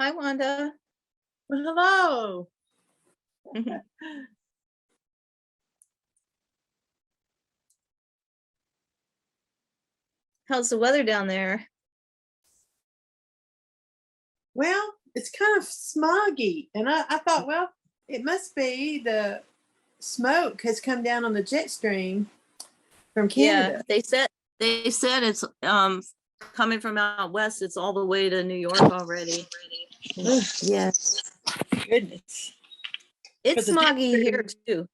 Hi, Wanda. Well, hello. How's the weather down there? Well, it's kind of smoggy. And I thought, well, it must be the smoke has come down on the jet stream from Canada. Yeah, they said it's coming from out west. It's all the way to New York already. Yes, Goodness. it's But the jet smoggy here stream- too.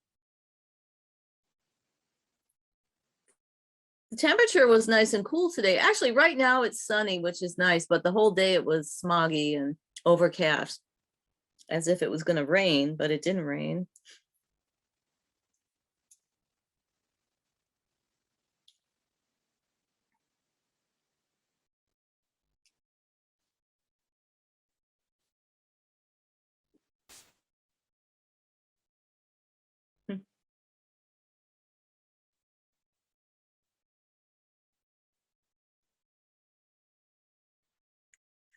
The temperature was nice and cool today. Actually, right now it's sunny, which is nice, but the whole day it was smoggy and overcast, as if it was going to rain, but it didn't rain.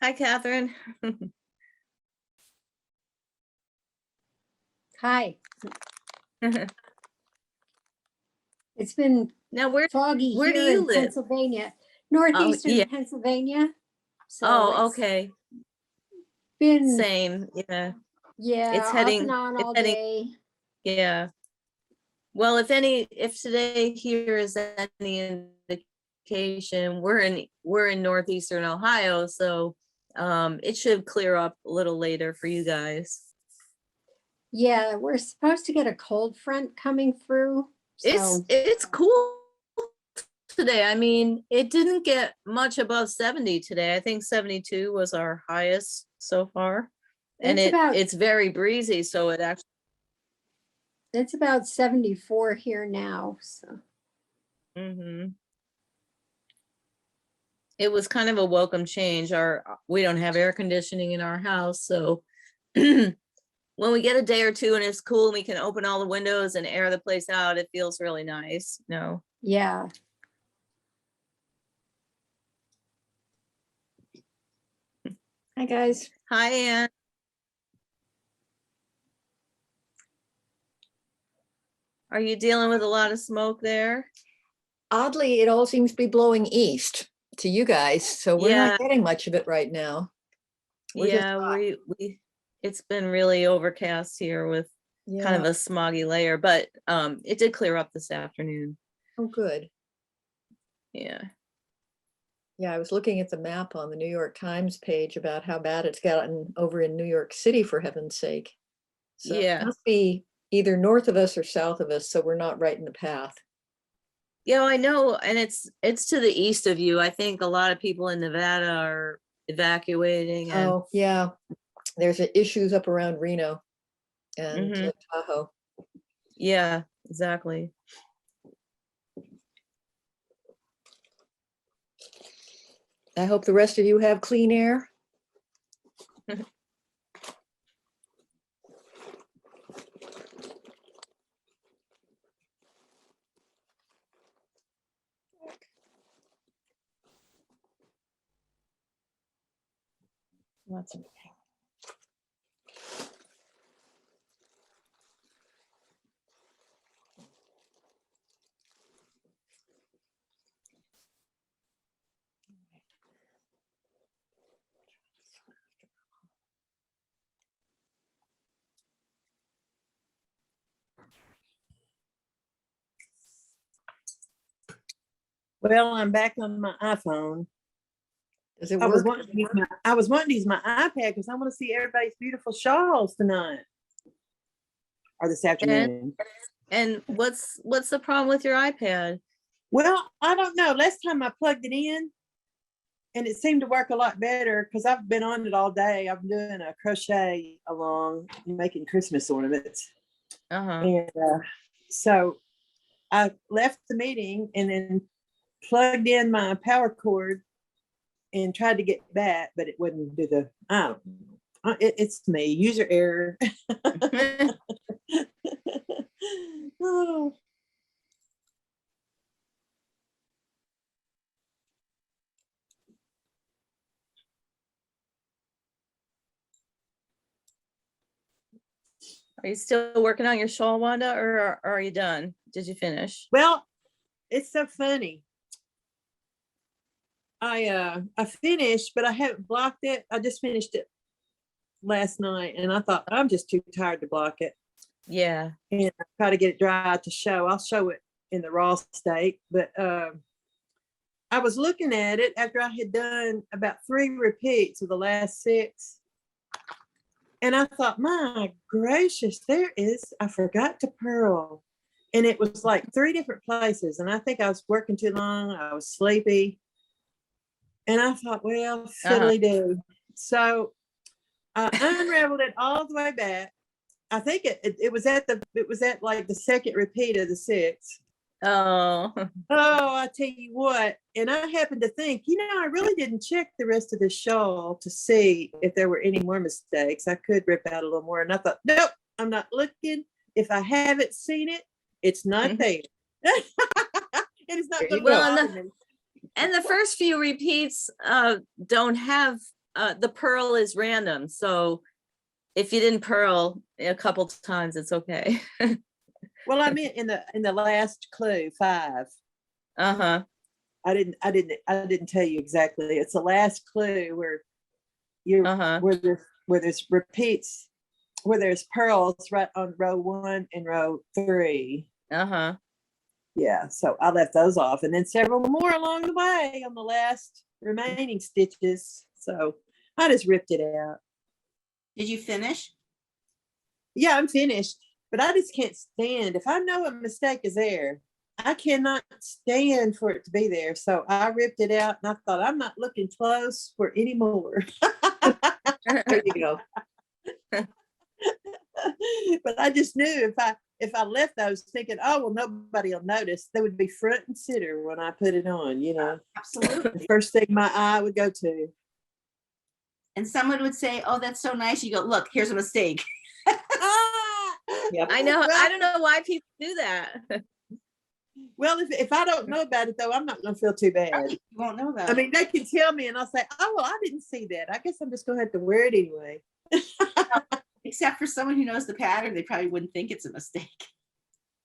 Hi, Catherine. Hi. It's been Now, where foggy do here you in live? Pennsylvania, northeastern yeah. Pennsylvania. So Oh, it's okay. been Same. Yeah. yeah, It's off heading. and on It's all heading. day. Yeah. Well, if today here is any indication, we're in northeastern Ohio, so it should clear up a little later for you guys. Yeah, we're supposed to get a cold front coming through. So It's cool today. I mean, it didn't get much above 70 today. I think 72 was our highest so far. And it's very breezy, so it actually it's about 74 here now. So it was kind of a welcome change. We don't have air conditioning in our house, so when we get a day or two and it's cool and we can open all the windows and air the place out, it feels really nice. No. yeah. Hi guys. Hi, Ann. Are you dealing with a lot of smoke there? Oddly, it all seems to be blowing east to you guys, so we're Yeah. not getting much of it right now. It's been really overcast here with kind of a smoggy layer, but it did clear up this afternoon. Oh, good. Yeah. Yeah, I was looking at the map on the New York Times page about how bad it's gotten over in New York City, for heaven's sake. So Yeah. it must be either north of us or south of us, so we're not right in the path. Yeah, I know, and it's to the east of you. I think a lot of people in Nevada are evacuating. And oh, yeah. There's issues up around Reno and Lake Tahoe. Yeah, exactly. I hope the rest of you have clean air. Lots of Well, I'm back on my iPhone. Does it I was work? wanting to use my iPad because I want to see everybody's beautiful shawls tonight or this afternoon. And what's the problem with your iPad? Well, I don't know. Last time I plugged it in and it seemed to work a lot better because I've been on it all day. I'm doing a crochet along making Christmas ornaments. And so I left the meeting and then plugged in my power cord and tried to get back, but it wouldn't do the, I don't know. It's me, user error. Oh. Are you still working on your shawl, Wanda, or are you done? Did you finish? Well, it's so funny. I finished, but I haven't blocked it. I just finished it last night, and I thought I'm just too tired to block it. Yeah. And I try to get it dry to show. I'll show it in the raw state, but I was looking at it after I had done about 3 repeats of the last 6. And I thought, my gracious, I forgot to purl. And it was like 3 different places. And I think I was working too long. I was sleepy. And I thought, well, fiddly do. So I unraveled it all the way back. I think it was at like the second repeat of the 6. Oh. Oh, I tell you what. And I happened to think, I really didn't check the rest of the shawl to see if there were any more mistakes. I could rip out a little more. And I thought, nope, I'm not looking. If I haven't seen it, it's not there. It is not going to Well, and the first few repeats don't have the purl is random. So if you didn't purl a couple times, it's okay. Well, I meant in the last clue 5. Uh-huh. I didn't tell you exactly. It's the last clue where you where there's repeats, where there's pearls right on row 1 and row 3. Uh-huh. Yeah, so I left those off, and then several more along the way on the last remaining stitches. So I just ripped it out. Did you finish? Yeah, I'm finished, but I just can't stand, if I know a mistake is there, I cannot stand for it to be there. So I ripped it out, and I thought, I'm not looking close for any more. There you go. But I just knew if I left those thinking, oh, well, nobody will notice, they would be front and center when I put it on, Absolutely. The first thing my eye would go to. And someone would say, oh, that's so nice. You go, look, here's a mistake. Yep. I know. Well, I don't know why people do that. Well, if I don't know about it, though, I'm not going to feel too bad. Right, you won't know about I it. mean, they can tell me, and I'll say, oh, well, I didn't see that. I guess I'm just going to have to wear it anyway. Except for someone who knows the pattern, they probably wouldn't think it's a mistake.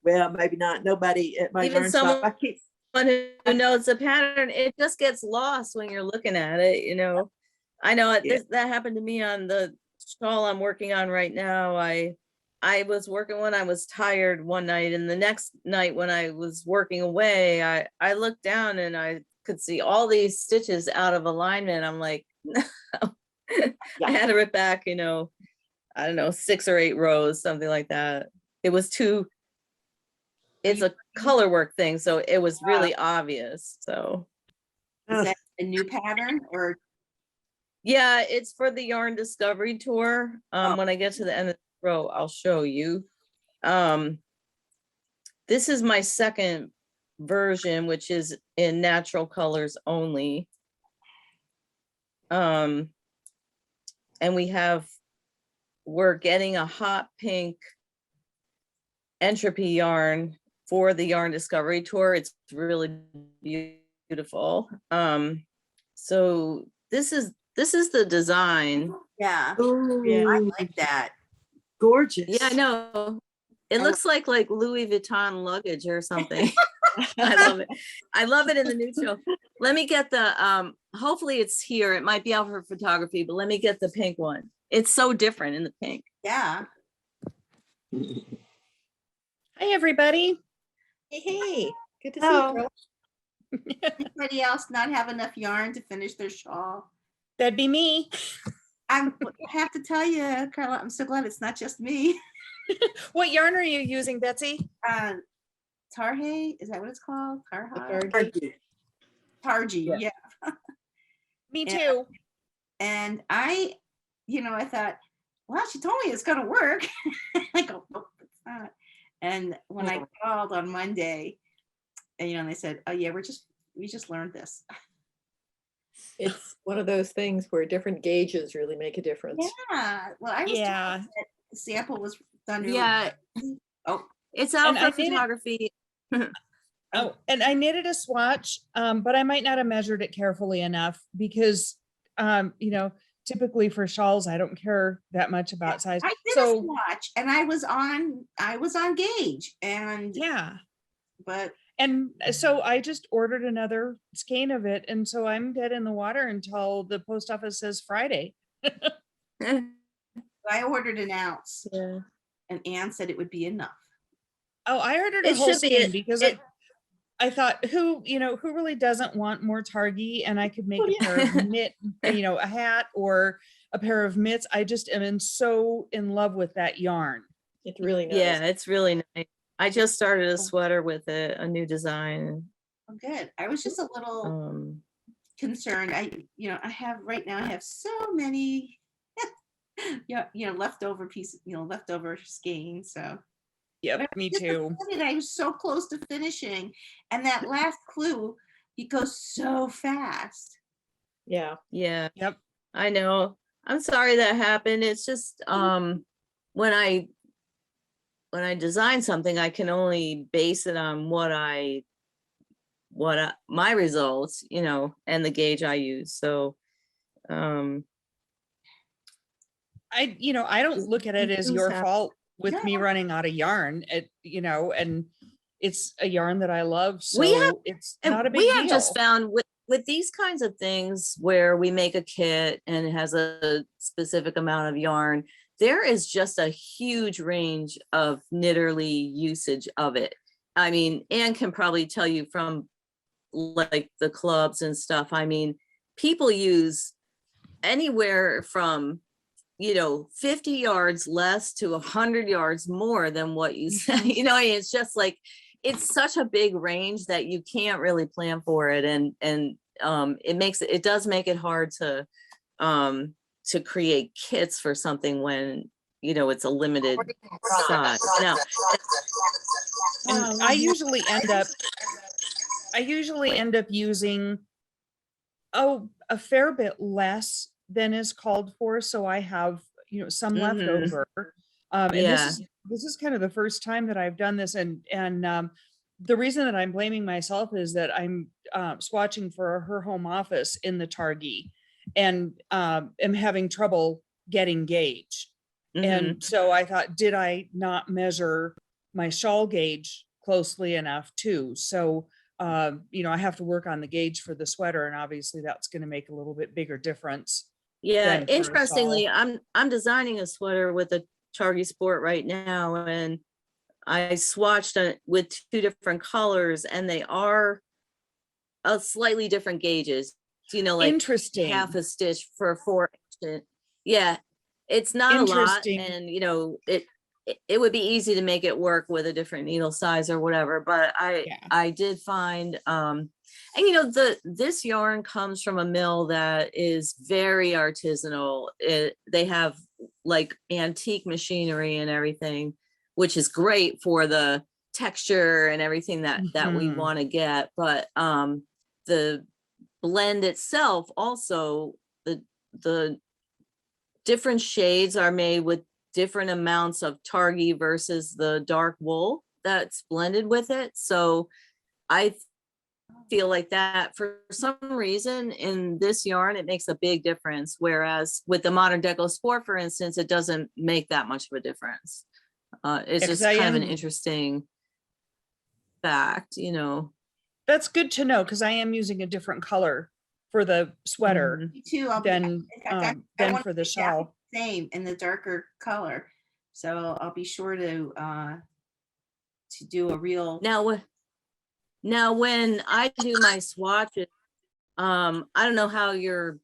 Well, maybe not. Nobody at my Even yarn shop. I keep, Someone who knows the pattern, it just gets lost when you're looking at it, I know Yeah. that happened to me on the shawl I'm working on right now. I was working when I was tired one night, and the next night when I was working away, I looked down and I could see all these stitches out of alignment. I'm like, no. I had to rip back, I don't know, 6 or 8 rows, something like that. It was too, it's a color work thing, so it was really obvious. So Is that a new pattern or? yeah, it's for the Yarn Discovery Tour. When I get to the end of the row, I'll show you. This is my second version, which is in natural colors only. And we're getting a hot pink entropy yarn for the Yarn Discovery Tour. It's really beautiful. So this is the design. Yeah, ooh, I like that. gorgeous. Yeah, I know. It looks like Louis Vuitton luggage or something. I love it. I love it in the neutral. Let me get the hopefully it's here. It might be out for photography, but let me get the pink one. It's so different in the pink. Yeah. Hi, everybody. Hey, good to see Oh. you, Carol. Anybody else not have enough yarn to finish their shawl? That'd be me. I have to tell you, Carla, I'm so glad it's not just me. What yarn are you using, Betsy? Tarhay, is that what it's called? Tarhay? Target. Targy, Yeah. yeah. Me Yeah. too. And I thought, well, she told me it's gonna work. I go, nope, it's not. And when I called on Monday, and they said, oh yeah, we just learned this. It's one of those things where different gauges really make a difference. Yeah. Well, I was Yeah. told that the sample was done. really Yeah. Oh. It's out And for I did it- photography. Oh, and I knitted a swatch, but I might not have measured it carefully enough because, typically for shawls, I don't care that much about size. I did a So, swatch and I was on gauge and, yeah. but And so I just ordered another skein of it. And so I'm dead in the water until the post office says Friday. I ordered an ounce Yeah. and Anne said it would be enough. Oh, I ordered a It whole should be, skein because it- I thought who really doesn't want more targy, and I could make Oh, a yeah. pair of a hat or a pair of mitts. I just am so in love with that yarn. It's really nice. yeah, it's really nice. I just started a sweater with a new design. Oh, good. I was just a little Um, concerned. I have right now, I have so many, leftover pieces, leftover skeins. So Yep, me too. I was so close to finishing. And that last clue, it goes so fast. Yeah. yeah, Yep. I know. I'm sorry that happened. It's just when I design something, I can only base it on my results, and the gauge I use. So I don't look at it as things your happen. fault with me No. running out of yarn. And it's a yarn that I love, We have- so it's And not a big we have deal. just found with these kinds of things where we make a kit and it has a specific amount of yarn, there is just a huge range of knitterly usage of it. I mean, Anne can probably tell you from like the clubs and stuff. I mean, people use anywhere from 50 yards less to 100 yards more than what you say. It's just like it's such a big range that you can't really plan for it, and it does make it hard to create kits for something when it's a limited size. Now, And I usually end up using a fair bit less than is called for, so I have some left Mhm. over. And Yeah. this is kind of the first time that I've done this, and the reason that I'm blaming myself is that I'm swatching for her home office in the Targhee, and am having trouble getting gauge. Mhm. And so I thought, did I not measure my shawl gauge closely enough too? So I have to work on the gauge for the sweater, and obviously that's going to make a little bit bigger difference. Yeah, than for a interestingly, shawl. I'm designing a sweater with a Targhee Sport right now, and I swatched it with two different colors, and they are a slightly different gauges. Like Interesting. half a stitch for 4 inches. Yeah, it's not a lot, Interesting. and it would be easy to make it work with a different needle size or whatever. But Yeah. I did find and this yarn comes from a mill that is very artisanal. They have like antique machinery and everything, which is great for the texture and everything that we Mhm. want to get. But the blend itself also, the different shades are made with different amounts of Targhee versus the dark wool that's blended with it. So I feel like that for some reason in this yarn, it makes a big difference. Whereas with the Modern Deco Sport, for instance, it doesn't make that much of a difference. It's Yeah, 'cause just I kind of an am- interesting fact, That's good to know, because I am using a different color for the sweater Mhm. Me too. than in fact, I than want for the the exact shawl. same in the darker color. So I'll be sure to do a real. Now when I do my swatches, I don't know how you're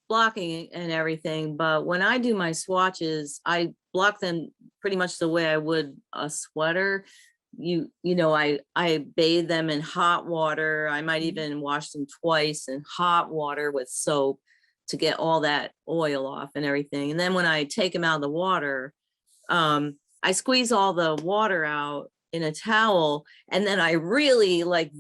blocking and everything, but when I do my swatches, I block them pretty much the way I would a sweater. I bathe them in hot water. I might even wash them twice in hot water with soap to get all that oil off and everything. And then when I take them out of the water, I squeeze all the water out in a towel, and then I really like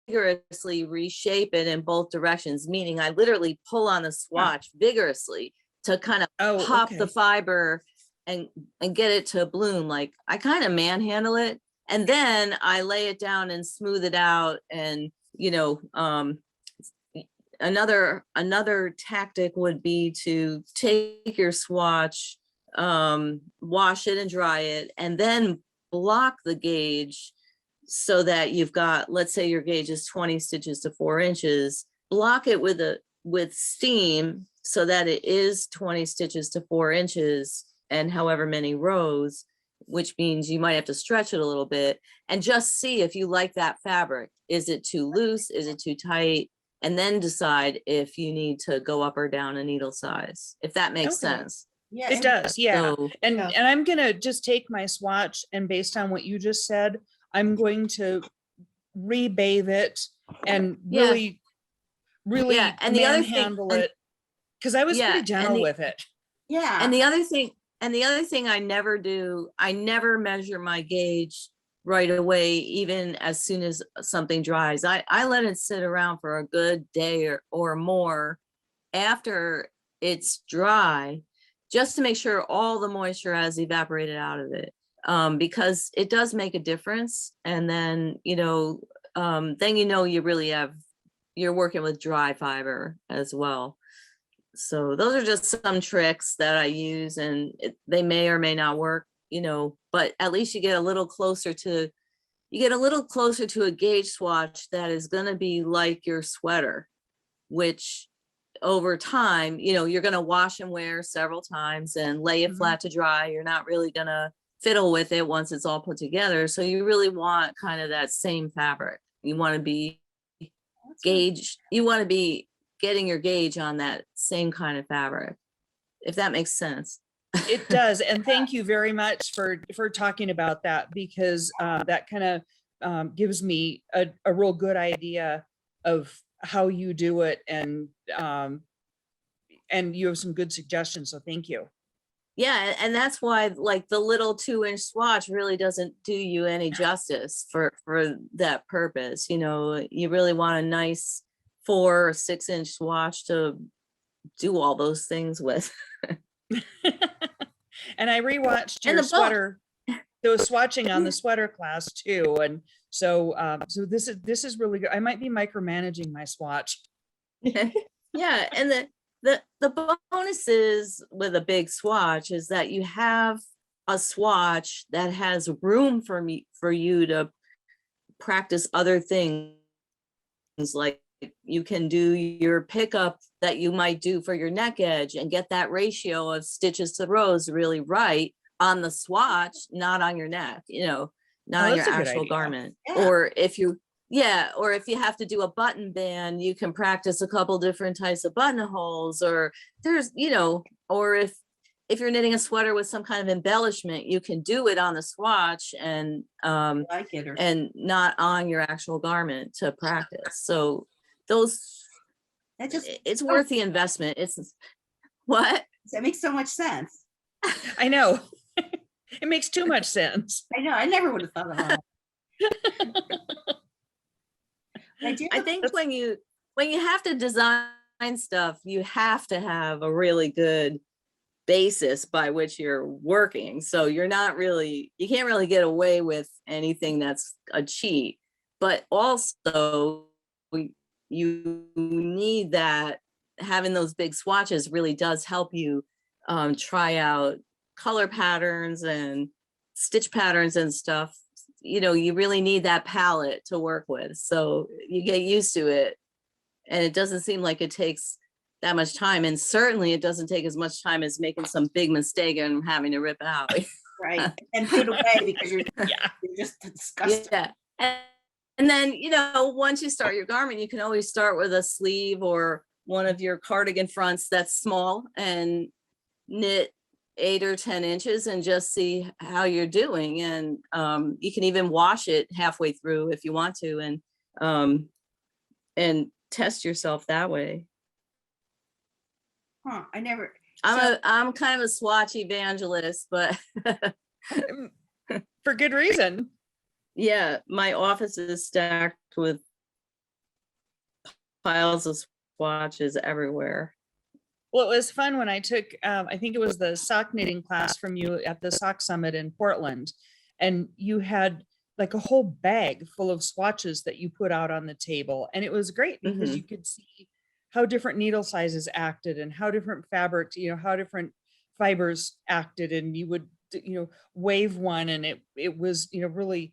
vigorously reshape it in both directions, meaning I literally pull on the swatch vigorously to kind of Oh, pop the okay. fiber and get it to bloom. Like I kind of manhandle it, and then I lay it down and smooth it out, and another tactic would be to take your swatch, wash it and dry it, and then block the gauge so that you've got, let's say your gauge is 20 stitches to 4 inches, block it with steam so that it is 20 stitches to 4 inches and however many rows, which means you might have to stretch it a little bit, and just see if you like that fabric. Is it too loose? Is it too tight? And then decide if you need to go up or down a needle size, if that makes Okay. sense. Yeah, It does, yeah. So, And Yeah. and I'm gonna just take my swatch, and based on what you just said, I'm going to rebathe it and Yeah. really Yeah, and the other thing- manhandle and- it. Cause I was Yeah, pretty and gentle the- with it. Yeah. and the other thing I never do, I never measure my gauge right away, even as soon as something dries. I let it sit around for a good day or more after it's dry, just to make sure all the moisture has evaporated out of it. Because it does make a difference. And then, then you really you're working with dry fiber as well. So those are just some tricks that I use, and they may or may not work, but at least you get a little closer to a gauge swatch that is going to be like your sweater, which over time, you're going to wash and wear several times and lay it Mhm. flat to dry. You're not really going to fiddle with it once it's all put together. So you really want kind of that same fabric. You want to be getting your gauge on that same kind of fabric, if that makes sense. It does. And thank you very much for talking about that, because that kind of gives me a real good idea of how you do it. And you have some good suggestions. So thank you. Yeah, and that's why like the little 2-inch swatch really doesn't do you any justice for that purpose. You really want a nice 4 or 6-inch swatch to do all those things with. And I rewatched And your the book. sweater, the swatching on the sweater class too. And so this is really good. I might be micromanaging my swatch. Yeah, and the bonuses with a big swatch is that you have a swatch that has room for you to practice other things, like you can do your pickup that you might do for your neck edge and get that ratio of stitches to rows really right on the swatch, not on your neck, not on your that's a good actual idea. garment. Yeah. Or if you have to do a button band, you can practice a couple different types of buttonholes, or there's, or if you're knitting a sweater with some kind of embellishment, you can do it on the swatch and Like it or and not on your actual garment to practice. So that just it's worth the investment. It's what? that makes so much sense. I know. It makes too much sense. I know. I never would have thought of that. I think when you have to design stuff, you have to have a really good basis by which you're working. So you can't really get away with anything that's a cheat. But also you need that, having those big swatches really does help you try out color patterns and stitch patterns and stuff. You really need that palette to work with. So you get used to it, and it doesn't seem like it takes that much time. And certainly it doesn't take as much time as making some big mistake and having to rip out. Right. And put it away because you're just disgusted. Yeah. And then, once you start your garment, you can always start with a sleeve or one of your cardigan fronts that's small and knit 8 or 10 inches and just see how you're doing. And you can even wash it halfway through if you want to, and test yourself that way. Huh. I never. I'm kind of a swatch evangelist, but For good reason. yeah, my office is stacked with piles of swatches everywhere. Well, it was fun when I took, I think it was the sock knitting class from you at the Sock Summit in Portland. And you had like a whole bag full of swatches that you put out on the table. And it was great because you could see how different needle sizes acted and how different fabrics, how different fibers acted, and you would, wave one and it was, really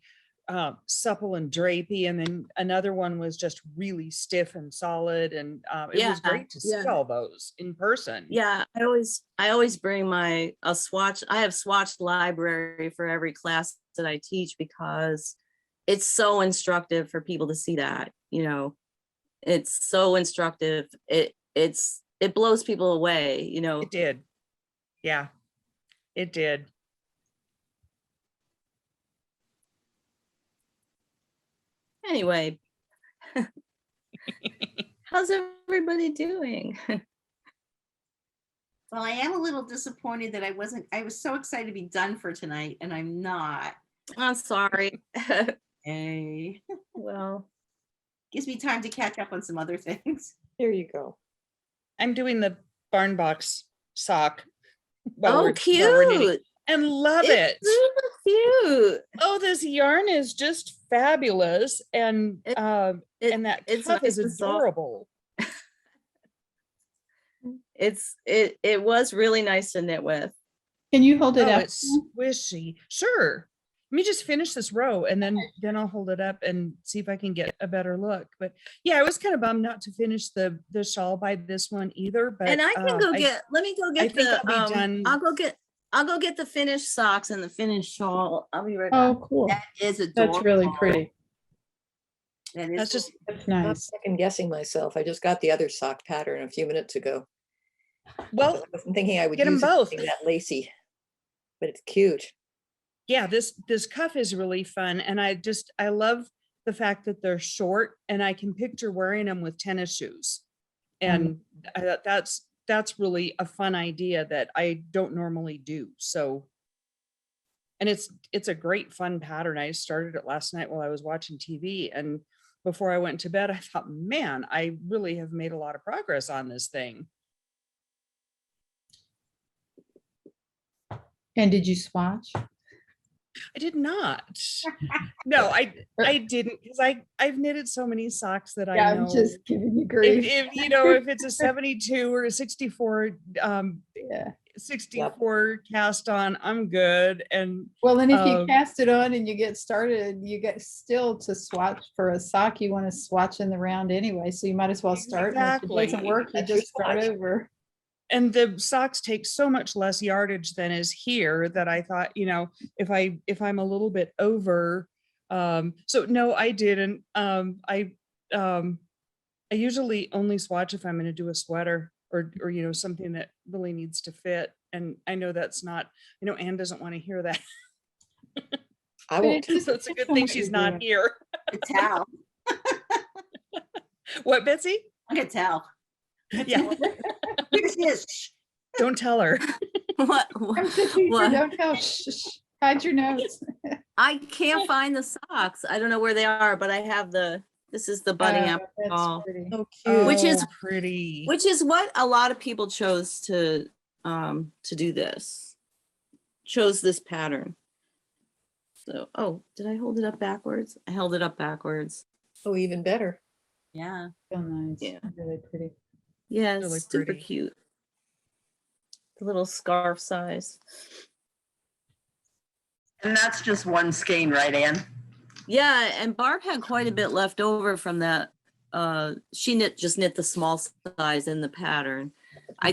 supple and drapey, and then another one was just really stiff and solid, and it was Yeah, great to see yeah. all those in person. Yeah, I always bring a swatch. I have swatch library for every class that I teach because it's so instructive for people to see that, it's so instructive. It blows people away, It did. Yeah, it did. Anyway, how's everybody doing? Well, I am a little disappointed that I was so excited to be done for tonight and I'm not. I'm sorry. Hey, Well, gives me time to catch up on some other things. There you go. I'm doing the barn box sock. while we're knitting, cute. and love It's it. super cute. Oh, this yarn is just fabulous, and It- that it's cuff is nice and soft. adorable. It was really nice to knit with. Can you hold it Oh, up? it's squishy. Sure. Let me just finish this row and then I'll hold it up and see if I can get a better look. But yeah, I was kind of bummed not to finish the shawl by this one either. But And I can go get, let me go I get think the, I'll be done. I'll go get the finished socks and the finished shawl. I'll be right back. Oh, cool. That is adorable. That's really pretty. That is That's just That's I'm nice. second guessing myself. I just got the other sock pattern a few minutes ago. well, I wasn't thinking I would get 'em use both. anything that lacy, but it's cute. yeah, this cuff is really fun, and I love the fact that they're short, and I can picture wearing them with tennis shoes, and that's really a fun idea that I don't normally do. So, and it's a great fun pattern. I started it last night while I was watching TV, and before I went to bed, I thought, man, I really have made a lot of progress on this thing. And did you swatch? I did not. No, I didn't, because I've knitted so many socks that I know. giving you If if it's a 72 or a 64 Yeah. 64 cast on, I'm good. And Well, and if you Um, cast it on and you get started, you get still to swatch for a sock, you want to swatch in the round anyway, so you might as well start. And if it doesn't Exactly. work, you That's your just start swatch. over. and the socks take so much less yardage than is here that I thought, if I'm a little bit over, so no, I didn't. I usually only swatch if I'm going to do a sweater or something that really needs to fit. And I know that's not, Anne doesn't want to hear that. I But won't. it just So it's a depends good on thing what she's you're not doing. here. a towel. What, Betsy? I can tell. Yeah, Here she is. Shh. don't tell her. What? I'm the teacher, what? don't tell, shh, shh, shh, hide your notes. I can't find the socks. I don't know where they are, but I have this is the bunny Oh, apple that's ball, pretty. So cute. Which is- Oh, pretty. which is what a lot of people chose to do this. Chose this pattern. So, oh, did I hold it up backwards? I held it up backwards. Oh, even better. Yeah. So nice, Yeah. really pretty. Yeah, it's Really super pretty. cute. The little scarf size. And that's just one skein, right, Ann? Yeah, and Barb had quite a bit left over from that. She just knit the small size in the pattern. I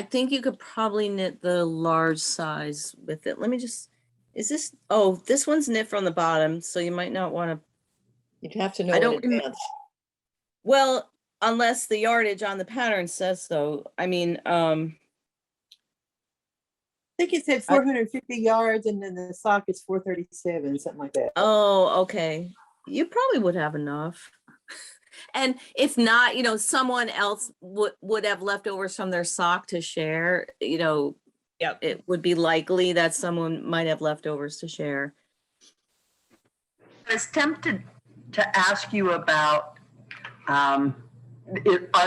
think you could probably knit the large size with it. Let me just, this one's knit from the bottom, so you might not want to, You'd have to know I in don't rem- advance. well, unless the yardage on the pattern says so. I mean, I think it said 450 yards and then the sock is 437, something like that. oh, okay. You probably would have enough. And if not, someone else would have leftovers from their sock to share, Yep. it would be likely that someone might have leftovers to share. I was tempted to ask you about, are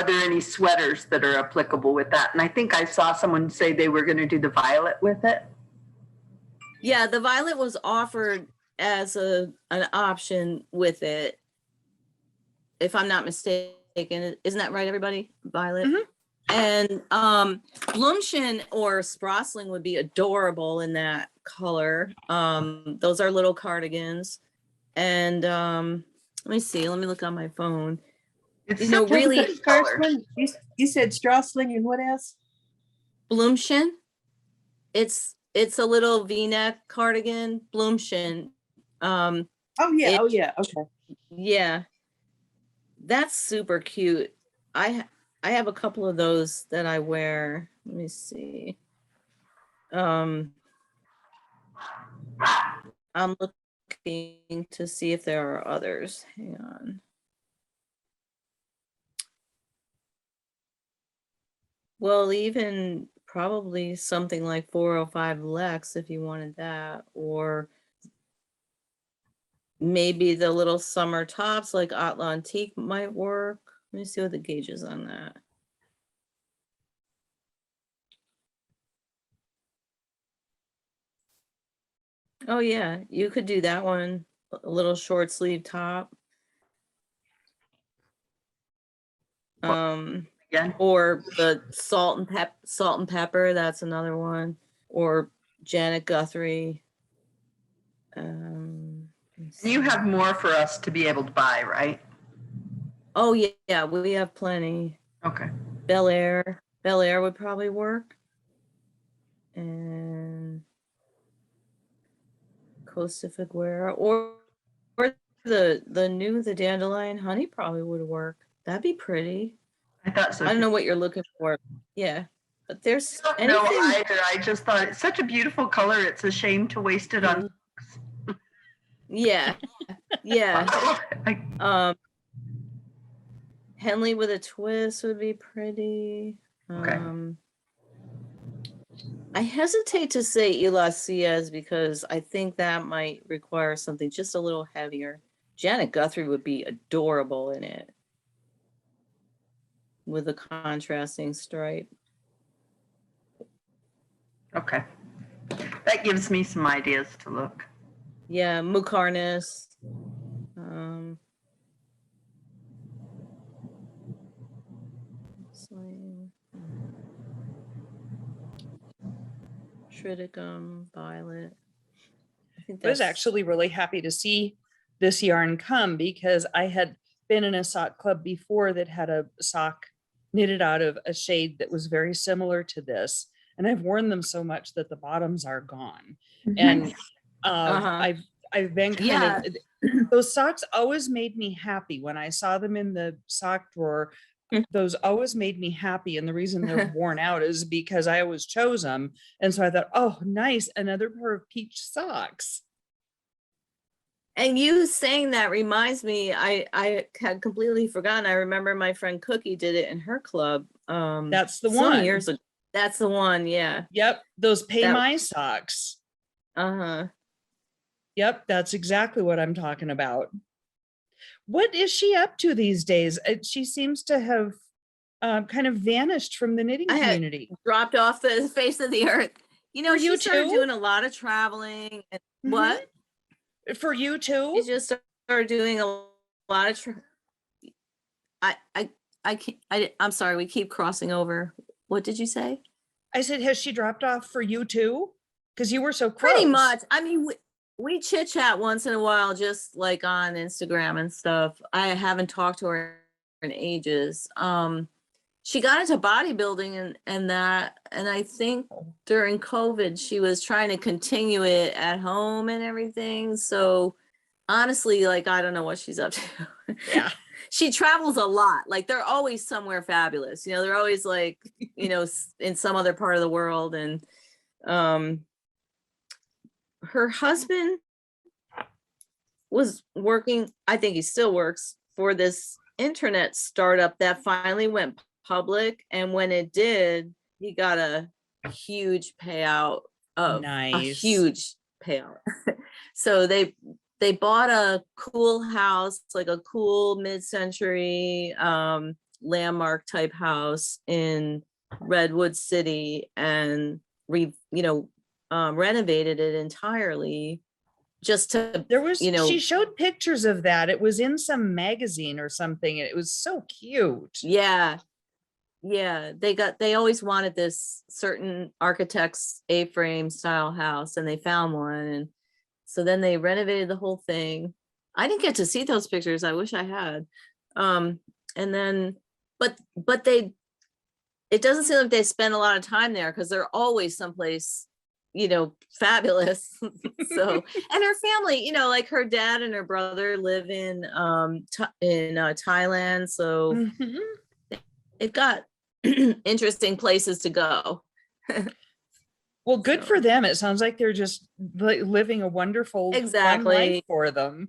there any sweaters that are applicable with that? And I think I saw someone say they were going to do the violet with it. Yeah, the violet was offered as an option with it. if I'm not mistaken. Isn't that right, everybody? Violet? Mhm. And Blumchen or Sprossling would be adorable in that color. Those are little cardigans. And let me see, let me look on my phone. It's You know, such a really- pretty First color. one, you said Strassling and what else? Blumchen. It's a little V-neck cardigan, Blumchen. Oh yeah, okay. Yeah, that's super cute. I have a couple of those that I wear. Let me see. I'm looking to see if there are others. Hang on. Well, even probably something like 405 Lex if you wanted that, or maybe the little summer tops like Atlantique might work. Let me see what the gauge is on that. Oh yeah, you could do that one, a little short sleeve top. Again, Or the salt and pepper, that's another one. Or Janet Guthrie. Let's and you see. have more for us to be able to buy, right? Oh yeah, we have plenty. Okay. Bel Air would probably work. And Costa Figuera or the dandelion honey probably would work. That'd be pretty. I thought so. I don't too. know what you're looking for. Yeah. But there's I don't know anything. either. I just thought it's such a beautiful color. It's a shame to waste it on. Yeah. Yeah. I- Henley with a twist would be pretty. Okay. I hesitate to say Ilacias because I think that might require something just a little heavier. Janet Guthrie would be adorable in it with a contrasting stripe. Okay. That gives me some ideas to look. Yeah, Mukarnis. Triticum, Violet. I think I was that's actually really happy to see this yarn come because I had been in a sock club before that had a sock knitted out of a shade that was very similar to this. And I've worn them so much that the bottoms are gone. And Uh-huh. I've been kind of those socks always made me happy when I saw them in the sock drawer. Those always made me happy. And the reason they're worn out is because I always chose them. And so I thought, oh, nice, another pair of peach socks. And you saying that reminds me, I had completely forgotten. I remember my friend Cookie did it in her club. That's the some one. years ago. That's the one, yeah. Yep, those pay That- my socks. Uh-huh. Yep, that's exactly what I'm talking about. What is she up to these days? She seems to have kind of vanished from the knitting I had- community. Dropped off the face of the earth. You know, For she you started too? doing a lot of traveling. And Mhm. what? For you She too? just started doing a lot of I'm sorry, we keep crossing over. What did you say? I said, has she dropped off for you too? Because you were so close. Pretty much. I mean, we chit chat once in a while, just like on Instagram and stuff. I haven't talked to her in ages. She got into bodybuilding and that, and I think during COVID, she was trying to continue it at home and everything. So honestly, like, I don't know what she's up to. Yeah. She travels a lot. Like, they're always somewhere fabulous. You know, they're always like, you know, in some other part of the world. And her husband was working, I think he still works, for this internet startup that finally went public. And when it did, he got a huge payout of a Nice. huge payout. So they bought a cool house, like a cool mid-century landmark type house in Redwood City, and renovated it entirely just to, There was, you know, she showed pictures of that. It was in some magazine or something. It was so cute. yeah. Yeah, they always wanted this certain architect's A-frame style house and they found one. And so then they renovated the whole thing. I didn't get to see those pictures. I wish I had. And then, but it doesn't seem like they spend a lot of time there because they're always someplace, you know, fabulous. So, and her family, you know, like her dad and her brother live in Thailand. So Mhm. they've got interesting places to go. Well, good So- for them. It sounds like they're just living a wonderful, fun life Exactly. for them.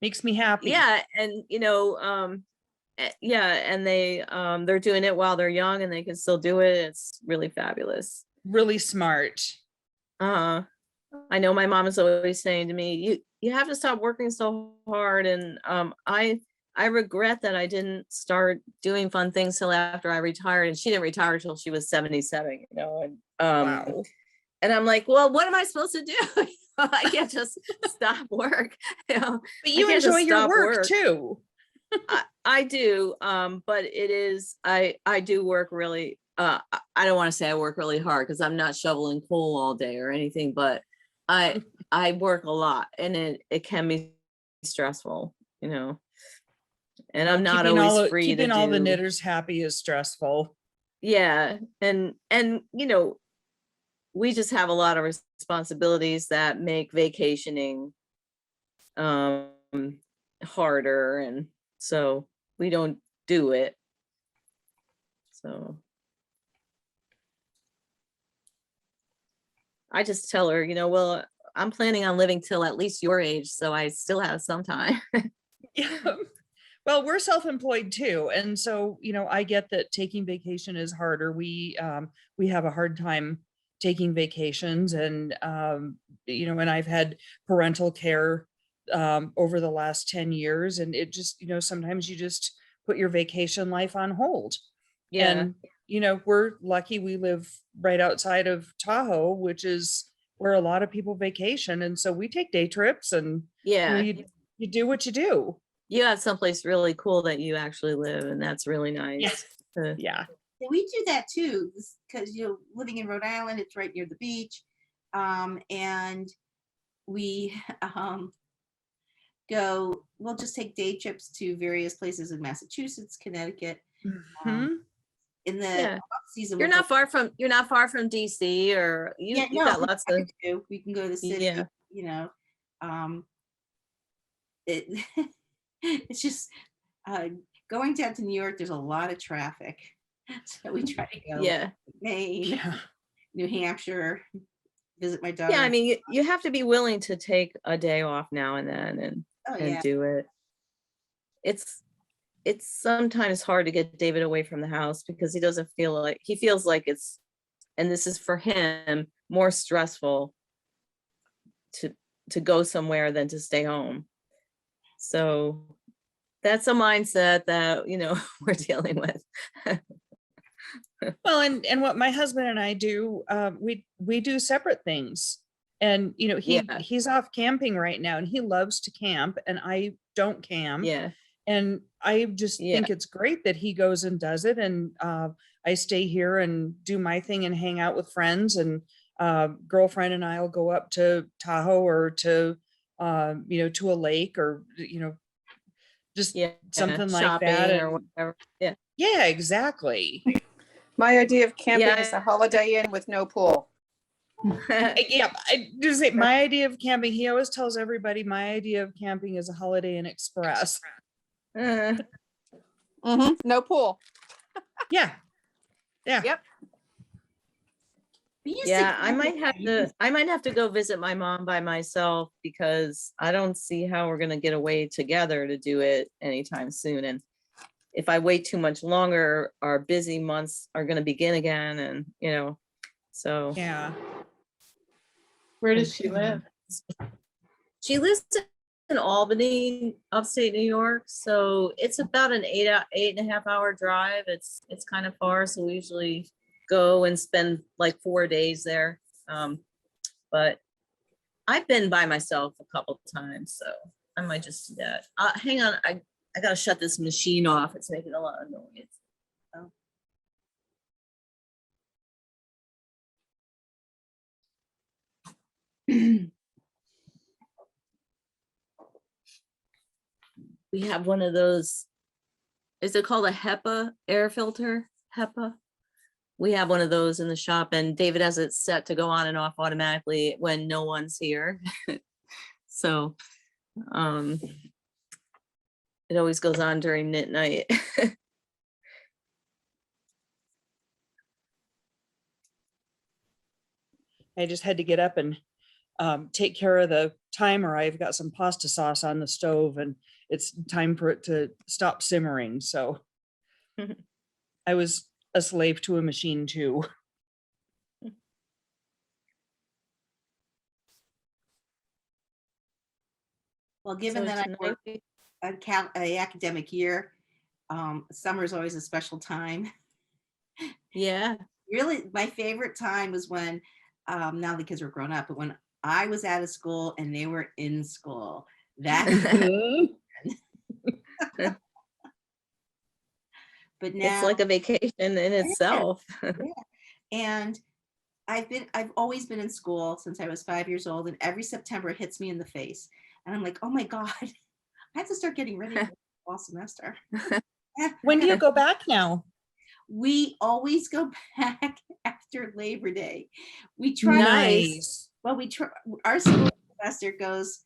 Makes me happy. Yeah, and you know, yeah, and they're doing it while they're young and they can still do it. It's really fabulous. Really smart. I know my mom is always saying to me, you have to stop working so hard. And I regret that I didn't start doing fun things till after I retired. And she didn't retire till she was 77, you know. And Wow. and I'm like, well, what am I supposed to do? I can't just stop work. You know, But I you can't just enjoy your stop work too. I do, but it is, I do work really, I don't want to say I work really hard because I'm not shoveling coal all day or anything, but I work a lot and it can be stressful, you know. And I'm not always free to keeping all the do, knitters happy is stressful. yeah, and you know, we just have a lot of responsibilities that make vacationing harder, and so we don't do it. So I just tell her, you know, well, I'm planning on living till at least your age, so I still have some time. Yeah. Well, we're self-employed too. And so, you know, I get that taking vacation is harder. We have a hard time taking vacations and, you know, and I've had parental care, over the last 10 years. And it just, you know, sometimes you just put your vacation life on hold. Yeah, And, you know, we're lucky we live right outside of Tahoe, which is where a lot of people vacation. And so we take day trips and, you know, yeah. you do what you do. You have someplace really cool that you actually live, and that's really nice. to- Yeah. Yeah, we do that too, because you're living in Rhode Island, it's right near the beach. And we we'll just take day trips to various places in Massachusetts, Connecticut. Mhm. In the Yeah. off season, You're we'll not far from DC, or you yeah, you no, got we lots have of, to. We can go to the city, yeah. you know. It it's just going down to New York, there's a lot of traffic. So we try to go Yeah. Maine, Yeah. New Hampshire, visit my daughter. Yeah, I mean, you have to be willing to take a day off now and then Oh and yeah. do it. It's sometimes hard to get David away from the house because he feels like it's, and this is for him, more stressful to go somewhere than to stay home. So that's a mindset that, you know, we're dealing with. Well, and what my husband and I do, we do separate things. And, you know, Yeah. he's off camping right now and he loves to camp and I don't camp. Yeah. And I just Yeah. think it's great that he goes and does it. And I stay here and do my thing and hang out with friends. And girlfriend and I will go up to Tahoe or to, you know, to a lake or, you know, just Yeah. something like Shopping that. or And whatever. Yeah. yeah, exactly. My idea of camping Yeah. is a Holiday Inn with no pool. Yeah, I just say my idea of camping, he always tells everybody my idea of camping is a Holiday Inn Express. No pool. Yeah. Yeah. Yep. We used to Yeah, I camp might have to go visit my mom by myself because I don't see how we're gonna get away together to do it anytime soon. And if I wait too much longer, our busy months are gonna begin again, and you know, so Yeah. Where does she live? she lives in Albany, upstate New York. So it's about an 8.5 hour drive. It's kind of far, so we usually go and spend like 4 days there. But I've been by myself a couple times, so I might just do that. Hang on, I gotta shut this machine off. It's making a lot of noise. We have one of those, is it called a HEPA air filter? HEPA? We have one of those in the shop, and David has it set to go on and off automatically when no one's here. So it always goes on during midnight. I just had to get up and take care of the timer. I've got some pasta sauce on the stove and it's time for it to stop simmering. So I was a slave to a machine too. Well, given So that I tonight work we- a academic year, summer is always a special time. Yeah. Really, my favorite time was when, now the kids were grown up, but when I was out of school and they were in school. That, but now It's like a vacation in itself. and I've always been in school since I was 5 years old, and every September it hits me in the face. And I'm like, oh my God, I have to start getting ready for the fall semester. When do you go back now? We always go back after Labor Day. We try, Nice. well, we try, our school semester goes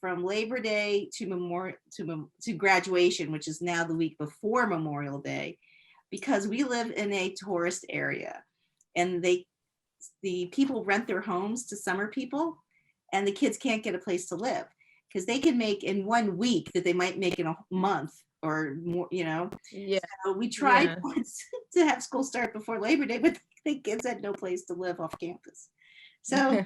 from Labor Day to graduation, which is now the week before Memorial Day, because we live in a tourist area, and the people rent their homes to summer people, and the kids can't get a place to live because they can make in 1 week that they might make in a month or more, you know. Yeah. So we tried Yeah. once to have school start before Labor Day, but the kids had no place to live off campus. So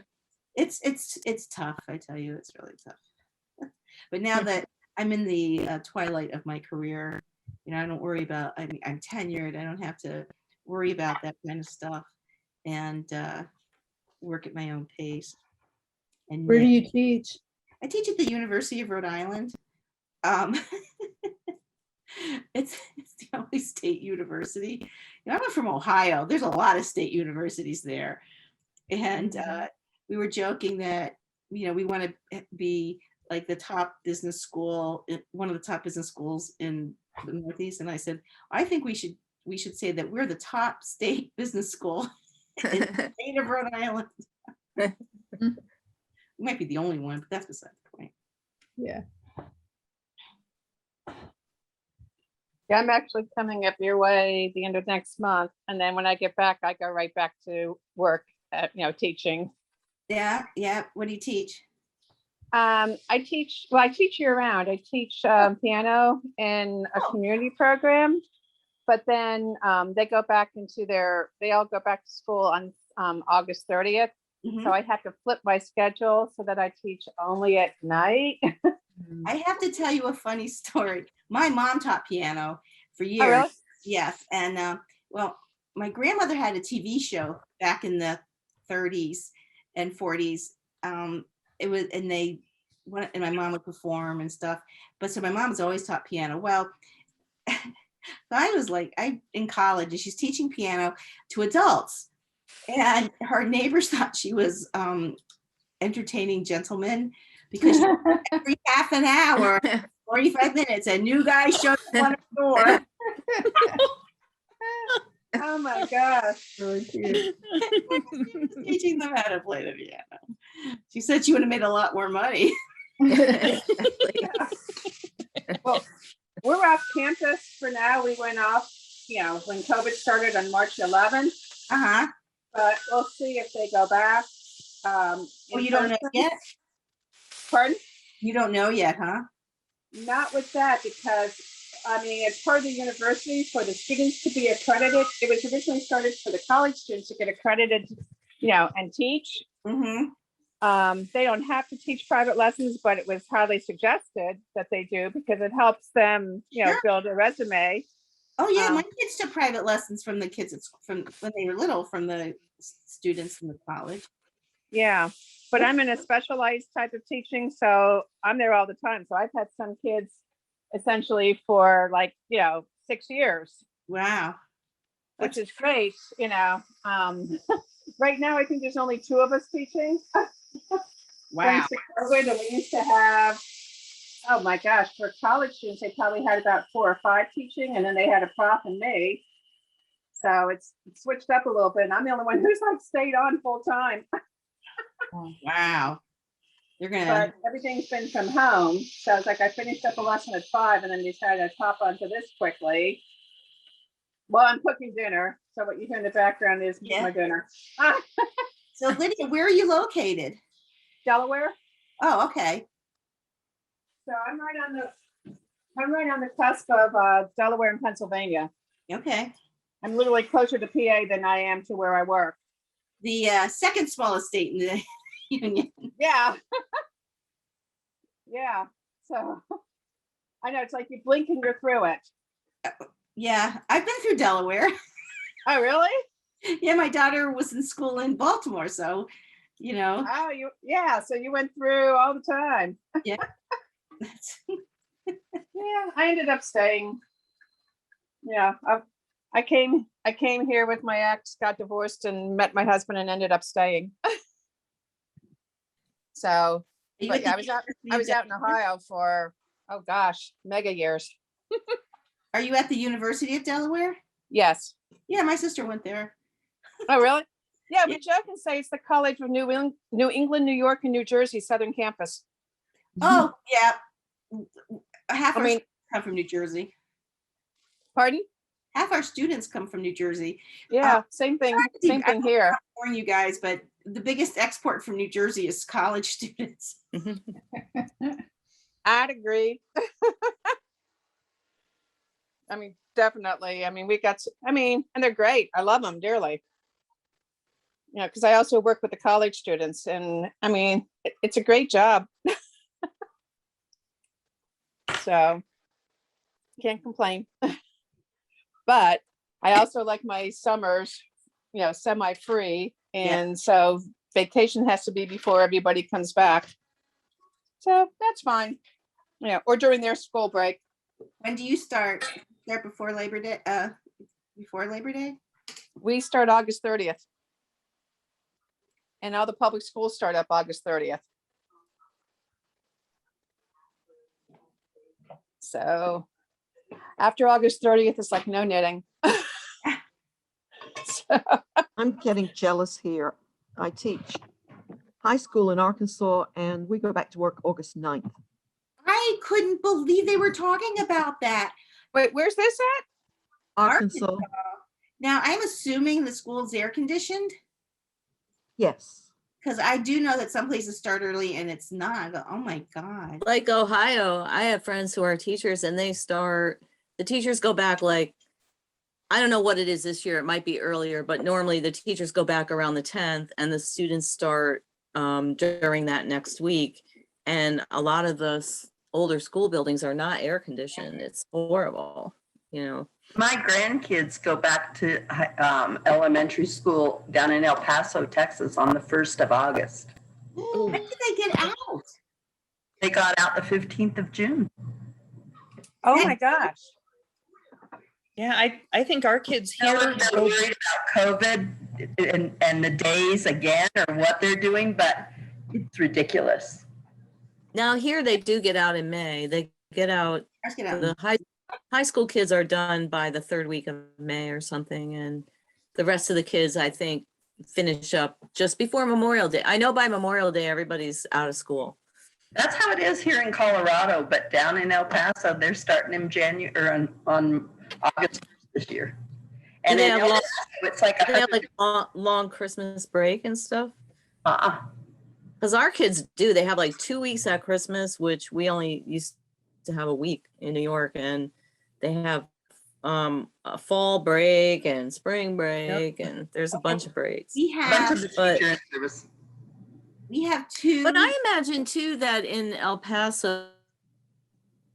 it's tough, I tell you, it's really tough. But now that I'm in the twilight of my career, you know, I don't worry about, I mean, I'm tenured, I don't have to worry about that kind of stuff, and work at my own pace. And Where do knit. you teach? I teach at the University of Rhode Island. Um, it's the only state university. You know, I'm from Ohio. There's a lot of state universities there. And we were joking that, you know, we want to be like the top business school, one of the top business schools in the Northeast. And I said, I think we should say that we're the top state business school in the state of Rhode Island. We might be the only one, but that's beside the point. Yeah. Yeah, I'm actually coming up your way the end of next month. And then when I get back, I go right back to work at, teaching. Yeah. What do you teach? I teach year round. I teach piano in a community program, but then they all go back to school on August 30th. Mhm. So I have to flip my schedule so that I teach only at night. I have to tell you a funny story. My mom taught piano for years. Oh, really? Yes. And well, my grandmother had a TV show back in the 30s and 40s. It was, and my mom would perform and stuff. But so my mom's always taught piano. Well, I was like, in college, and she's teaching piano to adults. And her neighbors thought she was entertaining gentlemen because every half an hour, 45 minutes, a new guy showed up on the door. Oh my gosh. Really cute. She was teaching them how to play the piano. She said she would have made a lot more money. Well, we're off campus for now. We went off, when COVID started on March 11th, Uh-huh. but we'll see if they go back. Well, you don't know yet? Pardon? You don't know yet, huh? Not with that, because it's part of the university for the students to be accredited. It was originally started for the college students to get accredited, and teach. Mm-hmm. They don't have to teach private lessons, but it was highly suggested that they do because it helps them, Sure. build a resume. Oh yeah, my kids took private lessons from the kids from when they were little, from the students in the college. Yeah, but I'm in a specialized type of teaching, so I'm there all the time. So I've had some kids essentially for like, 6 years, Wow. which is great, Right now, I think there's only two of us teaching. Wow. Thanks to COVID, and we used to have, oh my gosh, for college students, they probably had about 4 or 5 teaching, and then they had a prof and me. So it's switched up a little bit, and I'm the only one who's like stayed on full time. Wow. You're gonna. But everything's been from home. So it's like I finished up a lesson at 5 and then decided to pop onto this quickly. Well, I'm cooking dinner. So what you hear in the background is Yeah. my dinner. So Lydia, where are you located? Delaware. Oh, okay. So I'm right on the cusp of Delaware and Pennsylvania. Okay. I'm literally closer to PA than I am to where I work. The second smallest state in the union. Yeah. Yeah. So I know it's like you blink and you're through it. Yeah, I've been through Delaware. Oh, really? Yeah, my daughter was in school in Baltimore, so Oh, so you went through all the time. Yeah. Yeah, I ended up staying. Yeah, I came here with my ex, got divorced, and met my husband, and ended up staying. So, Are you but at yeah, the I was out in Delaware? Ohio for, oh gosh, mega years. Are you at the University of Delaware? Yes. Yeah, my sister went there. Oh, really? Yeah, we joke and say it's the College of New England, New York, and New Jersey Southern Campus. Oh, yeah. Half I our mean, students come from New Jersey. pardon? Half our students come from New Jersey. Yeah, same thing. Same thing here. I'm warning you guys, but the biggest export from New Jersey is college students. I'd agree. I mean, definitely. I mean, and they're great. I love them dearly. Because I also work with the college students, and I mean, it's a great job. So can't complain. But I also like my summers, semi-free. And so vacation has to be before everybody comes back. So that's fine. Or during their school break. When do you start? There before Labor Day? Before Labor Day? We start August 30th. And all the public schools start up August 30th. So after August 30th, it's like no knitting. So, I'm getting jealous here. I teach high school in Arkansas and we go back to work August 9th. I couldn't believe they were talking about that. wait, where's this at? Arkansas, Now, I'm assuming the school's air conditioned yes. because I do know that some places start early and it's not. I go, oh my God. Like Ohio, I have friends who are teachers and the teachers go back like, I don't know what it is this year. It might be earlier, but normally the teachers go back around the 10th and the students start during that next week. And a lot of the older school buildings are not air conditioned. It's horrible, My grandkids go back to elementary school down in El Paso, Texas on the 1st of August. When did they get out? They got out the 15th of June. Oh my gosh. Yeah, I think our kids They're here go, worried about COVID and the days again or what they're doing, but it's ridiculous. Now here they do get out in May. They get out, Let's get out. the high school kids are done by the 3rd week of May or something. And the rest of the kids, I think, finish up just before Memorial Day. I know by Memorial Day, everybody's out of school. That's how it is here in Colorado, but down in El Paso, they're starting in January or on August 1st this year. And they in have El long- Paso, it's like They have like long Christmas break and stuff. uh-uh. Because our kids do. They have like 2 weeks at Christmas, which we only used to have a week in New York. And they have a fall break and spring break, and there's a bunch of breaks. We Bunch have, of but- teacher in service. we have 2. But I imagine too that in El Paso,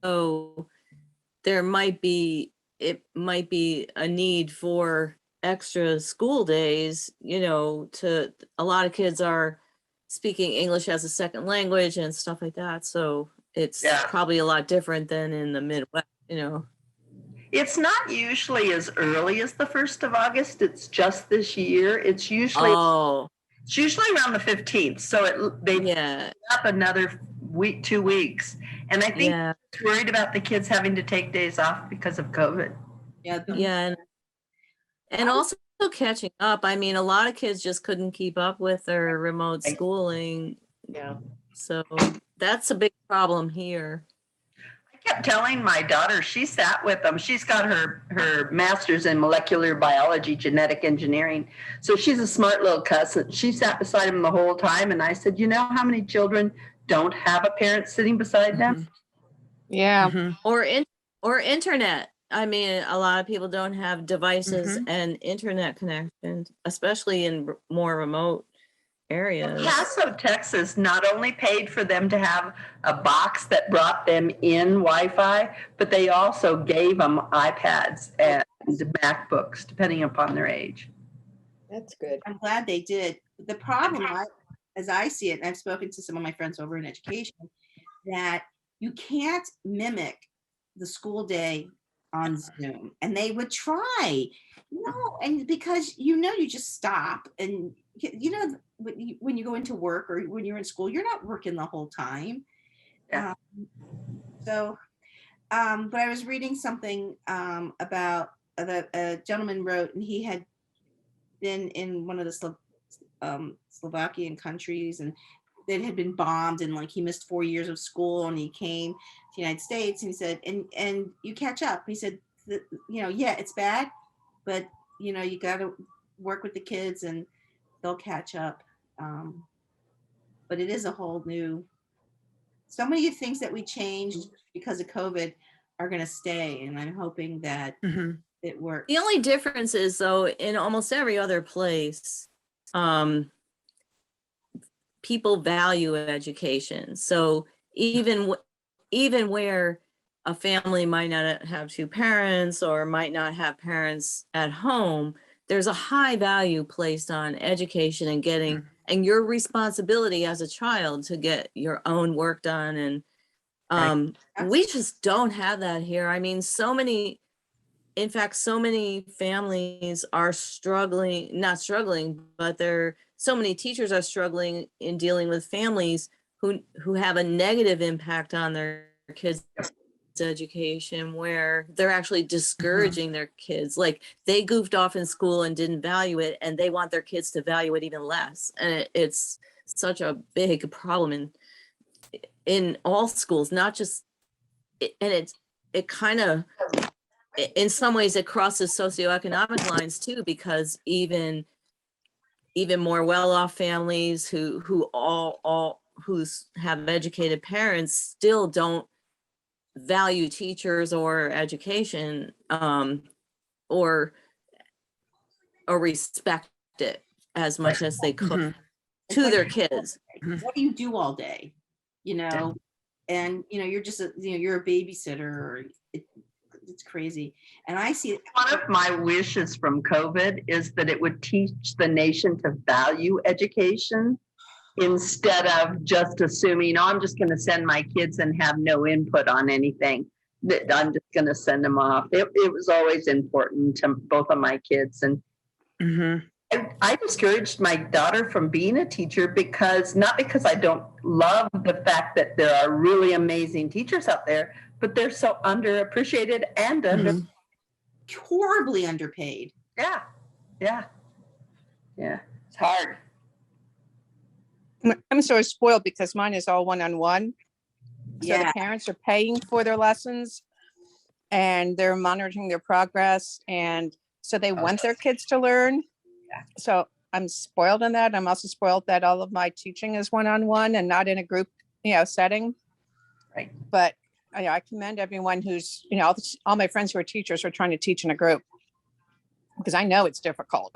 there might be a need for extra school days, to a lot of kids are speaking English as a second language and stuff like that. So it's Yeah. probably a lot different than in the Midwest, you know. It's not usually as early as the 1st of August. It's just this year. It's usually Oh, around the 15th. So they yeah, up another week, 2 weeks. And I think yeah, it's worried about the kids having to take days off because of COVID. Yeah. yeah. And also catching up. I mean, a lot of kids just couldn't keep up with their remote Right. schooling. Yeah. So that's a big problem here. I kept telling my daughter, she sat with them. She's got her master's in molecular biology, genetic engineering. So she's a smart little cousin. She sat beside him the whole time. And I said, you know how many children don't have a parent sitting beside them? Yeah. Mhm. Or internet. I mean, a lot of people don't have devices Mhm. and internet connections, especially in more remote areas. Paso, Texas not only paid for them to have a box that brought them in Wi-Fi, but they also gave them iPads and MacBooks, depending upon their age. That's good. I'm glad they did. The problem, as I see it, and I've spoken to some of my friends over in education, that you can't mimic the school day on Zoom. And they would try, and because you just stop and when you go into work or when you're in school, you're not working the whole time. Yeah. But I was reading something about a gentleman wrote, and he had been in one of the Slovakian countries, and that had been bombed, and like he missed 4 years of school, and he came to the United States, and he said, and you catch up. He said, yeah, it's bad, but you got to work with the kids, and they'll catch up. But it is a whole new. So many things that we changed because of COVID are going to stay, and I'm hoping that Mhm. it works. The only difference is, though, in almost every other place, people value education. So even where a family might not have two parents or might not have parents at home, there's a high value placed on education and getting and your responsibility as a child to get your own work done. And we just don't have that here. I mean, in fact, so many families are struggling, not struggling, but so many teachers are struggling in dealing with families who have a negative impact on their kids' education, where they're actually discouraging their kids. Like they goofed off in school and didn't value it, and they want their kids to value it even less. And it's such a big problem in all schools, not just, and it kind of, in some ways it crosses socioeconomic lines too, because even more well-off families who have educated parents still don't value teachers or education, or respect it as much as they could Mhm. to their kids. What do you do all day? And you're just you're a babysitter, or it's crazy. And I see One of my wishes from COVID is that it would teach the nation to value education instead of just assuming, oh, I'm just going to send my kids and have no input on anything. That I'm just going to send them off. It was always important to both of my kids. And Mhm. I discouraged my daughter from being a teacher not because I don't love the fact that there are really amazing teachers out there, but they're so underappreciated and Mhm. horribly underpaid. Yeah. It's hard. I'm sort of spoiled because mine is all one-on-one. So Yeah. the parents are paying for their lessons and they're monitoring their progress. And so they want their kids to learn. Yeah. So I'm spoiled in that. I'm also spoiled that all of my teaching is one-on-one and not in a group, setting. Right. But I commend everyone who's, all my friends who are teachers are trying to teach in a group, because I know it's difficult.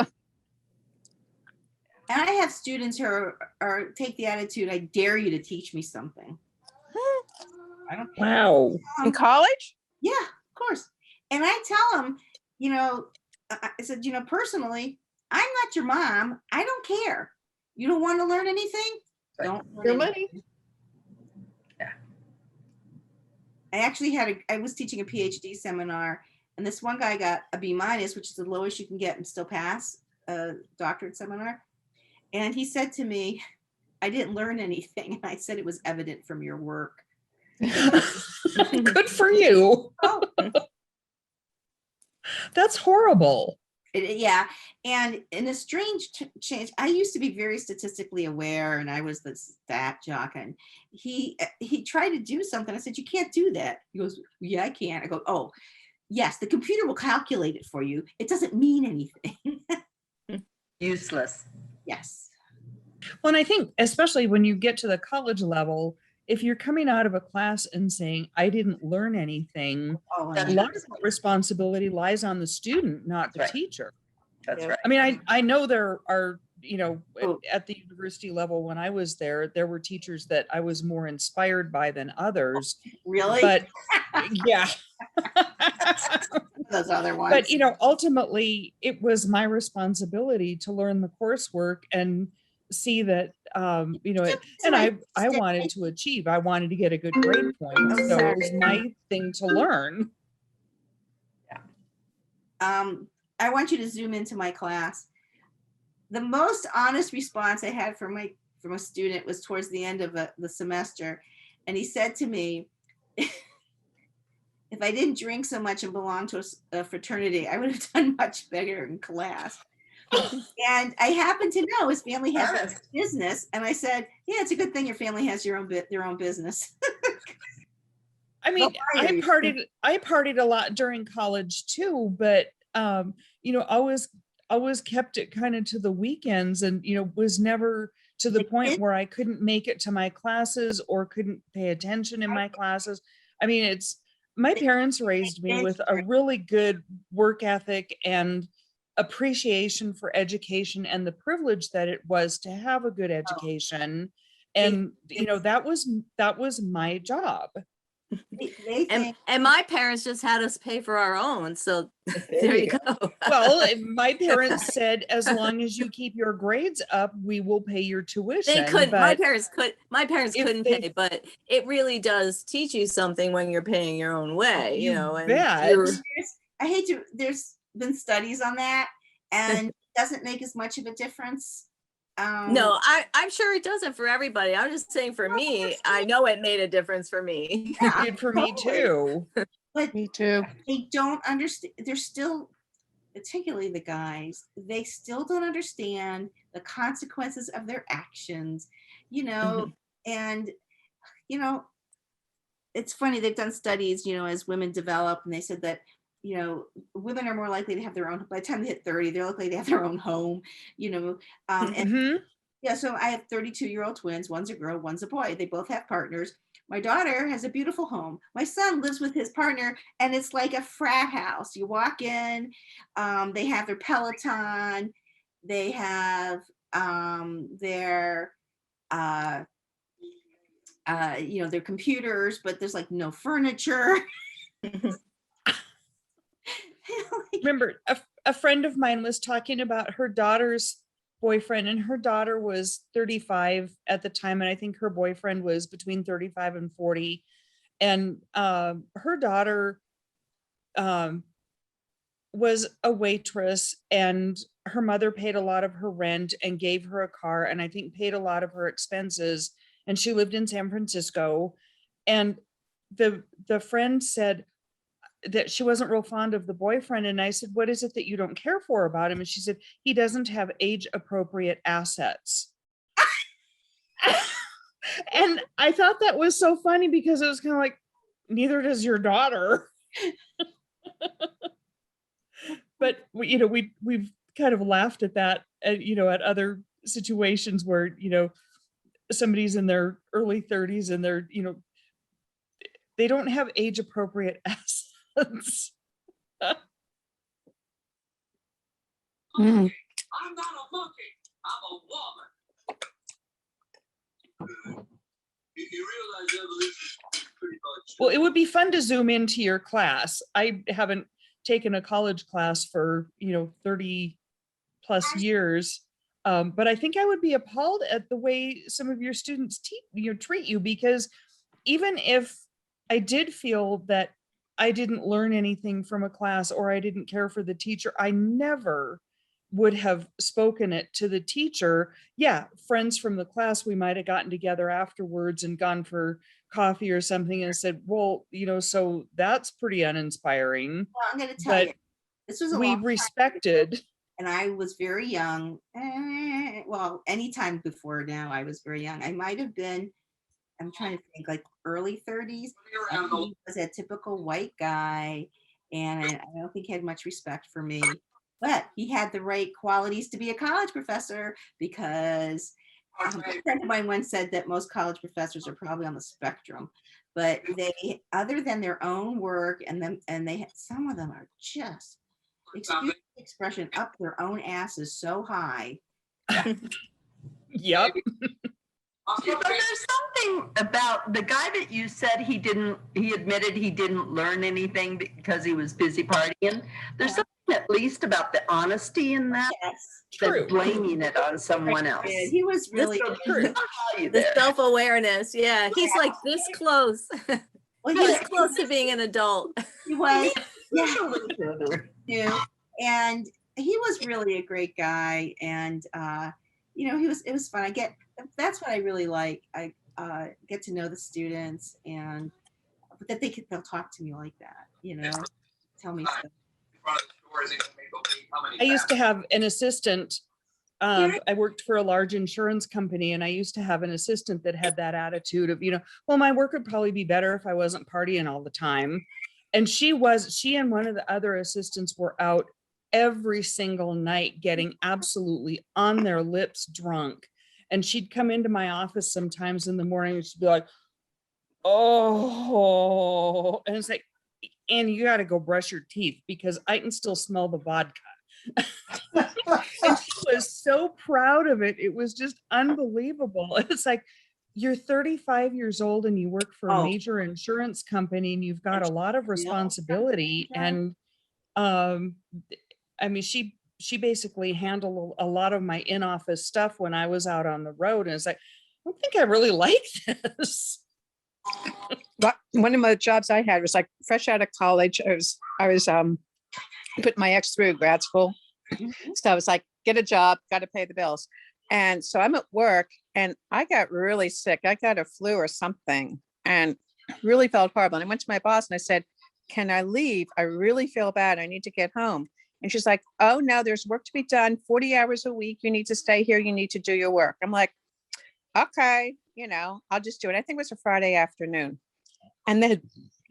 And I have students who are take the attitude, I dare you to teach me something. I don't care. Wow. In college? Yeah, of course. And I tell them, I said, personally, I'm not your mom. I don't care. You don't want to learn anything? Don't learn Your anything. money. I actually I was teaching a PhD seminar, and this one guy got a B-, which is the lowest you can get and still pass a doctorate seminar. And he said to me, I didn't learn anything. And I said, it was evident from your work. Good for you. Oh, That's horrible. yeah. And in a strange change, I used to be very statistically aware, and I was the stat jock, and he tried to do something. I said, you can't do that. He goes, yeah, I can. I go, oh, yes, the computer will calculate it for you. It doesn't mean anything. Useless. Yes. Well, and I think especially when you get to the college level, if you're coming out of a class and saying, I didn't learn anything, Oh, a lot of that responsibility lies on the student, not the Right. teacher. That's Yeah. right. I mean, I know there are, you know, Oh. at the university level, when I was there were teachers that I was more inspired by than others, really? but yeah. Those other ones. But, you know, ultimately it was my responsibility to learn the coursework and see that, you know, and I wanted to achieve, I wanted to get a good grade point. So it was my thing to learn. I want you to zoom into my class. The most honest response I had from a student was towards the end of the semester. And he said to me, if I didn't drink so much and belong to a fraternity, I would have done much better in class. And I happen to know his family has their own business. And I said, yeah, it's a good thing your family has their own business. I mean, I partied a lot during college too, but you know, always kept it kind of to the weekends, and you know, was never to the point where I couldn't make it to my classes or couldn't pay attention in my classes. I mean, my parents raised me with a really good work ethic and appreciation for education and the privilege that it was to have a good education. And you know, that was my job. And my parents just had us pay for our own. So there you go. Well, my parents said, as long as you keep your grades up, we will pay your tuition. They couldn't, my parents if couldn't they- pay, but it really does teach you something when you're paying your own way, you know, and bet. I hate to, there's been studies on that, and it doesn't make as much of a difference. No, I'm sure it doesn't for everybody. I'm just saying for me, I know it made a difference for me. It did for me too. But Me too. they don't understand. They're still, particularly the guys, they still don't understand the consequences of their actions, you know. And you know, it's funny, they've done studies, you know, as women develop, and they said that, you know, women are more likely to have their own, by the time they hit 30, they're likely to have their own home, you know. And yeah, so I have 32-year-old twins. One's a girl, one's a boy. They both have partners. My daughter has a beautiful home. My son lives with his partner, and it's like a frat house. You walk in, they have their Peloton, they have their you know, their computers, but there's like no furniture. Remember, a friend of mine was talking about her daughter's boyfriend, and her daughter was 35 at the time, and I think her boyfriend was between 35 and 40. And her daughter was a waitress, and her mother paid a lot of her rent and gave her a car, and I think paid a lot of her expenses. And she lived in San Francisco. And the friend said that she wasn't real fond of the boyfriend. And I said, what is it that you don't care for about him? And she said, he doesn't have age appropriate assets. And I thought that was so funny, because it was kind of like, neither does your daughter. But you know, we've kind of laughed at that, you know, at other situations where, you know, somebody's in their early 30s and they're, you know, they don't have age appropriate assets. I'm not a monkey. I'm a woman. You realize evolution is pretty much. Well, it would be fun to zoom into your class. I haven't taken a college class for, you know, 30 plus years. But I think I would be appalled at the way some of your students treat you, because even if I did feel that I didn't learn anything from a class or I didn't care for the teacher, I never would have spoken it to the teacher. Yeah, friends from the class, we might have gotten together afterwards and gone for coffee or something and said, well, so that's pretty uninspiring. Well, I'm going to tell you, this was a We long time respected. and I was very young. Well, anytime before now, I was very young. I might have been, I'm trying to think, like early 30s. And he was a typical white guy, and I don't think he had much respect for me. But he had the right qualities to be a college professor, because a friend of mine once said that most college professors are probably on the spectrum. But they, other than their own work, and some of them are just, excuse the expression, up their own asses so high. Yep. Well, there's something about the guy that you said he admitted he didn't learn anything because he was busy partying. There's something at least about the honesty in that, than blaming it on someone else. He was really The self-awareness. Yeah. He's like this close. Well, He's close to being an adult. He was, yeah. And he was really a great guy. And, it was fun. That's what I really like. I get to know the students, and that they'll talk to me like that, tell me stuff. I used to have an assistant. I worked for a large insurance company, and I used to have an assistant that had that attitude of, well, my work would probably be better if I wasn't partying all the time. And she and one of the other assistants were out every single night getting absolutely on their lips drunk. And she'd come into my office sometimes in the morning and she'd be like, oh, and it's like, and you got to go brush your teeth because I can still smell the vodka. And she was so proud of it. It was just unbelievable. It's like, you're 35 years old and you work for a major insurance company and you've got a lot of responsibility. And I mean, she basically handled a lot of my in-office stuff when I was out on the road. And it's like, I don't think I really like this. But one of the jobs I had was like fresh out of college. I was putting my ex through grad school. So I was like, get a job, got to pay the bills. And so I'm at work and I got really sick. I got a flu or something and really felt horrible. And I went to my boss and I said, can I leave? I really feel bad. I need to get home. And she's like, oh no, there's work to be done. 40 hours a week. You need to stay here. You need to do your work. I'm like, okay, I'll just do it. I think it was a Friday afternoon. And then,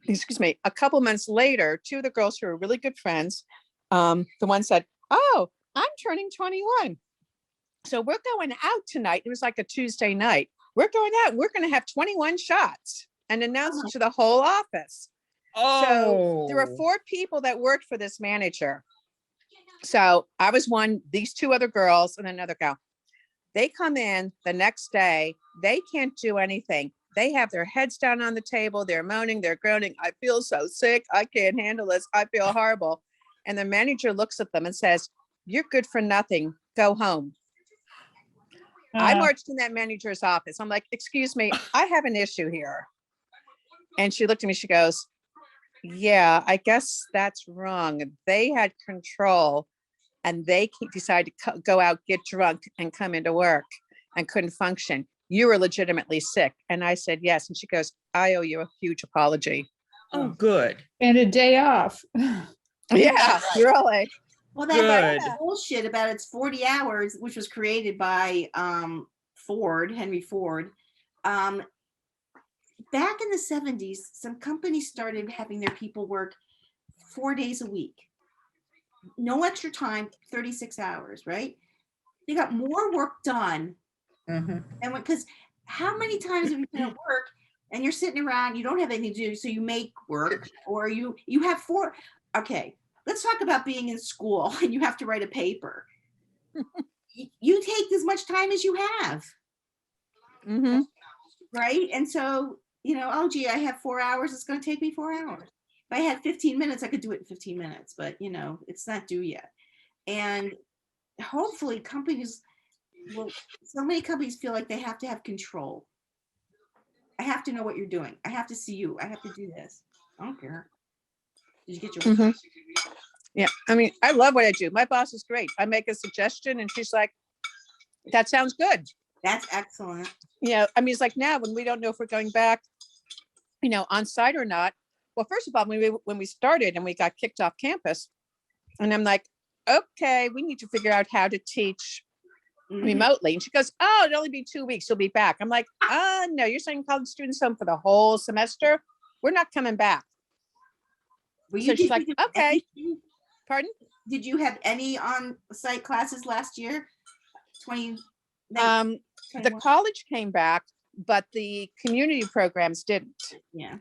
excuse me, a couple months later, two of the girls who were really good friends, the one said, oh, I'm turning 21. So we're going out tonight. It was like a Tuesday night. We're going out. We're going to have 21 shots and announce it to the whole office. So there were 4 people that worked for this manager. So I was one, these 2 other girls and another gal. They come in the next day. They can't do anything. They have their heads down on the table. They're moaning, they're groaning. I feel so sick. I can't handle this. I feel horrible. And the manager looks at them and says, you're good for nothing. Go home. I marched in that manager's office. I'm like, excuse me, I have an issue here. And she looked at me, she goes, yeah, I guess that's wrong. They had control and they decided to go out, get drunk and come into work and couldn't function. You were legitimately sick. And I said, yes. And she goes, I owe you a huge apology. Oh, good. And a day off. Yeah, really. Well, that bullshit about it's 40 hours, which was created by Henry Ford. Back in the 70s, some companies started having their people work 4 days a week. No extra time, 36 hours, right? They got more work done. And because how many times have you been at work and you're sitting around, you don't have anything to do, so you make work, or you have 4. Okay, let's talk about being in school and you have to write a paper. You take as much time as you have. Right? And so, oh gee, I have 4 hours. It's going to take me 4 hours. If I had 15 minutes, I could do it in 15 minutes, but it's not due yet. And hopefully companies well, so many companies feel like they have to have control. I have to know what you're doing. I have to see you. I have to do this. I don't care. Did you get your? Mhm. Yeah, I mean, I love what I do. My boss is great. I make a suggestion and she's like, that sounds good. That's excellent. I mean, it's like now when we don't know if we're going back, on site or not. Well, first of all, when we started and we got kicked off campus, and I'm like, okay, we need to figure out how to teach Mhm. remotely. And she goes, oh, it'll only be 2 weeks. You'll be back. I'm like, no, you're sending college students home for the whole semester. We're not coming back. Well, So she's like, have okay. any- Pardon? Did you have any on-site classes last year? 20. The 21? college came back, but the community programs didn't, Yeah.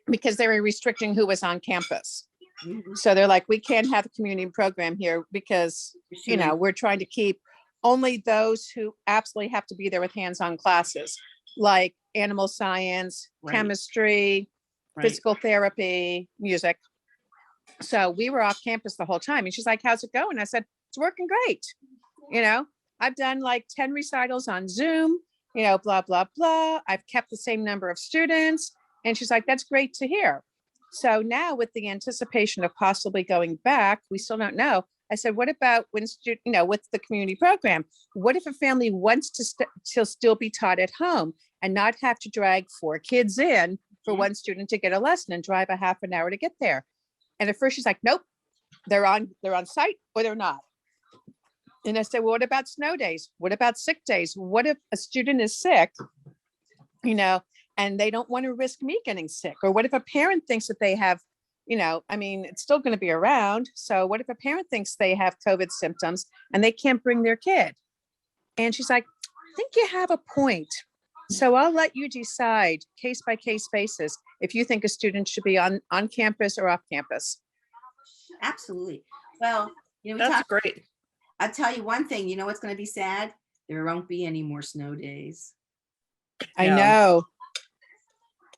because they were restricting who was on campus. Mhm. So they're like, we can't have a community program here because, There's too many. we're trying to keep only those who absolutely have to be there with hands-on classes, like animal science, Right. chemistry, Right. physical therapy, music. So we were off campus the whole time. And she's like, how's it going? I said, it's working great. I've done like 10 recitals on Zoom, blah, blah, blah. I've kept the same number of students. And she's like, that's great to hear. So now with the anticipation of possibly going back, we still don't know. I said, what about when, with the community program? What if a family wants to still be taught at home and not have to drag 4 kids in for Mhm. one student to get a lesson and drive a half an hour to get there? And at first she's like, nope, they're on site or they're not. And I said, well, what about snow days? What about sick days? What if a student is sick, and they don't want to risk me getting sick? Or what if a parent thinks that they have, it's still going to be around. So what if a parent thinks they have COVID symptoms and they can't bring their kid? And she's like, I think you have a point. So I'll let you decide case by case basis if you think a student should be on campus or off campus. Absolutely. Well, we That's talked. great. I'll tell you one thing. You know what's going to be sad? There won't be any more snow days. I Yeah. know.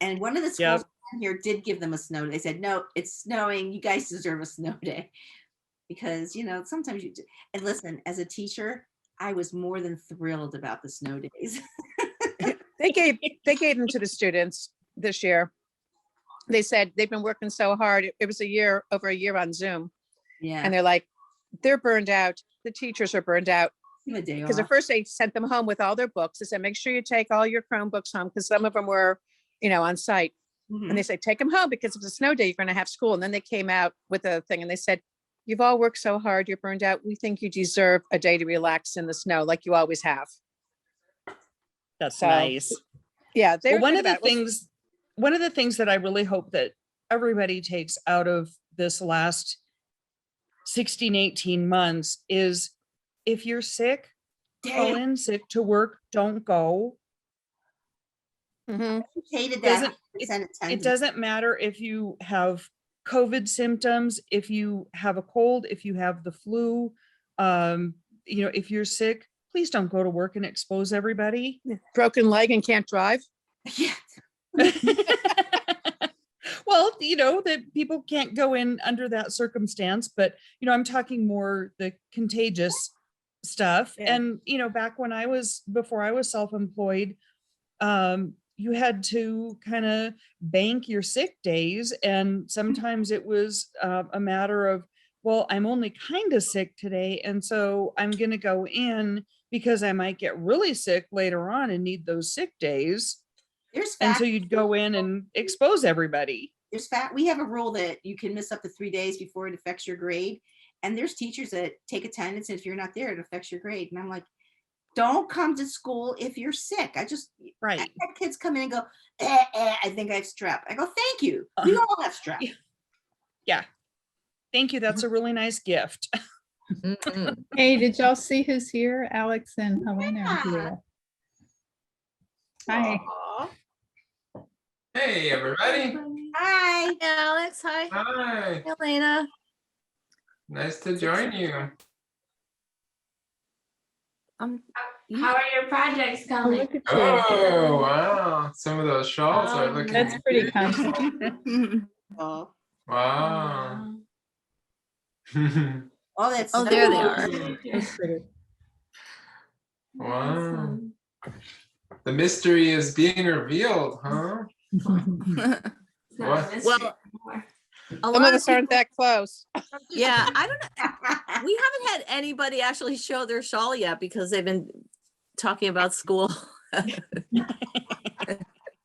And one of the Yep. schools here did give them a snow day. They said, no, it's snowing. You guys deserve a snow day. Because, sometimes you do. And listen, as a teacher, I was more than thrilled about the snow days. They gave them to the students this year. They said they've been working so hard. It was over a year on Zoom. Yeah. And they're like, they're burned out. The teachers are burned out. Give 'em a day Because at off. first they sent them home with all their books. They said, make sure you take all your Chromebooks home, because some of them were, on site. Mhm. And they said, take them home because if it's a snow day, you're going to have school. And then they came out with a thing and they said, you've all worked so hard, you're burned out. We think you deserve a day to relax in the snow like you always have. That's So, nice. Yeah. They Well, were one good of the about it. Well, things, one of the things that I really hope that everybody takes out of this last 16, 18 months is if you're sick, call in sick to work, don't go. mhm. Hated Doesn't that. 100% It attendance. doesn't matter if you have COVID symptoms, if you have a cold, if you have the flu, if you're sick, please don't go to work and expose everybody. Broken leg and can't drive. Yeah. Well, that people can't go in under that circumstance, but I'm talking more the contagious stuff. Yeah. And back when before I was self-employed, you had to kind of bank your sick days, and sometimes it was a matter of, well, I'm only kind of sick today, and so I'm going to go in because I might get really sick later on and need those sick days. There's And fact. so you'd go in and expose everybody. We have a rule that you can miss up to 3 days before it affects your grade. And there's teachers that take attendance, and if you're not there, it affects your grade. And I'm like, don't come to school if you're sick. I Right. had kids come in and go, I think I have strep. I go, thank you. We all have strep. Yeah. Thank you. That's a really nice gift. Mm-mm. Hey, did y'all see who's here? Alex and Helena are here. Hi. Aw. Hey, everybody. Hi. Hi, Alex. Hi, Hi. Elena. Nice to join you. How are your projects Oh, going? look at you. Oh, wow. Some of those shawls are looking That's pretty good. comfy. Oh, Wow. oh, that's. Oh, there they are. That's pretty. Wow. The mystery is being revealed, huh? It's not What? a mystery Well, anymore. a Some lot of of us aren't people, that close. yeah, I don't know. We haven't had anybody actually show their shawl yet because they've been talking about school.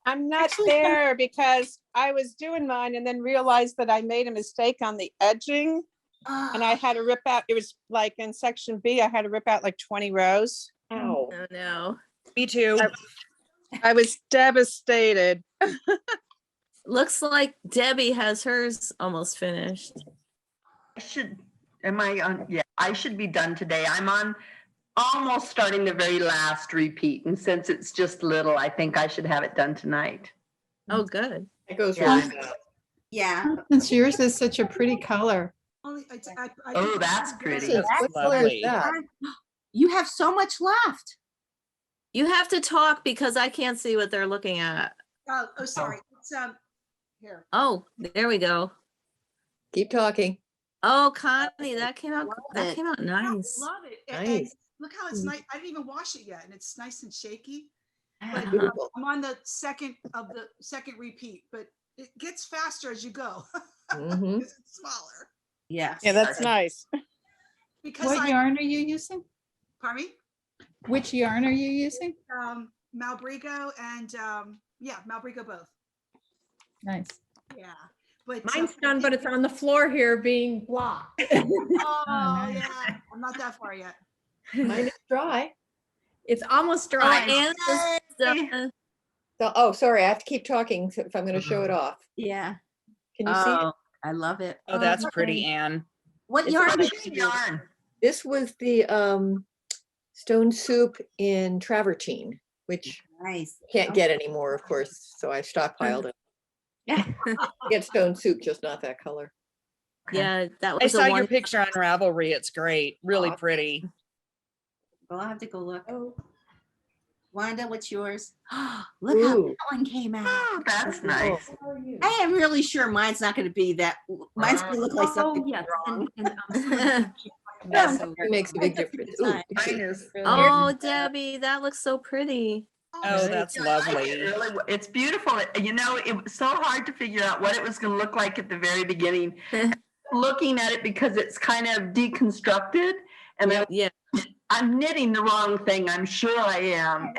I'm not there because I was doing mine and then realized that I made a mistake on the edging. And I had to rip out, it was like in section B, I had to rip out like 20 rows. Ow. Oh, no. Me too. I was devastated. Looks like Debbie has hers almost finished. Am I on? Yeah, I should be done today. I'm on almost starting the very last repeat. And since it's just little, I think I should have it done tonight. Oh, good. It goes Yeah. really fast. Yeah. Since yours is such a pretty color. Oh, that's pretty. This is- What color is lovely. that? You have so much left. You have to talk because I can't see what they're looking at. Oh, sorry. It's, here. Oh, there we go. Keep talking. Oh, Connie, that came out it. nice. Love it. Nice. Look how it's Mm. nice. I didn't even wash it yet and it's nice and shaky. But Uh-huh. Beautiful. I'm on the second repeat, but it gets faster as you go. Mhm. Because it's smaller. Yes. Yeah, that's nice. Because What yarn are you using? pardon me, Which yarn are you using? Malbrigo and, Malbrigo both. Nice. Yeah. But Mine's done, but it's on the floor here being blocked. oh, nice. yeah, I'm not that far yet. Mine is dry. It's almost Oh, dry. Anna's is done. So, oh, sorry, I have to keep talking if I'm gonna show it off. Yeah. Can you see it? Oh, I love it. Oh, that's pretty, Anne. What It's yarn? like- did you do? Yarn. This was the stone soup in travertine, which Nice. can't get anymore, of course, so I stockpiled it. Yeah. Get stone soup, just not that color. Yeah, that I was saw a your one. picture on Ravelry. It's great. Really Aw. pretty. Well, I'll have to go look. Oh, Wanda, what's yours? Look how Ooh. that one came out. Oh, that's nice. I am really sure mine's not going to be that. Mine's going to look like something yes, wrong. it makes a big difference. Ooh, Mine is Oh, Debbie, that looks so pretty. Oh, that's lovely. It's beautiful. You know, it was so hard to figure out what it was going to look like at the very beginning. Looking at it because it's kind of deconstructed, and Yeah. I'm knitting the wrong thing. I'm sure I am.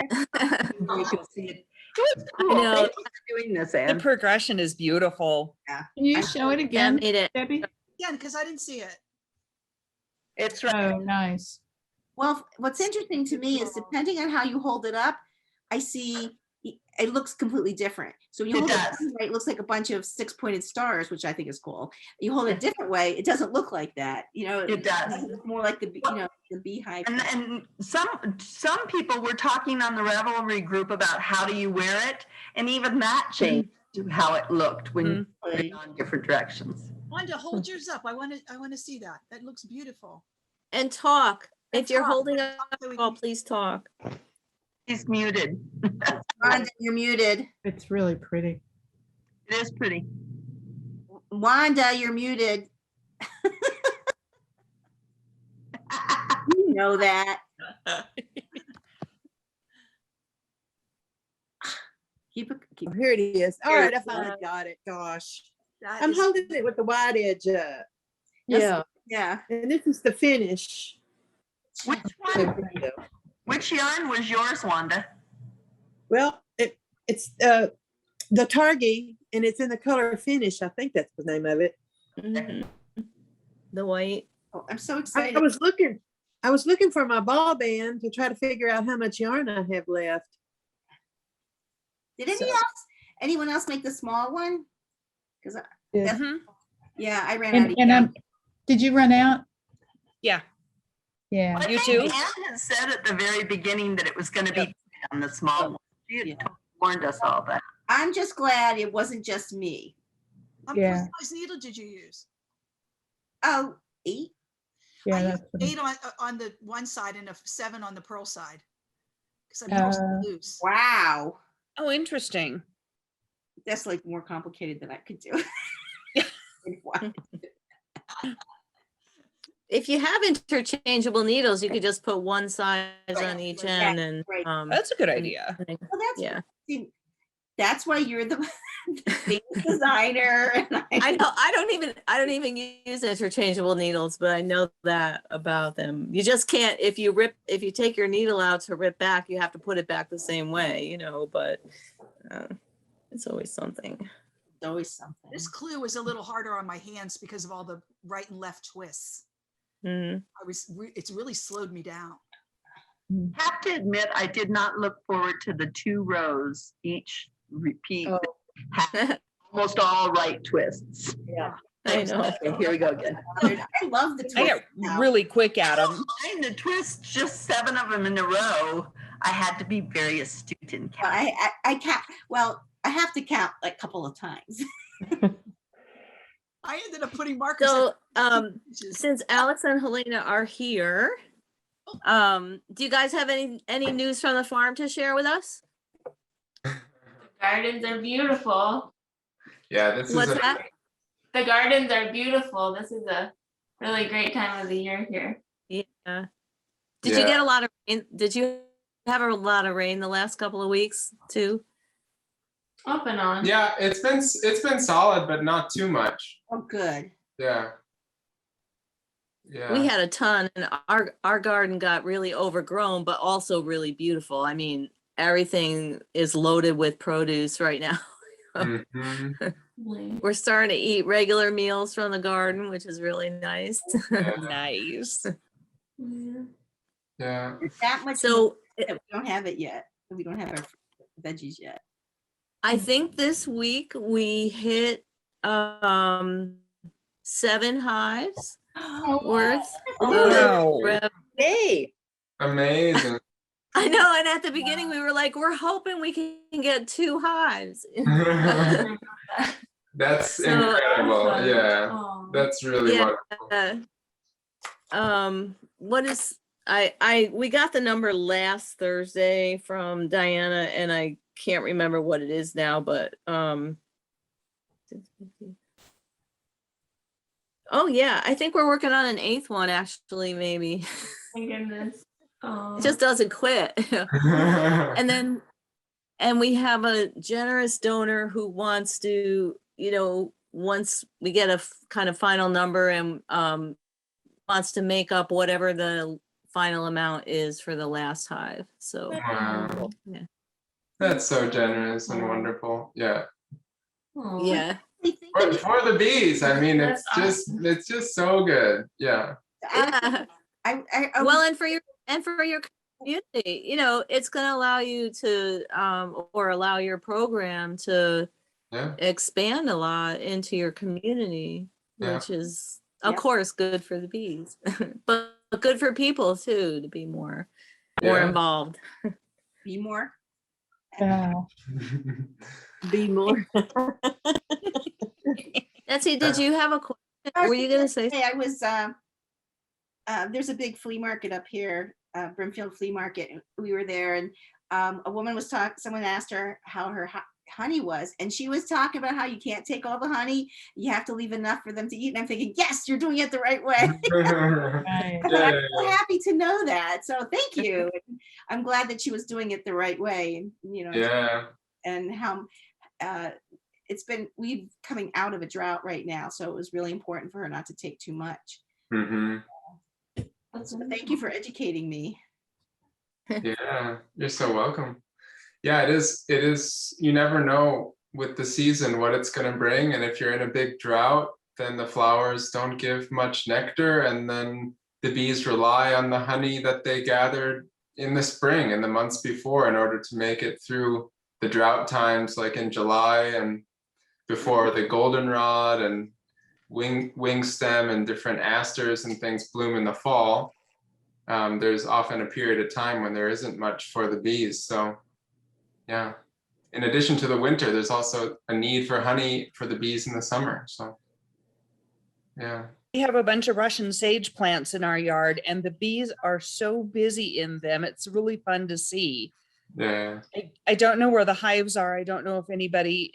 You can see it. It was cool. know. Thank you for doing this, The Anne. progression is beautiful. Can you show it That again, made it. Debbie? Again, because I didn't see it. It's right. Oh, nice. Well, what's interesting to me is depending on how you hold it up, I see it looks completely different. So when you It hold does. it one way, it looks like a bunch of 6-pointed stars, which I think is cool. You hold it a different way, it doesn't look like that. You know, It does. looks more like the the beehive. And some people were talking on the Ravelry group about how do you wear it, and even that changed to how it looked when you put it on different directions. Wanda, hold yours up. I want to see that. That looks beautiful. And talk. And If you're talk. holding up, So we oh, can- please talk. He's muted. Wanda, you're muted. It's really pretty. It is pretty. Wanda, you're muted. You know that. Keep Oh, here it is. All Here right, it I finally got it. Gosh. That I'm is- holding it with the wide edge up. yeah. Yeah. And this is the finish. Which So one? pretty, though. Which yarn was yours, Wanda? Well, it's the Targi, and it's in the color finish. I think that's the name of it. Mhm. The white. Oh, I'm so I excited. was looking for my ball band to try to figure out how much yarn I have left. Did anyone else make the small one? Because Yeah. Mhm. yeah, I ran out of And yarn. did you run out? Yeah. Yeah. I You think too? Anne had said at the very beginning that it was going to be on the small one. She had Yeah. warned us all that. I'm just glad it wasn't just me. Yeah. What size needle did you use? Oh, 8. Yeah, I that's used what 8 on the one side and a 7 on the pearl side. Because I'm loose. Wow. Oh, interesting. That's like more complicated than I could do. Wow. if you have interchangeable needles, you could just put one size on each end and, right. That's a good idea. Well, that's yeah. see, that's why you're the big designer. And I know, I don't even use interchangeable needles, but I know that about them. You just can't, if you take your needle out to rip back, you have to put it back the same way, you know, but it's always something. Always something. This clue was a little harder on my hands because of all the right and left twists. Mhm. It's really slowed me down. Have to admit, I did not look forward to the 2 rows. Each repeat had almost all right twists. Yeah. I know. Okay, here we go again. I love the I twist get now. really quick at them. Find the twists, just 7 of them in a row. I had to be very astute in counting. I count. Well, I have to count like a couple of times. I ended up putting markers. So, at- since Alex and Helena are here, do you guys have any news from the farm to share with us? Gardens are beautiful. Yeah, this What's is a, that? The gardens are beautiful. This is a really great time of the year here. Yeah. Did you Yeah. get a lot of rain? Did you have a lot of rain the last couple of weeks too? Off and on. yeah, it's been solid, but not too much. Oh, good. Yeah. Yeah. We had a ton, and our garden got really overgrown, but also really beautiful. I mean, everything is loaded with produce right now. Mhm. We're starting to eat regular meals from the garden, which is really nice. Nice. Yeah. There's that much So that we don't have it yet. We don't have our veggies yet. I think this week we hit 7 hives worth. Wow. Hey, Amazing. I know, and at the beginning we were like, we're hoping we can get 2 hives. That's So- incredible. Yeah. Aw. That's really Yeah. wonderful. What is we got the number last Thursday from Diana, and I can't remember what it is now, but oh yeah, I think we're working on an 8th one actually, maybe. My goodness. Oh. It just doesn't quit. And we have a generous donor who wants to, you know, once we get a kind of final number and wants to make up whatever the final amount is for the last hive. So Wow. yeah. That's so generous and wonderful. Yeah. Aw. Yeah. For the bees. I mean, That's it's just so good. Yeah. Yeah. I Well, and for your community, you know, it's going to allow you to or allow your program to Yeah. expand a lot into your community, Yeah. which is of Yep. course good for the bees, but good for people too to be more Yeah. involved. be more. Wow. Be more. Betsy, did you have a question? Were you going to say? Hey, I was there's a big flea market up here, Brimfield Flea Market. And we were there, and a woman was talking. Someone asked her how her honey was, and she was talking about how you can't take all the honey. You have to leave enough for them to eat. And I'm thinking, yes, you're doing it the right way. Right. But I'm so happy to know that. So thank you. And I'm glad that she was doing it the right way, and you know, Yeah. and how we've coming out of a drought right now, so it was really important for her not to take too much. Hmm. So thank you for educating me. Yeah. You're so welcome. Yeah, it is. You never know with the season what it's going to bring. And if you're in a big drought, then the flowers don't give much nectar. And then the bees rely on the honey that they gathered in the spring and the months before in order to make it through the drought times, like in July and before the goldenrod and wing stem and different asters and things bloom in the fall. There's often a period of time when there isn't much for the bees. So yeah, in addition to the winter, there's also a need for honey for the bees in the summer. So yeah. We have a bunch of Russian sage plants in our yard, and the bees are so busy in them. It's really fun to see. Yeah. I don't know where the hives are. I don't know if anybody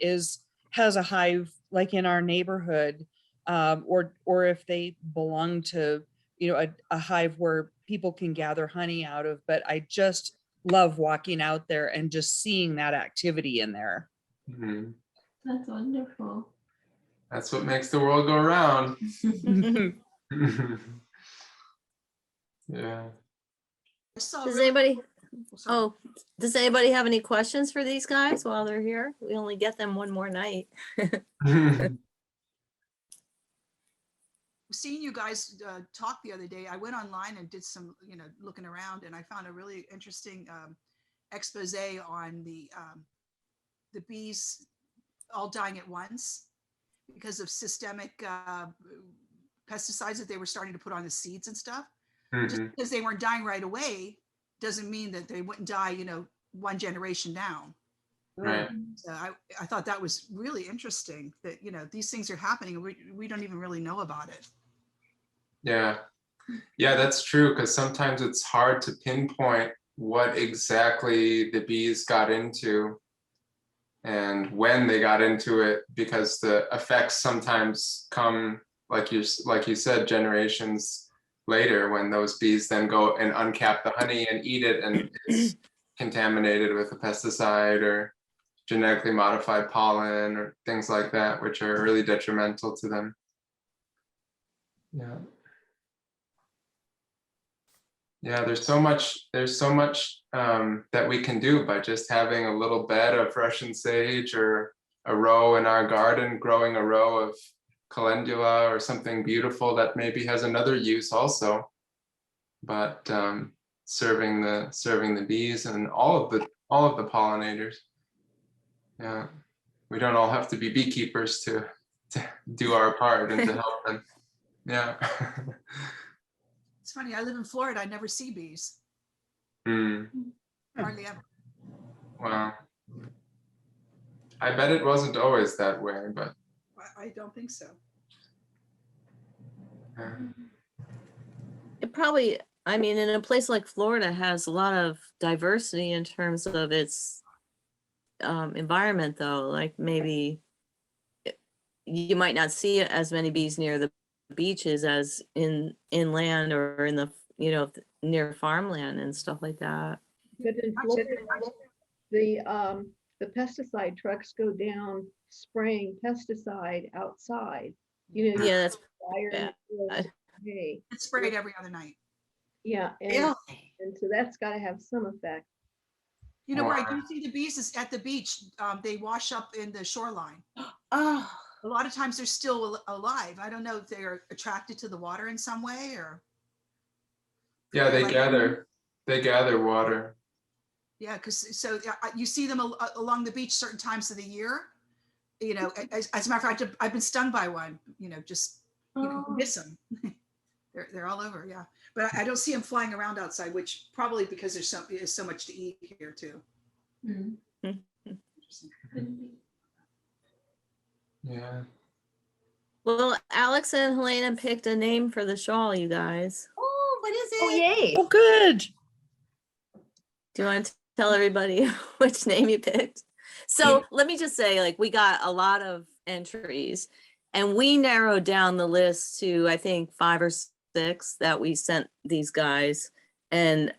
has a hive like in our neighborhood, or if they belong to a hive where people can gather honey out of, but I just love walking out there and just seeing that activity in there. Mhm. That's wonderful. That's what makes the world go round. Yeah. I saw Does really- anybody, sorry. oh, does anybody have any questions for these guys while they're here? We only get them one more night. Seeing you guys talk the other day, I went online and did some, looking around, and I found a really interesting expose on the bees all dying at once because of systemic pesticides that they were starting to put on the seeds and stuff. Just Mhm. because they weren't dying right away doesn't mean that they wouldn't die, one generation down. Right. So I thought that was really interesting that, these things are happening and we don't even really know about it. Yeah. Yeah, that's true, because sometimes it's hard to pinpoint what exactly the bees got into and when they got into it, because the effects sometimes come, like you said, generations later, when those bees then go and uncap the honey and eat it, and it's contaminated with a pesticide or genetically modified pollen or things like that, which are really detrimental to them. Yeah. Yeah, there's so much that we can do by just having a little bed of Russian sage, or a row in our garden, growing a row of calendula or something beautiful that maybe has another use also. But serving the bees and all of the pollinators. Yeah, we don't all have to be beekeepers to do our part and to help them. Yeah. It's funny, I live in Florida, I never see bees, hardly ever. Wow. I bet it wasn't always that way, but I don't think so. It probably, I mean, in a place like Florida has a lot of diversity in terms of its environment, though. Like maybe you might not see as many bees near the beaches as inland or in the, near farmland and stuff like that. But in Florida, the pesticide trucks go down spraying pesticide outside. Yeah, that's fire bad. hay. It's sprayed every other night. Yeah, and so that's got to have some effect. Where I do see the bees is at the beach. They wash up in the shoreline. Oh, A lot of times they're still alive. I don't know if they are attracted to the water in some way or. yeah, they Like- gather water. Yeah, because you see them along the beach certain times of the year. As a matter of fact, I've been stung by one. Just you can miss them. They're all over. Yeah, but I don't see them flying around outside, which probably because there's so much to eat here too. Yeah. Well, Alex and Helena picked a name for the shawl, you guys. Oh, what is it? Oh, yay. Oh, good. Do you want to tell everybody which name you picked? So let me just say, we got a lot of entries, and we narrowed down the list to, I think, 5 or 6 that we sent these guys, and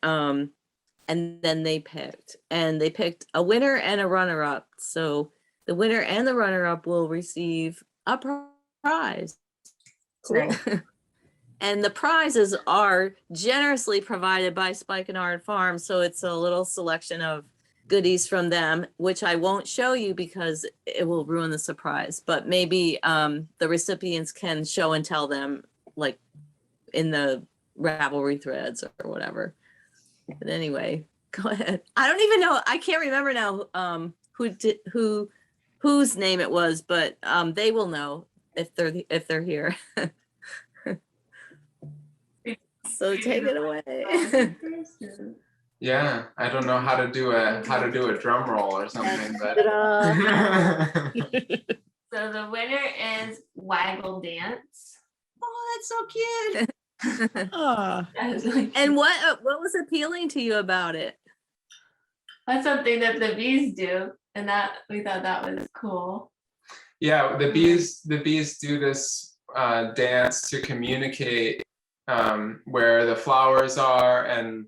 then they picked a winner and a runner-up. So the winner and the runner-up will receive a prize. Cool. And the prizes are generously provided by Spike and Art Farm. So it's a little selection of goodies from them, which I won't show you because it will ruin the surprise. But maybe the recipients can show and tell them, like in the Ravelry threads or whatever. But anyway, go ahead. I don't even know. I can't remember now whose name it was, but they will know if they're here. So take it away. Yeah, I don't know how to do a drum roll or something, but So the winner is Waggle Dance. Oh, that's so cute. Ah, And what was appealing to you about it? That's something that the bees do, and that we thought that was cool. yeah, the bees do this dance to communicate where the flowers are, and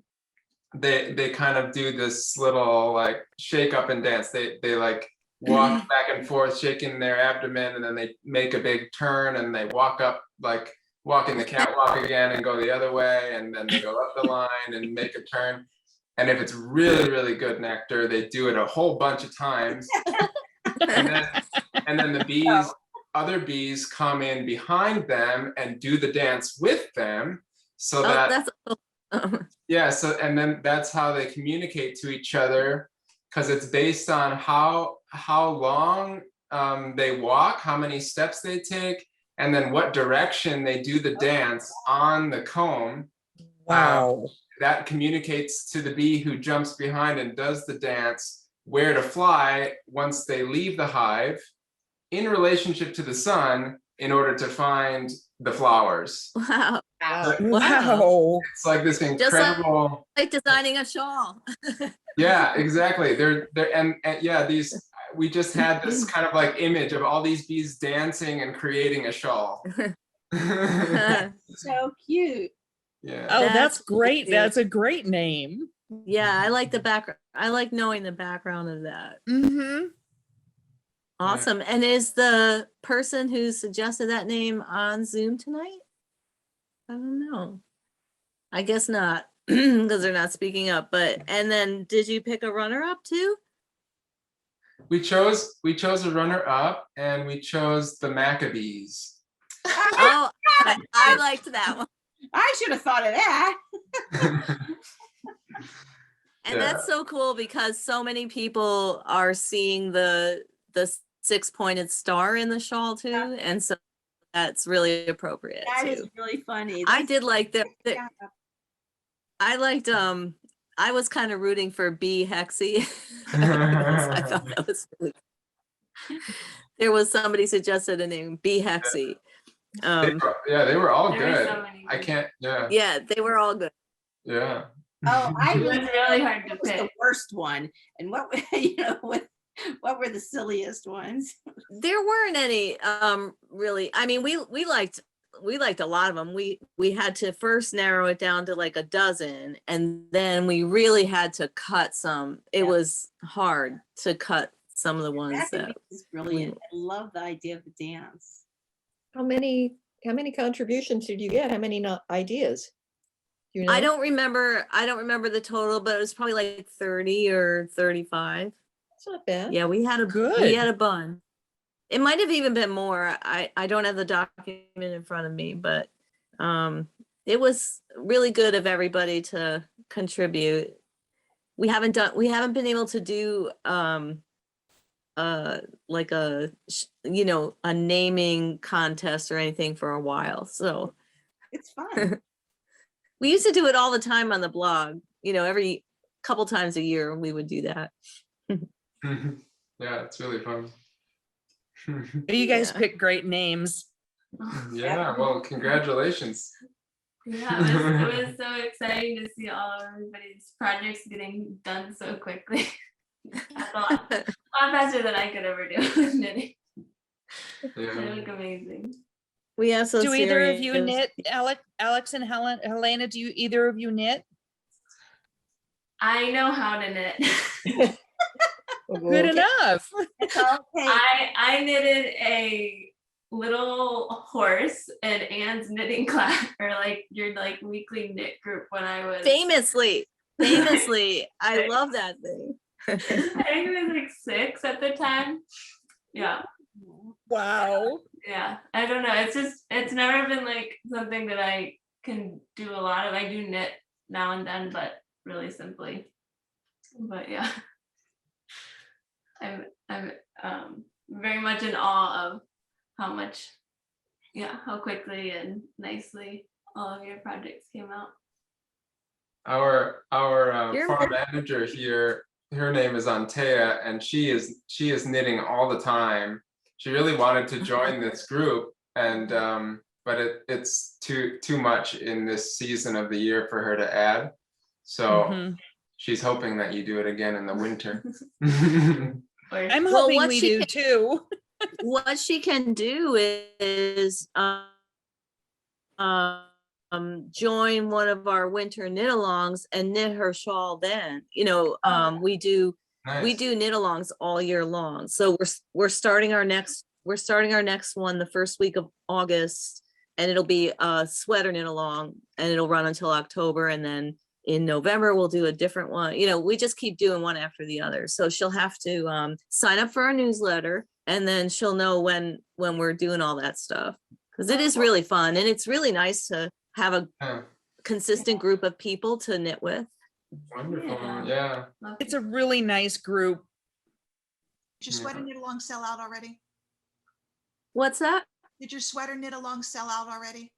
they kind of do this little like shake up and dance. They like walk back and forth, shaking their abdomen, and then they make a big turn and they walk up, like walking the catwalk again and go the other way, and then they go up the line and make a turn. And if it's really, really good nectar, they do it a whole bunch of times. And then the bees, other bees come in behind them and do the dance with them, so that yeah, so and then that's how they communicate to each other, because it's based on how long they walk, how many steps they take, and then what direction they do the dance on the comb. Wow. That communicates to the bee who jumps behind and does the dance where to fly once they leave the hive in relationship to the sun in order to find the flowers. Wow. Wow. It's like this Just incredible. like designing a shawl. Yeah, exactly. They're and yeah, we just had this kind of like image of all these bees dancing and creating a shawl. So cute. Yeah. Oh, that's That's great. cute. That's a great name. Yeah, I like the background. I like knowing the background of that. Mm-hmm. Awesome. And is the person who suggested that name on Zoom tonight? I don't know. I guess not, because they're not speaking up. But and then did you pick a runner-up too? We chose a runner-up, and we chose the Maccabees. Oh, I liked that one. I should have thought of that. And that's so cool because so many people are seeing the 6-pointed star in the shawl too, and so that's really appropriate. That too. is really funny. I did like that. I liked I was kind of rooting for B Hexy. I thought that was really there was somebody suggested a name, B Hexy. They were all There were good. so many I good- can't. Yeah. Yeah, they were all good. Yeah. Oh, I It was really hard to what was the pick. worst one, and what what were the silliest ones? There weren't any really. I mean, we liked a lot of them. We had to first narrow it down to like a dozen, and then we really had to cut some. It was hard to cut some of the ones that is brilliant. I love the idea of the dance. How many contributions did you get? How many ideas? Do you know? I don't remember the total, but it was probably like 30 or 35. It's not bad. Yeah, we had a Good. bunch. It might have even been more. I don't have the document in front of me, but it was really good of everybody to contribute. We haven't been able to do like a naming contest or anything for a while. So It's fun. we used to do it all the time on the blog. Every couple times a year we would do that. Yeah, it's really fun. You guys Yeah. pick great names. Yeah, well, congratulations. Yeah, it was so exciting to see all of everybody's projects getting done so quickly. That's a lot faster than I could ever do with knitting. They Yeah. look amazing. We have so Do either of you serious- knit? Alex and Helena, do you either of you knit? I know how to knit. Good enough. It's okay. I knitted a little horse in Anne's knitting class, or like your weekly knit group when I was famously. I love that thing. I think it was like 6 at the time. Yeah. Wow. Yeah. I don't know. It's never been like something that I can do a lot of. I do knit now and then, but really simply. But yeah. I'm very much in awe of how quickly and nicely all of your projects came out. Our You're farm manager here, her name is Antea, and she is knitting all the time. She really wanted to join this group, and but it's too much in this season of the year for her to add. So Mhm. she's hoping that you do it again in the winter. I'm Well, hoping what we she do too. What she can do is join one of our winter knit-alongs and knit her shawl then. You know, we do Nice. knit alongs all year long. So we're starting our next one the first week of August, and it'll be a sweater knit along, and it'll run until October, and then in November we'll do a different one. You know, we just keep doing one after the other. So she'll have to sign up for our newsletter, and then she'll know when we're doing all that stuff, because it is really fun, and it's really nice to have a Yeah, consistent group of people to knit with. wonderful. Yeah. Yeah. It's a really nice group. Did your sweater knit along sell out already? What's that? Did your sweater knit along sell out already?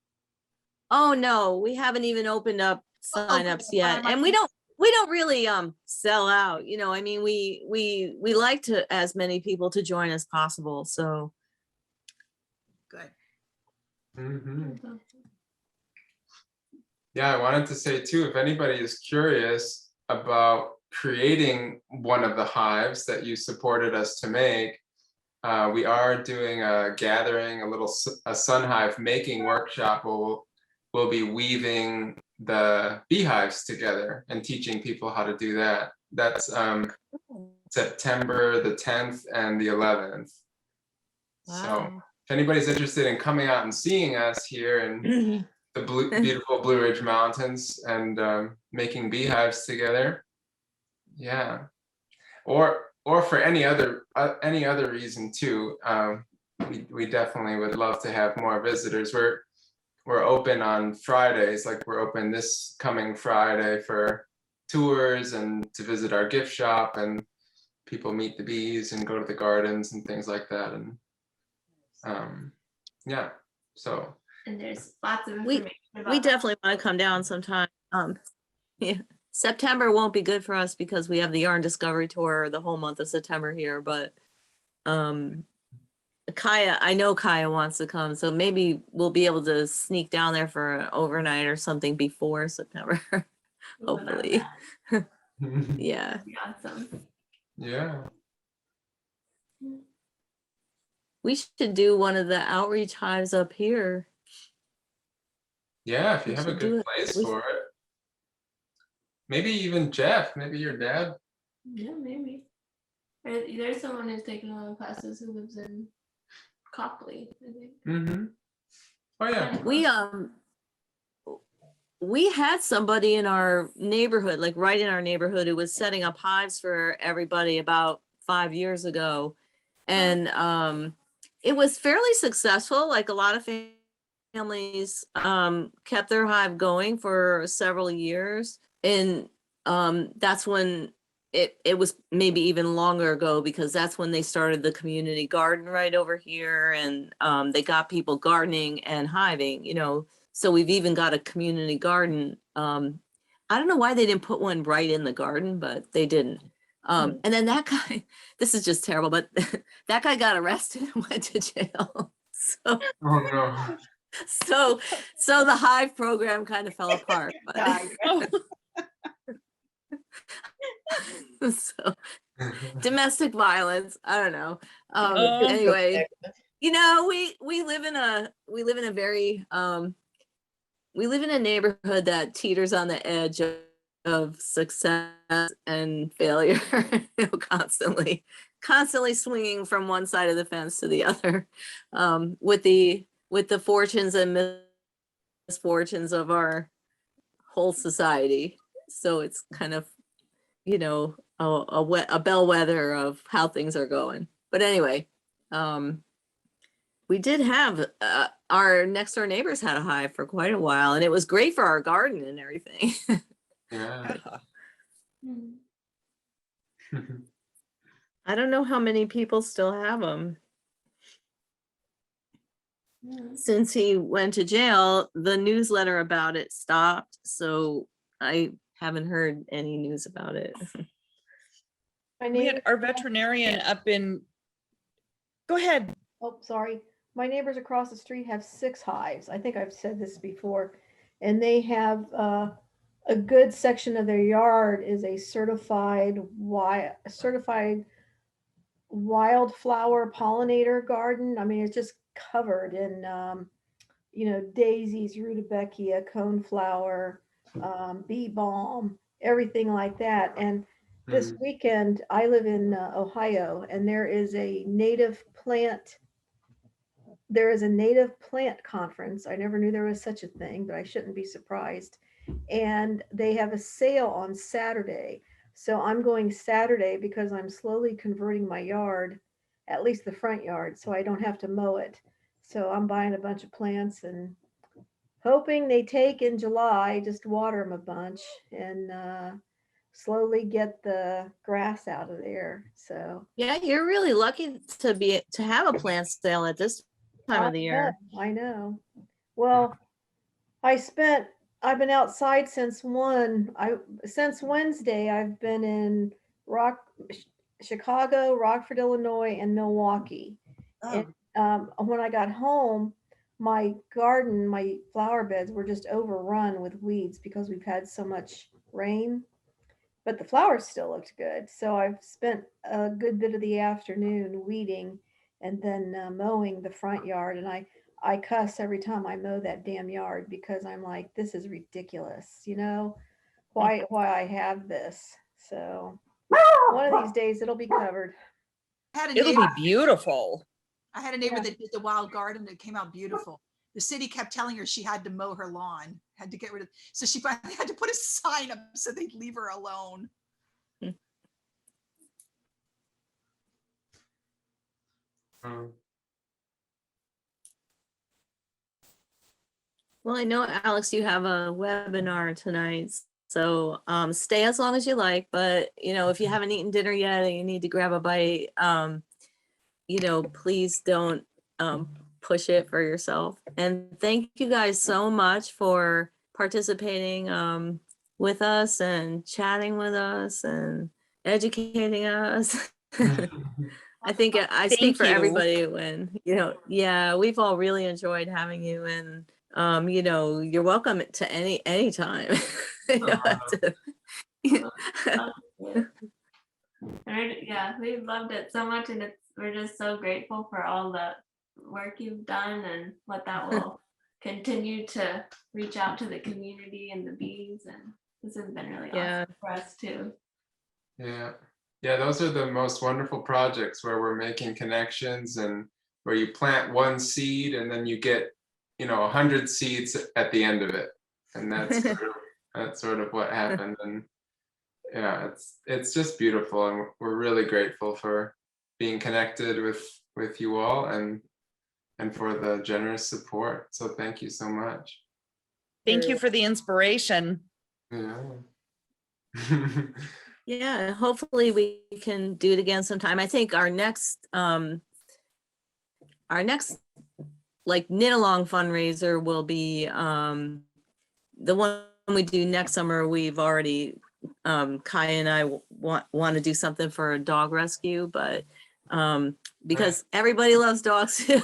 Oh no, we haven't even opened up Oh, signups good. yet, and we don't really sell out. You know, I mean, we like to as many people to join as possible. So Good. Mm-hmm. Yeah, I wanted to say too, if anybody is curious about creating one of the hives that you supported us to make, we are doing a gathering, a sun hive making workshop. We'll be weaving the beehives together and teaching people how to do that. That's September the 10th and the 11th. So wow. if anybody's interested in coming out and seeing us here in the beautiful Blue Ridge Mountains and making beehives together, yeah, or for any other reason too, we definitely would love to have more visitors. We're open on Fridays, like we're open this coming Friday for tours and to visit our gift shop, and people meet the bees and go to the gardens and things like that. And yeah, so And there's lots of We- information about We that. definitely want to come down sometime. Yeah, September won't be good for us because we have the Yarn Discovery Tour the whole month of September here, but Kaya, I know Kaya wants to come, so maybe we'll be able to sneak down there for an overnight or something before September. Ooh, I love Hopefully. that. Yeah. That'd be awesome. yeah. We should do one of the outreach hives up here. Yeah, if you We have a should do good it. place We- for it. Maybe even Jeff, maybe your dad. Yeah, maybe. There's someone who's taking online classes who lives in Copley, I think. Mm-hmm. Oh yeah. We had somebody in our neighborhood, like right in our neighborhood, who was setting up hives for everybody about 5 years ago. And it was fairly successful. Like a lot of families kept their hive going for several years. And that's when it was maybe even longer ago, because that's when they started the community garden right over here, and they got people gardening and hiving, you know. So we've even got a community garden. I don't know why they didn't put one right in the garden, but they didn't. And then that guy, this is just terrible, but that guy got arrested and went to jail. So Oh no. so the hive program kind of fell apart. But so domestic violence, I don't know. Anyway, you know, we live in a very we live in a neighborhood that teeters on the edge of success and failure, you know, constantly swinging from one side of the fence to the other, with the fortunes and misfortunes of our whole society. So it's kind of, you know, a bellwether of how things are going. But anyway, we did have our next door neighbors had a hive for quite a while, and it was great for our garden and everything. Yeah. I don't know how many people still have them. Since he went to jail, the newsletter about it stopped, so I haven't heard any news about it. We had our veterinarian up in, go ahead. Oh, sorry. My neighbors across the street have 6 hives. I think I've said this before. And they have a good section of their yard is a certified wildflower pollinator garden. I mean, it's just covered in daisies, rudbeckia, coneflower, bee balm, everything like that. And this weekend, I live in Ohio, and there is a native plant conference. I never knew there was such a thing, but I shouldn't be surprised. And they have a sale on Saturday. So I'm going Saturday because I'm slowly converting my yard, at least the front yard, so I don't have to mow it. So I'm buying a bunch of plants and hoping they take in July, just water them a bunch and slowly get the grass out of there. So Yeah, you're really lucky to have a plant sale at this time of the year. I know. Well, I've been outside since Wednesday. I've been in Chicago, Rockford, Illinois, and Milwaukee. Oh. And when I got home, my garden, my flower beds were just overrun with weeds because we've had so much rain. But the flowers still looked good. So I've spent a good bit of the afternoon weeding and then mowing the front yard. And I cuss every time I mow that damn yard because I'm like, this is ridiculous. Why I have this. So one of these days it'll be covered. I had a It'll neighbor, be beautiful. I had a neighbor that did the wild garden that came out beautiful. The city kept telling her she had to mow her lawn, had to get rid of, so she finally had to put a sign up so they'd leave her alone. Well, I know, Alex, you have a webinar tonight, so stay as long as you like, but if you haven't eaten dinner yet and you need to grab a bite, please don't push it for yourself. And thank you guys so much for participating with us and chatting with us and educating us. I think I speak for everybody when, yeah, we've all really enjoyed having you, and you're welcome to anytime. Yeah, we've loved it so much, and we're just so grateful for all the work you've done and what that will continue to reach out to the community and the bees, and this has been really awesome for us too. Yeah, those are the most wonderful projects where we're making connections and where you plant one seed and then you get 100 seeds at the end of it, and that's sort of what happened. And yeah, it's just beautiful, and we're really grateful for being connected with you all and for the generous support. So thank you so much. Thank you for the inspiration. Yeah, hopefully we can do it again sometime. I think our next like knit along fundraiser will be the one we do next summer. We've already Kai and I want to do something for a dog rescue, but because everybody loves dogs too.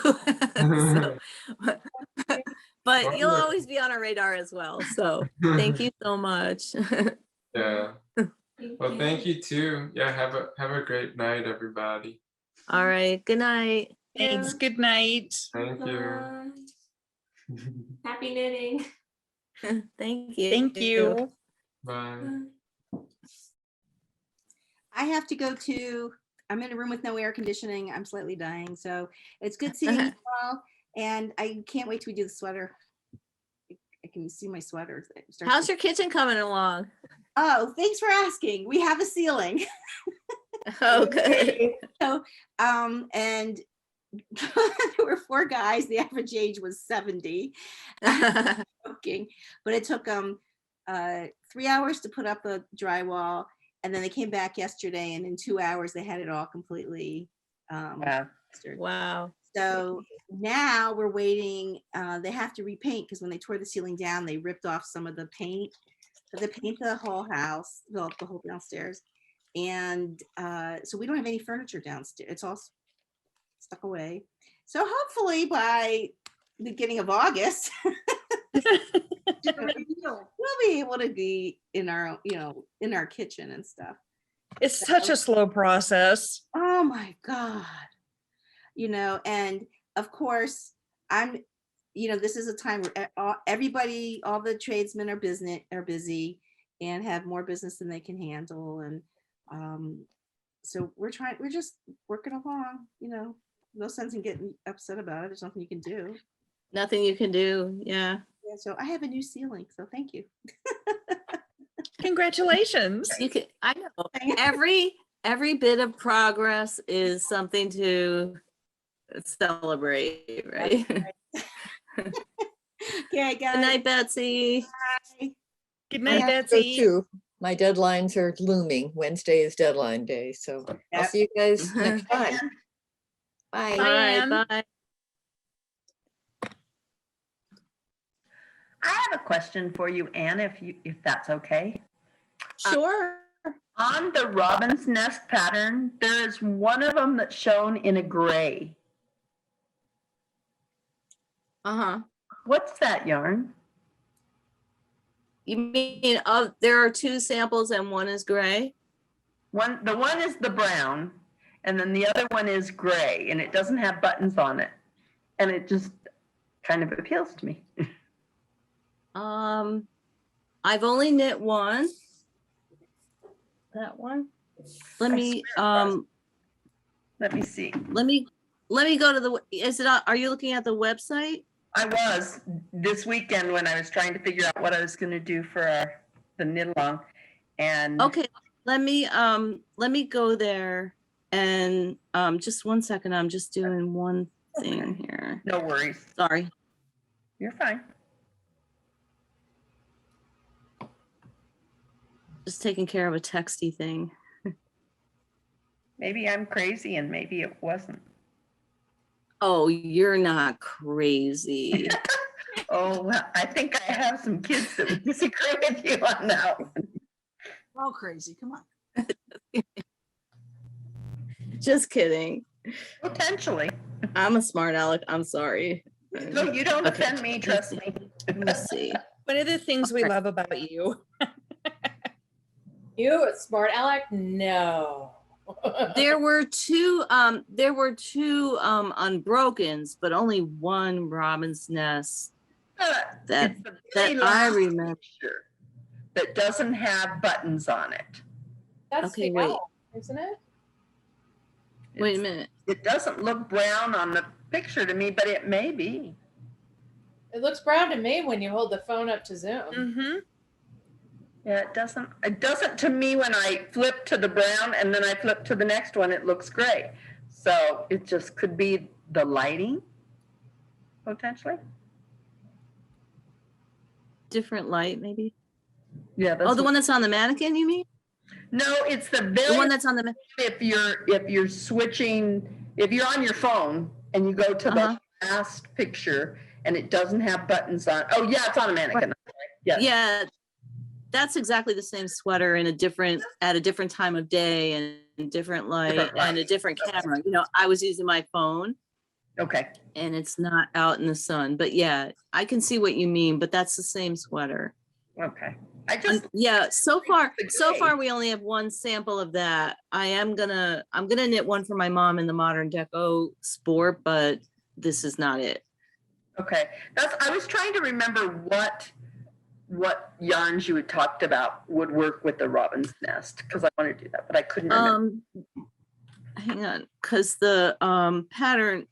But you'll always be on our radar as well. So thank you so much. Yeah. Well, thank you too. Yeah, have a great night, everybody. All right. Good night. Thanks. Good night. Thank you. Happy knitting. Thank you. Thank you. Bye. I have to go to, I'm in a room with no air conditioning. I'm slightly dying. So it's good seeing you all. And I can't wait till we do the sweater. I can see my sweater. How's your kitchen coming along? Oh, thanks for asking. We have a ceiling. Oh, good. So, and there were 4 guys. The average age was 70. Joking. But it took them 3 hours to put up the drywall, and then they came back yesterday, and in 2 hours they had it all completely plastered. Wow. So now we're waiting. They have to repaint because when they tore the ceiling down, they ripped off some of the paint. So they paint the whole house, the whole downstairs. And so we don't have any furniture downstairs. It's all stuck away. So hopefully by the beginning of August, we'll be able to be in our, in our kitchen and stuff. It's such a slow process. Oh my God. And of course I'm, you know, this is a time where everybody, all the tradesmen are busy and have more business than they can handle. And so we're just working along, you know, no sense in getting upset about it. There's nothing you can do. Nothing you can do. Yeah. Yeah, so I have a new ceiling, so thank you. Congratulations. You can, I know, every bit of progress is something to celebrate, right? Okay, guys. Good night, Betsy. Bye. Good I night, have to go Betsy. too. My deadlines are looming. Wednesday is deadline day, so I'll Yep. see you guys next time. Bye. All right, Ann. bye. I have a question for you, Anne, if that's okay. Sure. On the robin's nest pattern, there is one of them that's shown in a gray. Uh-huh. What's that yarn? You mean there are two samples and one is gray? The one is the brown, and then the other one is gray, and it doesn't have buttons on it. And it just kind of appeals to me. I've only knit one. That one. Let me see. Let me go to the, are you looking at the website? I was this weekend when I was trying to figure out what I was going to do for the knit along. And okay, let me go there and just one second. I'm just doing one thing here. No worries. Sorry. You're fine. Just taking care of a texty thing. Maybe I'm crazy and maybe it wasn't. Oh, you're not crazy. Oh, well, I think I have some kids that would disagree with you on that one. Oh, crazy. Come on. Just kidding. Potentially. I'm a smart aleck. I'm sorry. No, you don't Okay. offend me, trust me. Let me see. One of the things we love about you. You a smart aleck? No. There were two unbrokens, but only one robin's nest that It's the very I last remember. picture that doesn't have buttons on it. That's Okay, the wait. owl, isn't it? Wait a minute. It doesn't look brown on the picture to me, but it may be. It looks brown to me when you hold the phone up to zoom. Mm-hmm. Yeah, it doesn't to me when I flip to the brown and then I flip to the next one, it looks gray. So it just could be the lighting, potentially. Different light, maybe. Yeah. That's Oh, the one that's on the mannequin, you mean? No, it's the The one that's on the. if you're switching, if you're on your phone and you go to the last picture and it doesn't have buttons on. Oh yeah, it's on a mannequin. Yes. Yeah, that's exactly the same sweater in at a different time of day and different light and a different camera. You know, I was using my phone. Okay. And it's not out in the sun, but yeah, I can see what you mean, but that's the same sweater. Okay. So far we only have one sample of that. I'm gonna knit one for my mom in the Modern Deco Sport, but this is not it. Okay. I was trying to remember what yarns you had talked about would work with the robin's nest because I want to do that, but I couldn't remember. Hang on, because the pattern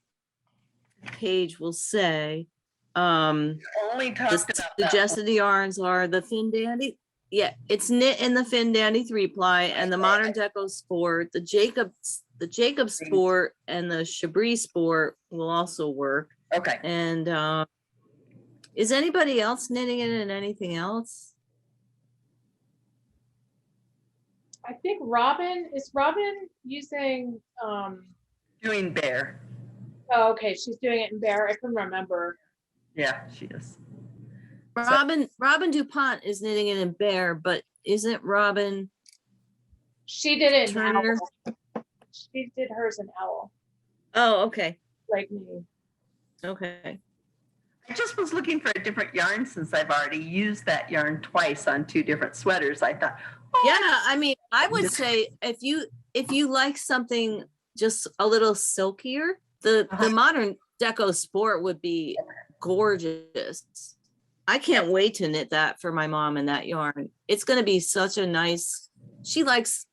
page will say only talked the about suggested yarns are the Fin Dandy. Yeah, it's knit in the Fin Dandy 3-ply and the Modern Deco Sport, the Jacob Sport and the Chabris Sport will also work. Okay. And is anybody else knitting it in anything else? I think is Robin using Doing bear. Oh, okay, she's doing it in bear. I couldn't remember. Yeah, she is. Robin DuPont is knitting it in bear, but isn't Robin? She did it in Turner? owl. She did hers in owl. Oh, okay. Like me. Okay. I just was looking for a different yarn since I've already used that yarn twice on 2 different sweaters. I thought, yeah, I mean, I would say if you like something just a little silkier, the Modern Deco Sport would be gorgeous. I can't wait to knit that for my mom and that yarn. It's going to be such a nice, she likes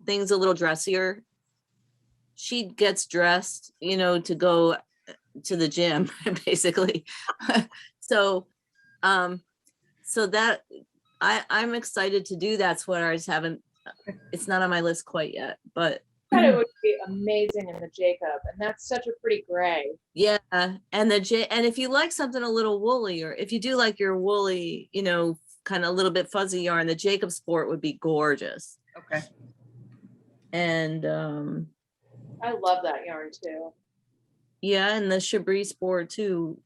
things a little dressier. She gets dressed, you know, to go to the gym basically. So, so that I'm excited to do that sweater. I just haven't, it's not on my list quite yet, but I thought it would be amazing in the Jacob, and that's such a pretty gray. yeah. And and if you like something a little woolly, or if you do like your woolly, you know, kind of a little bit fuzzy yarn, the Jacob Sport would be gorgeous. Okay. And I love that yarn too. yeah, and the Chabris Sport too,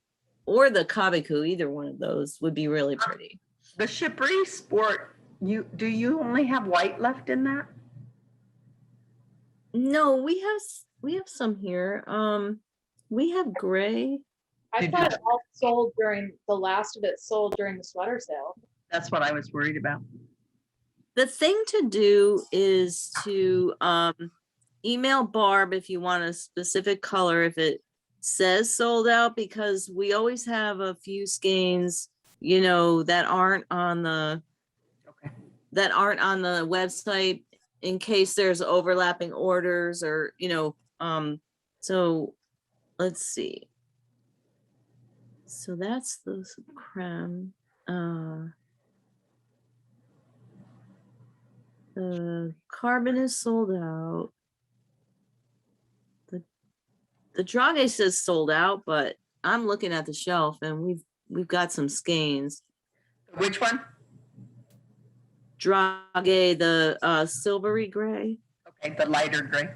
or the Kabiku, either one of those would be really pretty. The Chabris Sport, do you only have white left in that? No, we have some here. We have gray. I thought it all sold during, the last of it sold during the sweater sale. That's what I was worried about. The thing to do is to email Barb if you want a specific color, if it says sold out, because we always have a few skeins, you know, that aren't on the website, in case there's overlapping orders, or, you know, so let's see. So that's the creme. The carbon is sold out. The Drage says sold out, but I'm looking at the shelf and we've got some skeins. Which one? Drage, the silvery gray. Okay, the lighter gray.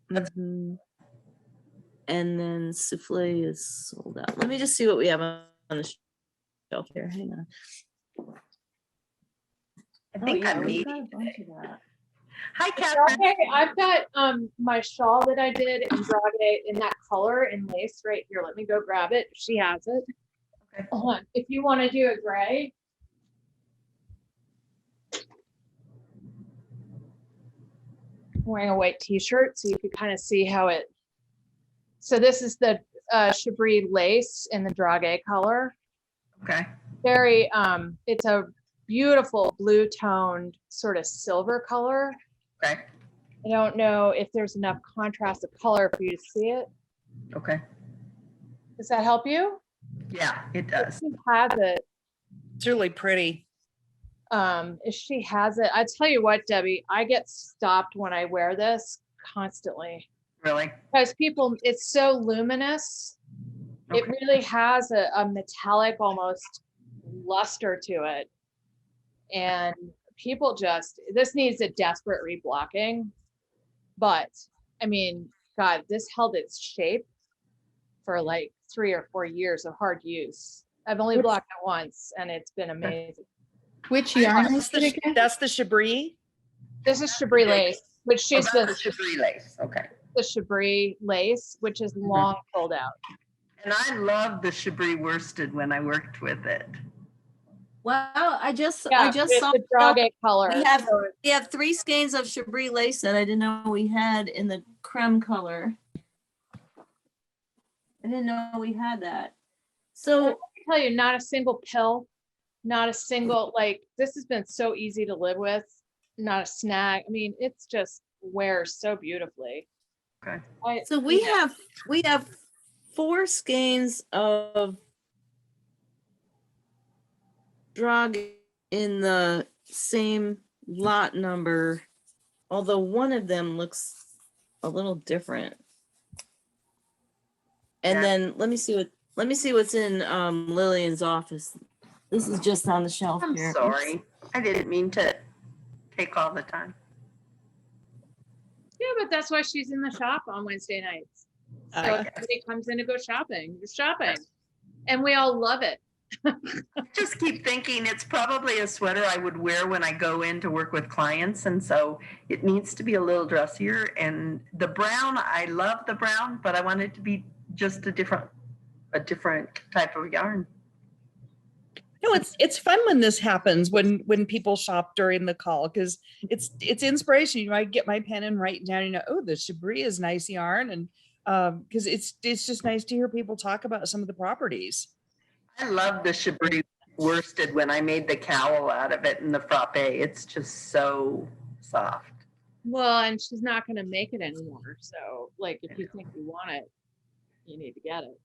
Mhm. And then souffle is sold out. Let me just see what we have on the shelf here. Hang on. I think yeah, I'm we've needing got a bunch today. of that. Hi, Catherine. Okay, I've got my shawl that I did in Drage in that color and lace right here. Let me go grab it. She has it. Okay. Hold on. If you want to do a gray. I'm wearing a white t-shirt so you can kind of see how it. So this is the Chabris lace in the Drage color. Okay. Very it's a beautiful blue toned sort of silver color. Okay. I don't know if there's enough contrast of color for you to see it. Okay. Does that help you? Yeah, it does. She has it. It's really pretty. If she has it, I tell you what, Debbie, I get stopped when I wear this constantly. Really? Because people, it's so luminous. Okay. It really has a metallic almost luster to it. And people just, this needs a desperate reblocking. But I mean, God, this held its shape for like 3 or 4 years of hard use. I've only blocked it once and it's been amazing. Which yarn That's is it again? that's the Chabris. This is Chabris lace, which she's Oh, that's the Chabris lace. Okay. the Chabris lace, which is long pulled out. And I love the Chabris worsted when I worked with it. Well, I just it's saw the Drage color. we have 3 skeins of Chabris lace that I didn't know we had in the creme color. I didn't know we had that. So I tell you, not a single pill, not a single, like, this has been so easy to live with, not a snag. I mean, it's just wears so beautifully. Okay. So we have 4 skeins of Drage in the same lot number, although one of them looks a little different. And then let me see what's in Lillian's office. This is just on the shelf I'm here. sorry. I didn't mean to take all the time. Yeah, but that's why she's in the shop on Wednesday nights. So if somebody comes in to go shopping, you're shopping. And we all love it. Just keep thinking it's probably a sweater I would wear when I go in to work with clients. And so it needs to be a little dressier. And the brown, I love the brown, but I want it to be just a different type of yarn. No, it's fun when this happens, when people shop during the call, because it's inspiration. You know, I get my pen and write down, you know, oh, the Chabris is nice yarn, and Because it's just nice to hear people talk about some of the properties. I love the Chablis worsted when I made the cowl out of it and the frappe. It's just so soft. Well, and she's not going to make it anymore. So, like, if you think you want it, you need to get it.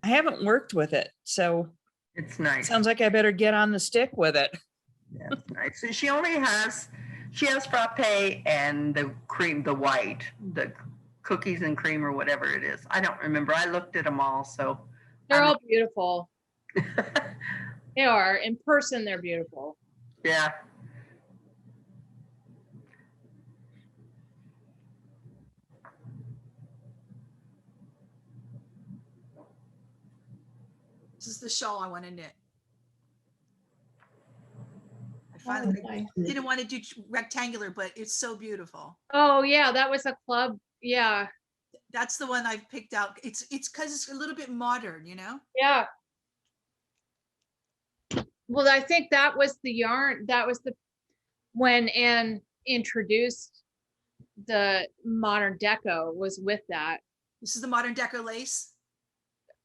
I haven't worked with it, so it's nice. Sounds like I better get on the stick with it. Yeah, it's nice. So she has frappe and the cream, the white, the cookies and cream or whatever it is. I don't remember. I looked at them all, so. They're all beautiful. They are. In person, they're beautiful. Yeah. This is the shawl I want to knit. I finally didn't want to do rectangular, but it's so beautiful. Oh yeah, that was a club. Yeah. That's the one I've picked out. It's because it's a little bit modern, you know? Yeah. Well, I think that was the yarn. That was when Anne introduced the modern deco was with that. This is the modern deco lace.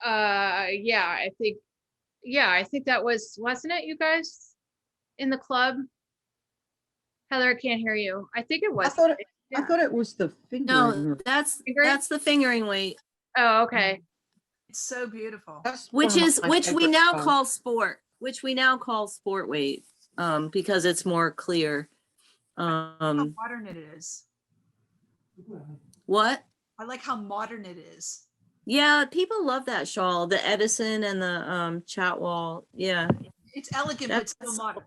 Yeah, I think that wasn't it, you guys, in the club? Heather, I can't hear you. I think it was. I thought it was the fingering. No, that's the fingering weight. Oh, okay. It's so beautiful. Which we now call sport weight, because it's more clear. How modern it is. What? I like how modern it is. Yeah, people love that shawl, the Edison and the Chatwall. Yeah. It's elegant, but still modern.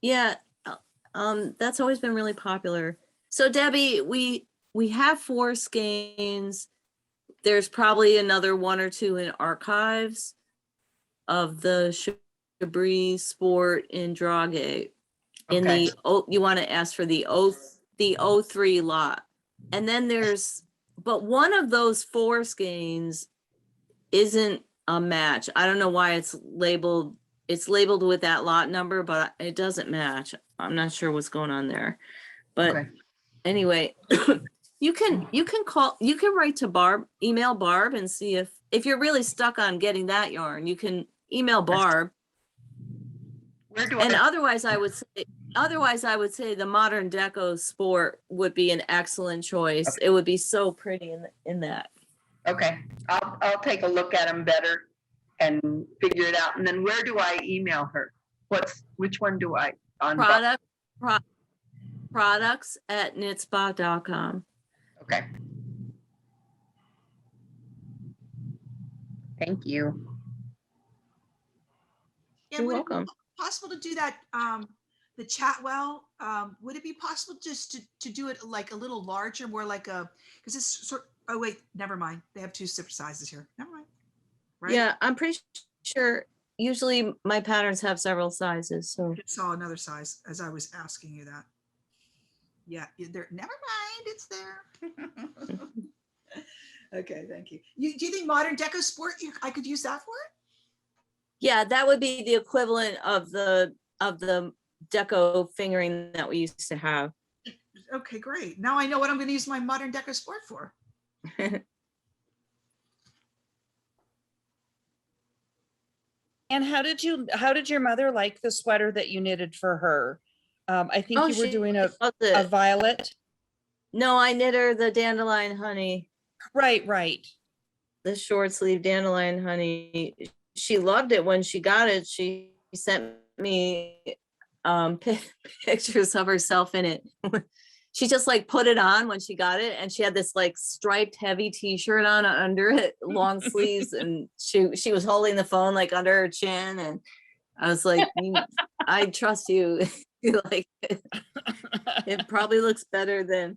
Yeah. That's always been really popular. So Debbie, we have 4 skeins. There's probably another 1 or 2 in archives of the Chablis Sport in Drawgate. In the you want to ask for the 03 lot. And then but one of those 4 skeins isn't a match. I don't know why it's labeled with that lot number, but it doesn't match. I'm not sure what's going on there. But anyway, you can write to Barb, email Barb and see if you're really stuck on getting that yarn, you can email Barb. Otherwise I would say the modern deco sport would be an excellent choice. It would be so pretty in that. Okay, I'll take a look at them better and figure it out. And then where do I email her? Which one do I? Products at knitspa.com. Okay. Thank you. Yeah, You're would welcome. it be possible to do that? The Chatwell, would it be possible just to do it like a little larger, more like because it's oh wait, never mind. They have 2 separate sizes here. Never mind. Right? Yeah, I'm pretty sure usually my patterns have several sizes. So I saw another size as I was asking you that. Yeah, there. Never mind, it's there. Okay, thank you. Do you think modern deco sport? I could use that for it. yeah, that would be the equivalent of the deco fingering that we used to have. Okay, great. Now I know what I'm going to use my modern deco sport for. And how did your mother like the sweater that you knitted for her? I think you were doing a violet. No, I knit her the dandelion honey. Right. The short sleeve dandelion honey. She loved it when she got it. She sent me pictures of herself in it. She just like put it on when she got it, and she had this like striped heavy t-shirt on under it, long sleeves, and she was holding the phone like under her chin, and I was like, I trust you. You like it. It probably looks better than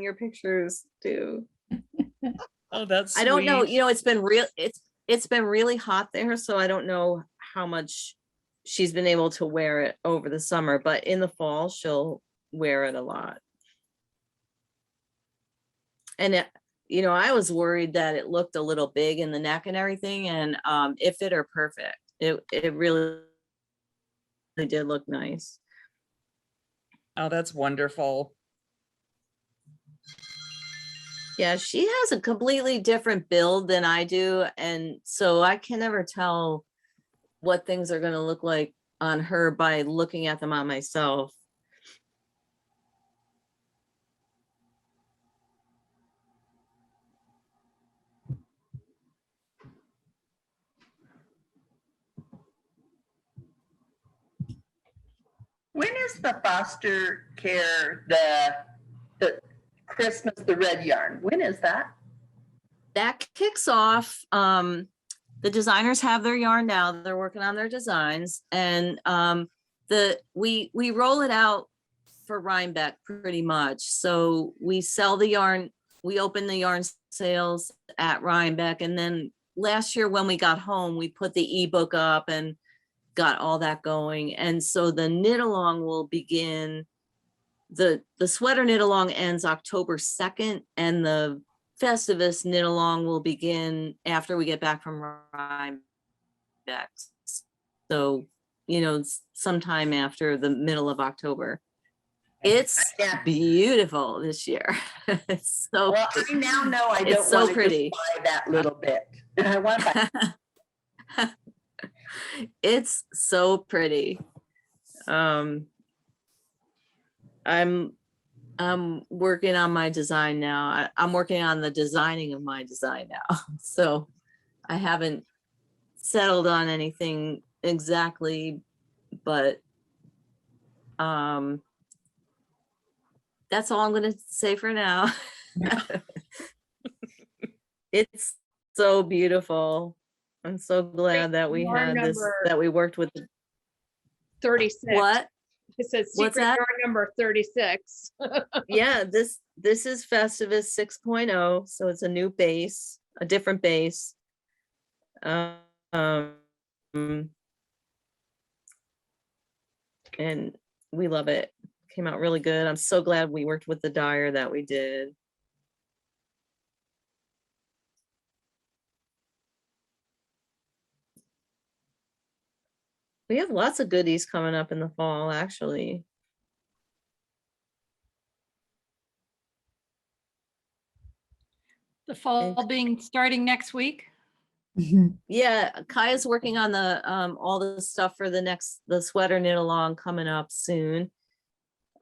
your pictures do. Oh, that's I don't know. sweet. You know, it's been really hot there, so I don't know how much she's been able to wear it over the summer, but in the fall she'll wear it a lot. And I was worried that it looked a little big in the neck and everything, and it fit her perfect. It really did look nice. Oh, that's wonderful. Yeah, she has a completely different build than I do. And so I can never tell what things are going to look like on her by looking at them on myself. When is the foster care, the Christmas, the red yarn? When is that? That kicks off, the designers have their yarn now. They're working on their designs, and we roll it out for Rhinebeck pretty much. So we sell the yarn, we open the yarn sales at Rhinebeck, and then last year when we got home, we put the ebook up and got all that going. And so the knit along will begin, the sweater knit along ends October 2nd, and the Festivus knit along will begin after we get back from Rhinebeck. So, sometime after the middle of October. It's beautiful this year. It's so Well, I now know I it's don't so want to pretty. just buy that little bit. I want to buy It's so pretty. I'm working on my design now. I'm working on the designing of my design now. So I haven't settled on anything exactly, but that's all I'm going to say for now. It's so beautiful. I'm so glad that we Yarn had this, number that we worked with. 36. What? It says What's secret that? yarn number 36. Yeah, this is Festivus 6.0, so it's a new base, a different base. And we love it. Came out really good. I'm so glad we worked with the dyer that we did. We have lots of goodies coming up in the fall, actually. The fall being starting next week. Yeah, Kaya's working on the all the stuff for the sweater knit along coming up soon.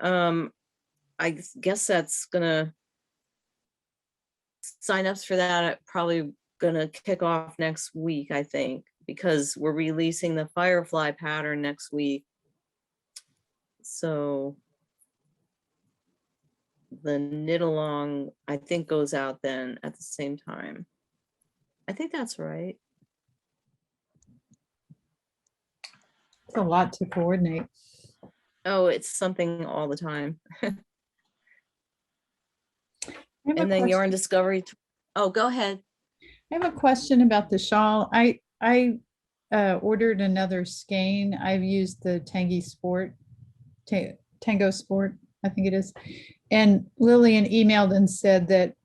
I guess that's gonna, signups for that are probably gonna kick off next week, I think, because we're releasing the Firefly pattern next week. So the knit along, I think, goes out then at the same time. I think that's right. It's a lot to coordinate. Oh, it's something all the time. have a And then question. Yarn Discovery. Oh, go ahead. I have a question about the shawl. I ordered another skein. I've used the Tango Sport, I think it is. And Lillian emailed and said that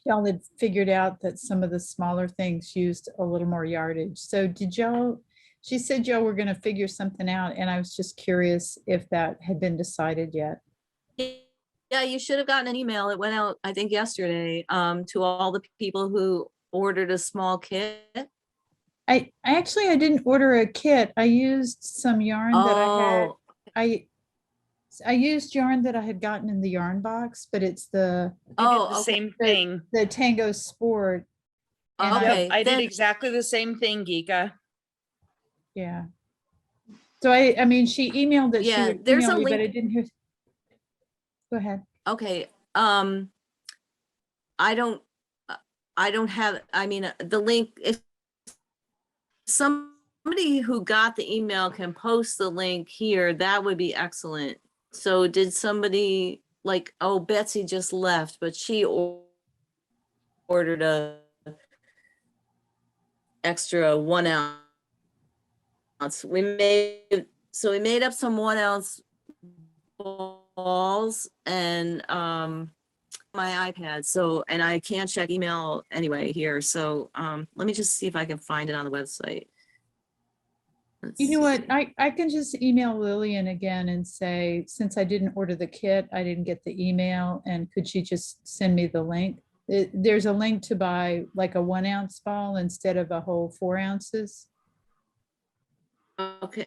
y'all had figured out that some of the smaller things used a little more yardage. So did y'all, she said y'all were going to figure something out, and I was just curious if that had been decided yet. Yeah, you should have gotten an email. It went out, I think, yesterday, to all the people who ordered a small kit. I didn't order a kit. I used some yarn that I had. I used yarn that I had gotten in the yarn box, but it's the Same thing. the Tango Sport. And Okay, I did exactly the same thing, Geeka. Yeah. So I mean, she emailed that she Yeah, would there's email a me, but I link. didn't hear. Go ahead. Okay, I don't have, I mean, the link, if somebody who got the email can post the link here, that would be excellent. So did somebody, like, oh, Betsy just left, but she ordered a extra 1 ounce. We made up some 1 ounce balls and my iPad. So, and I can't check email anyway here. So let me just see if I can find it on the website. You know what? I can just email Lillian again and say, since I didn't order the kit, I didn't get the email, and could she just send me the link? there's a link to buy like a 1 ounce ball instead of a whole 4 ounces. Okay.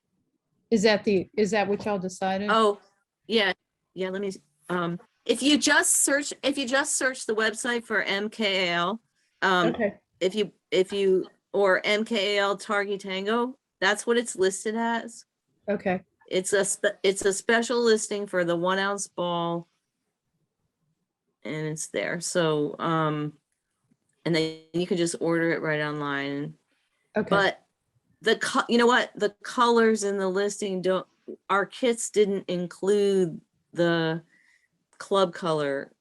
Is that what y'all decided? Oh, yeah, yeah, let me, if you just search the website for MKAL, Okay, if you, or MKAL Targi Tango, that's what it's listed as. okay, It's a special listing for the 1 ounce ball. And it's there, so, and then you can just order it right online. okay. But you know what, the colors in the listing don't, our kits didn't include the club color.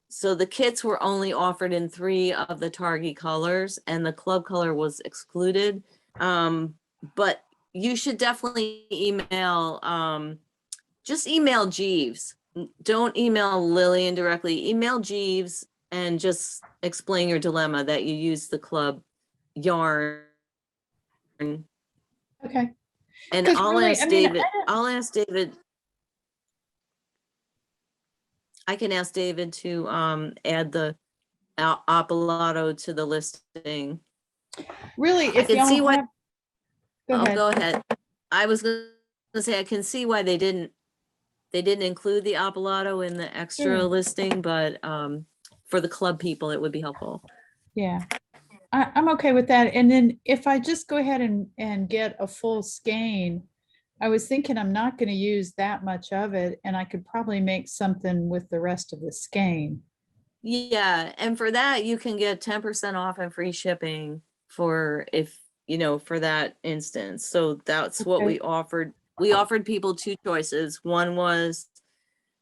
So the kits were only offered in 3 of the Target colors and the club color was excluded. But you should definitely email, just email Jeeves. Don't email Lillian directly, email Jeeves and just explain your dilemma that you use the club yarn. Okay. And 'Cause I'll really, ask I mean, David, I can ask David to add the Opalato to the listing. Really, I if can see y'all why. have, go Oh, ahead. go ahead. I was gonna say, I can see why they didn't include the Opalato in the extra Sure. listing, but for the club people, it would be helpful. Yeah, I'm okay with that. And then if I just go ahead and get a full skein, I was thinking I'm not going to use that much of it, and I could probably make something with the rest of the skein. Yeah, and for that, you can get 10% off and free shipping for for that instance. So that's what Okay. we offered. We offered people 2 choices. One was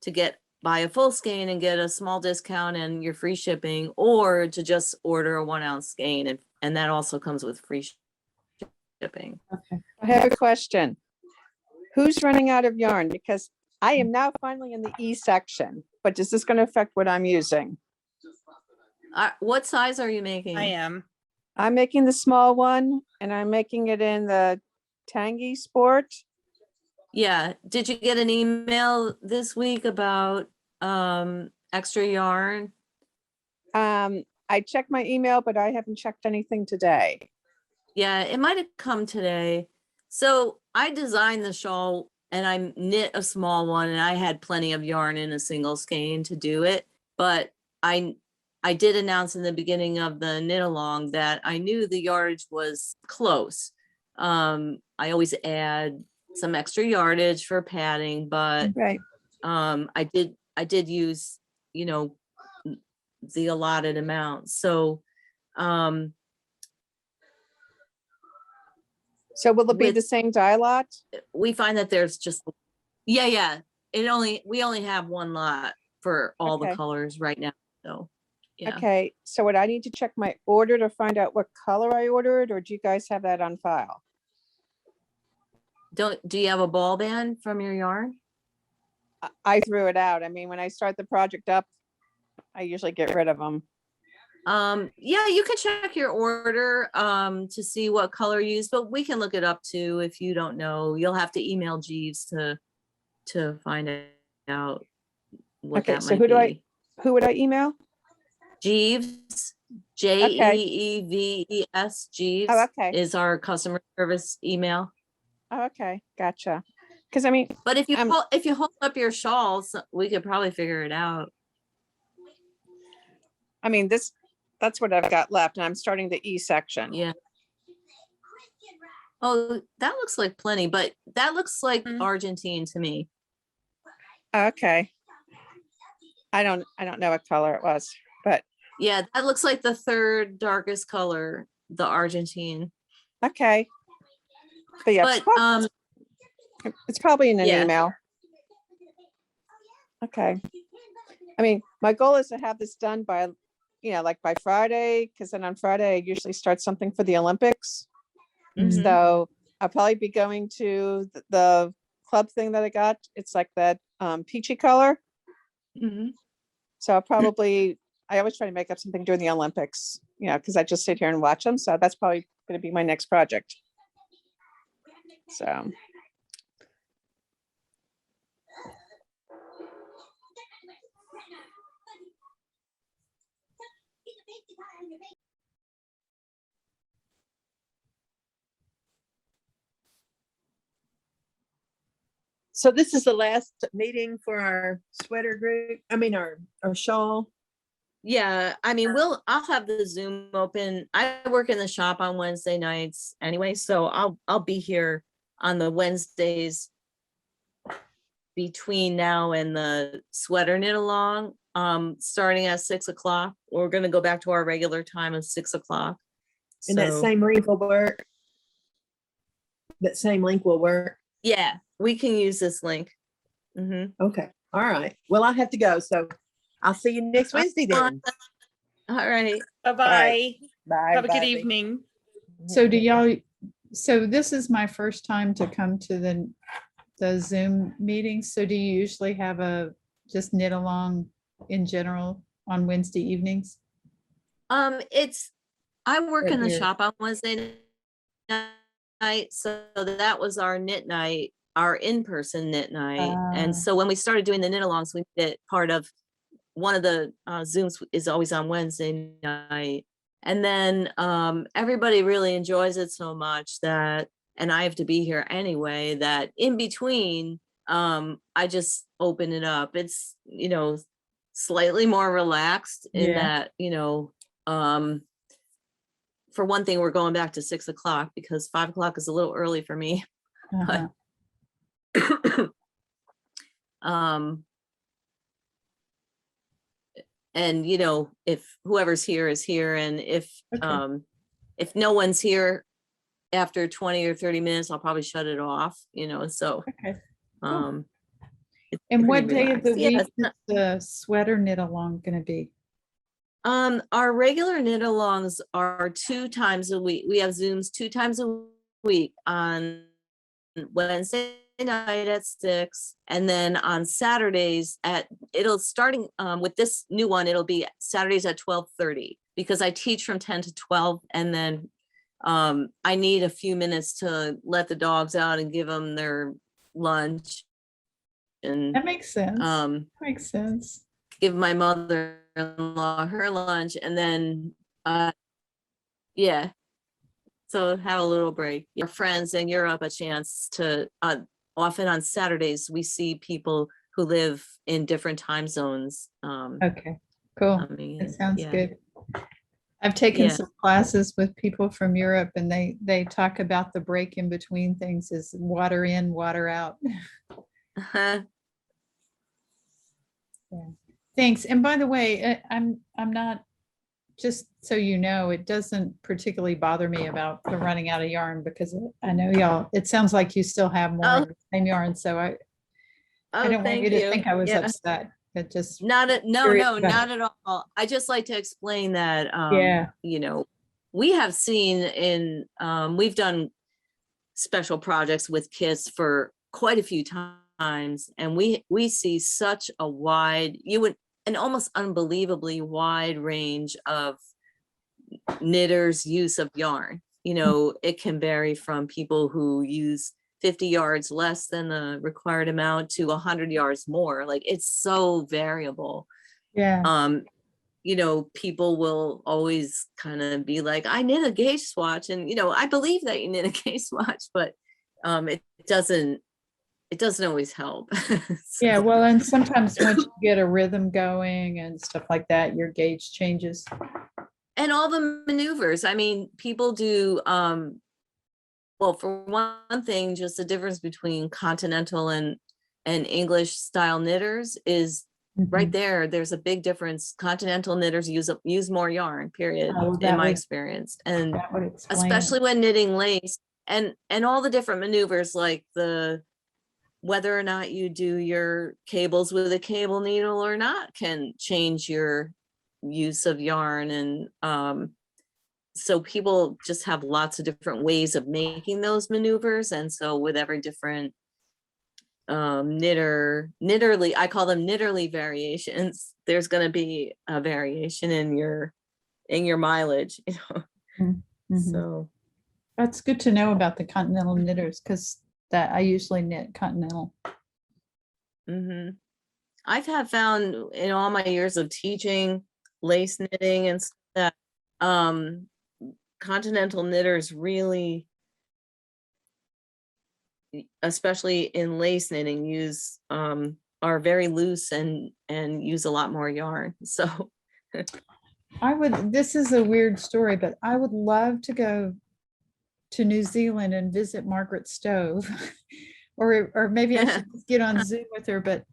to buy a full skein and get a small discount and your free shipping, or to just order a 1 ounce skein, and that also comes with free shipping. Okay. I have a question. Who's running out of yarn? Because I am now finally in the E section, but is this going to affect what I'm using? What size are you making? I am. I'm making the small one and I'm making it in the Tangy Sport. Yeah. Did you get an email this week about extra yarn? I checked my email, but I haven't checked anything today. Yeah, it might have come today. So I designed the shawl and I knit a small one and I had plenty of yarn in a single skein to do it. But I did announce in the beginning of the knit along that I knew the yardage was close. I always add some extra yardage for padding, but Right. I did use, the allotted amount. So So will it be the with- same dye lot? we find that there's just, yeah, we only have 1 lot for all the Okay. colors right now, so yeah. Okay, so would I need to check my order to find out what color I ordered, or do you guys have that on file? Do you have a ball band from your yarn? I threw it out. I mean, when I start the project up, I usually get rid of them. Yeah, you can check your order to see what color you use, but we can look it up too if you don't know. You'll have to email Jeeves to find out what Okay, that so might be. who would I email? Jeeves, Okay. Jeeves, Jeeves Oh, okay. is our customer service email. Oh, okay, gotcha. Because I mean, But if you hold up your shawls, we could probably figure it out. I mean, that's what I've got left, and I'm starting the E section. Yeah. Oh, that looks like plenty, but that looks like Argentine to me. Okay. I don't know what color it was, but Yeah, that looks like the 3rd darkest color, the Argentine. okay. But yeah, But it's probably in an yeah. email. Okay. I mean, my goal is to have this done by, like by Friday, because then on Friday I usually start something for the Olympics. Mhm. So I'll probably be going to the club thing that I got. It's like that peachy color. Mhm. So I always try to make up something during the Olympics, because I just sit here and watch them. So that's probably going to be my next project. So. So this is the last meeting for our sweater group. I mean, our shawl. Yeah, I mean, I'll have the Zoom open. I work in the shop on Wednesday nights anyway, so I'll be here on the Wednesdays between now and the sweater knit along, starting at 6 o'clock. We're gonna go back to our regular time of 6 o'clock. And that So, same link will work. That same link will work. yeah, we can use this link. Okay. All right. Well, I have to go. So I'll see you next Wednesday then. All right. Bye-bye. Bye. Have a good bye. evening. So do y'all, so this is my first time to come to the Zoom meetings. So do you usually have just knit along in general on Wednesday evenings? I work in the Here. shop on Wednesday night, so that was our knit night, our in-person knit night. And so when we started doing the knit alongs, we did part of one of the Zooms is always on Wednesday night. And then everybody really enjoys it so much that, and I have to be here anyway, that in between, I just open it up. It's, slightly more relaxed in Yeah. that, for one thing, we're going back to 6 o'clock because 5 o'clock is a little early for me. Uh-huh. And if whoever's here is here, and if Okay. if no one's here after 20 or 30 minutes, I'll probably shut it off, so Okay. it's And pretty what day of the relaxed. Yeah, week it's is not- the sweater knit along going to be? our regular knit alongs are 2 times a week. We have Zooms 2 times a week on Wednesday night at 6, and then on Saturdays it'll starting with this new one, it'll be Saturdays at 12:30 because I teach from 10 to 12, and then I need a few minutes to let the dogs out and give them their lunch and That makes sense. Makes sense. give my mother-in-law her lunch, and then yeah, so have a little break. Your friends in Europe a chance to often on Saturdays we see people who live in different time zones. Okay, cool. coming That in. sounds Yeah. good. I've taken Yeah. some classes with people from Europe and they talk about the break in between things is water in, water out. Yeah. Thanks. And by the way, I'm not, just so you know, it doesn't particularly bother me about the running out of yarn because I know y'all, it sounds like you still have more of the same yarn. So I don't want thank you to think I was Yeah. upset. It just No, curious about not it. at all. I just like to explain that, Yeah. we have seen we've done special projects with kits for quite a few times, and we see such a an almost unbelievably wide range of knitters' use of yarn. It can vary from people who use 50 yards less than the required amount to 100 yards more. Like, it's so variable. Yeah. People will always kind of be like, I knit a gauge swatch, and I believe that you knit a gauge swatch, but it doesn't always help. Yeah, well, and sometimes once you get a rhythm going and stuff like that, your gauge changes. And all the maneuvers, I mean, people do well, for one thing, just the difference between continental and English style knitters is right there. There's a big difference. Continental knitters use more yarn, period, Oh, in that my would- experience. And That would explain. especially when knitting lace and all the different maneuvers, like whether or not you do your cables with a cable needle or not can change your use of yarn. And so people just have lots of different ways of making those maneuvers. And so with every different knitterly, I call them knitterly variations, there's going to be a variation in your mileage. Mhm. So That's good to know about the continental knitters because that I usually knit continental. I've found in all my years of teaching lace knitting and stuff that continental knitters really especially in lace knitting, use are very loose and use a lot more yarn. So this is a weird story, but I would love to go to New Zealand and visit Margaret Stove. Or maybe I should just get on Zoom with her, but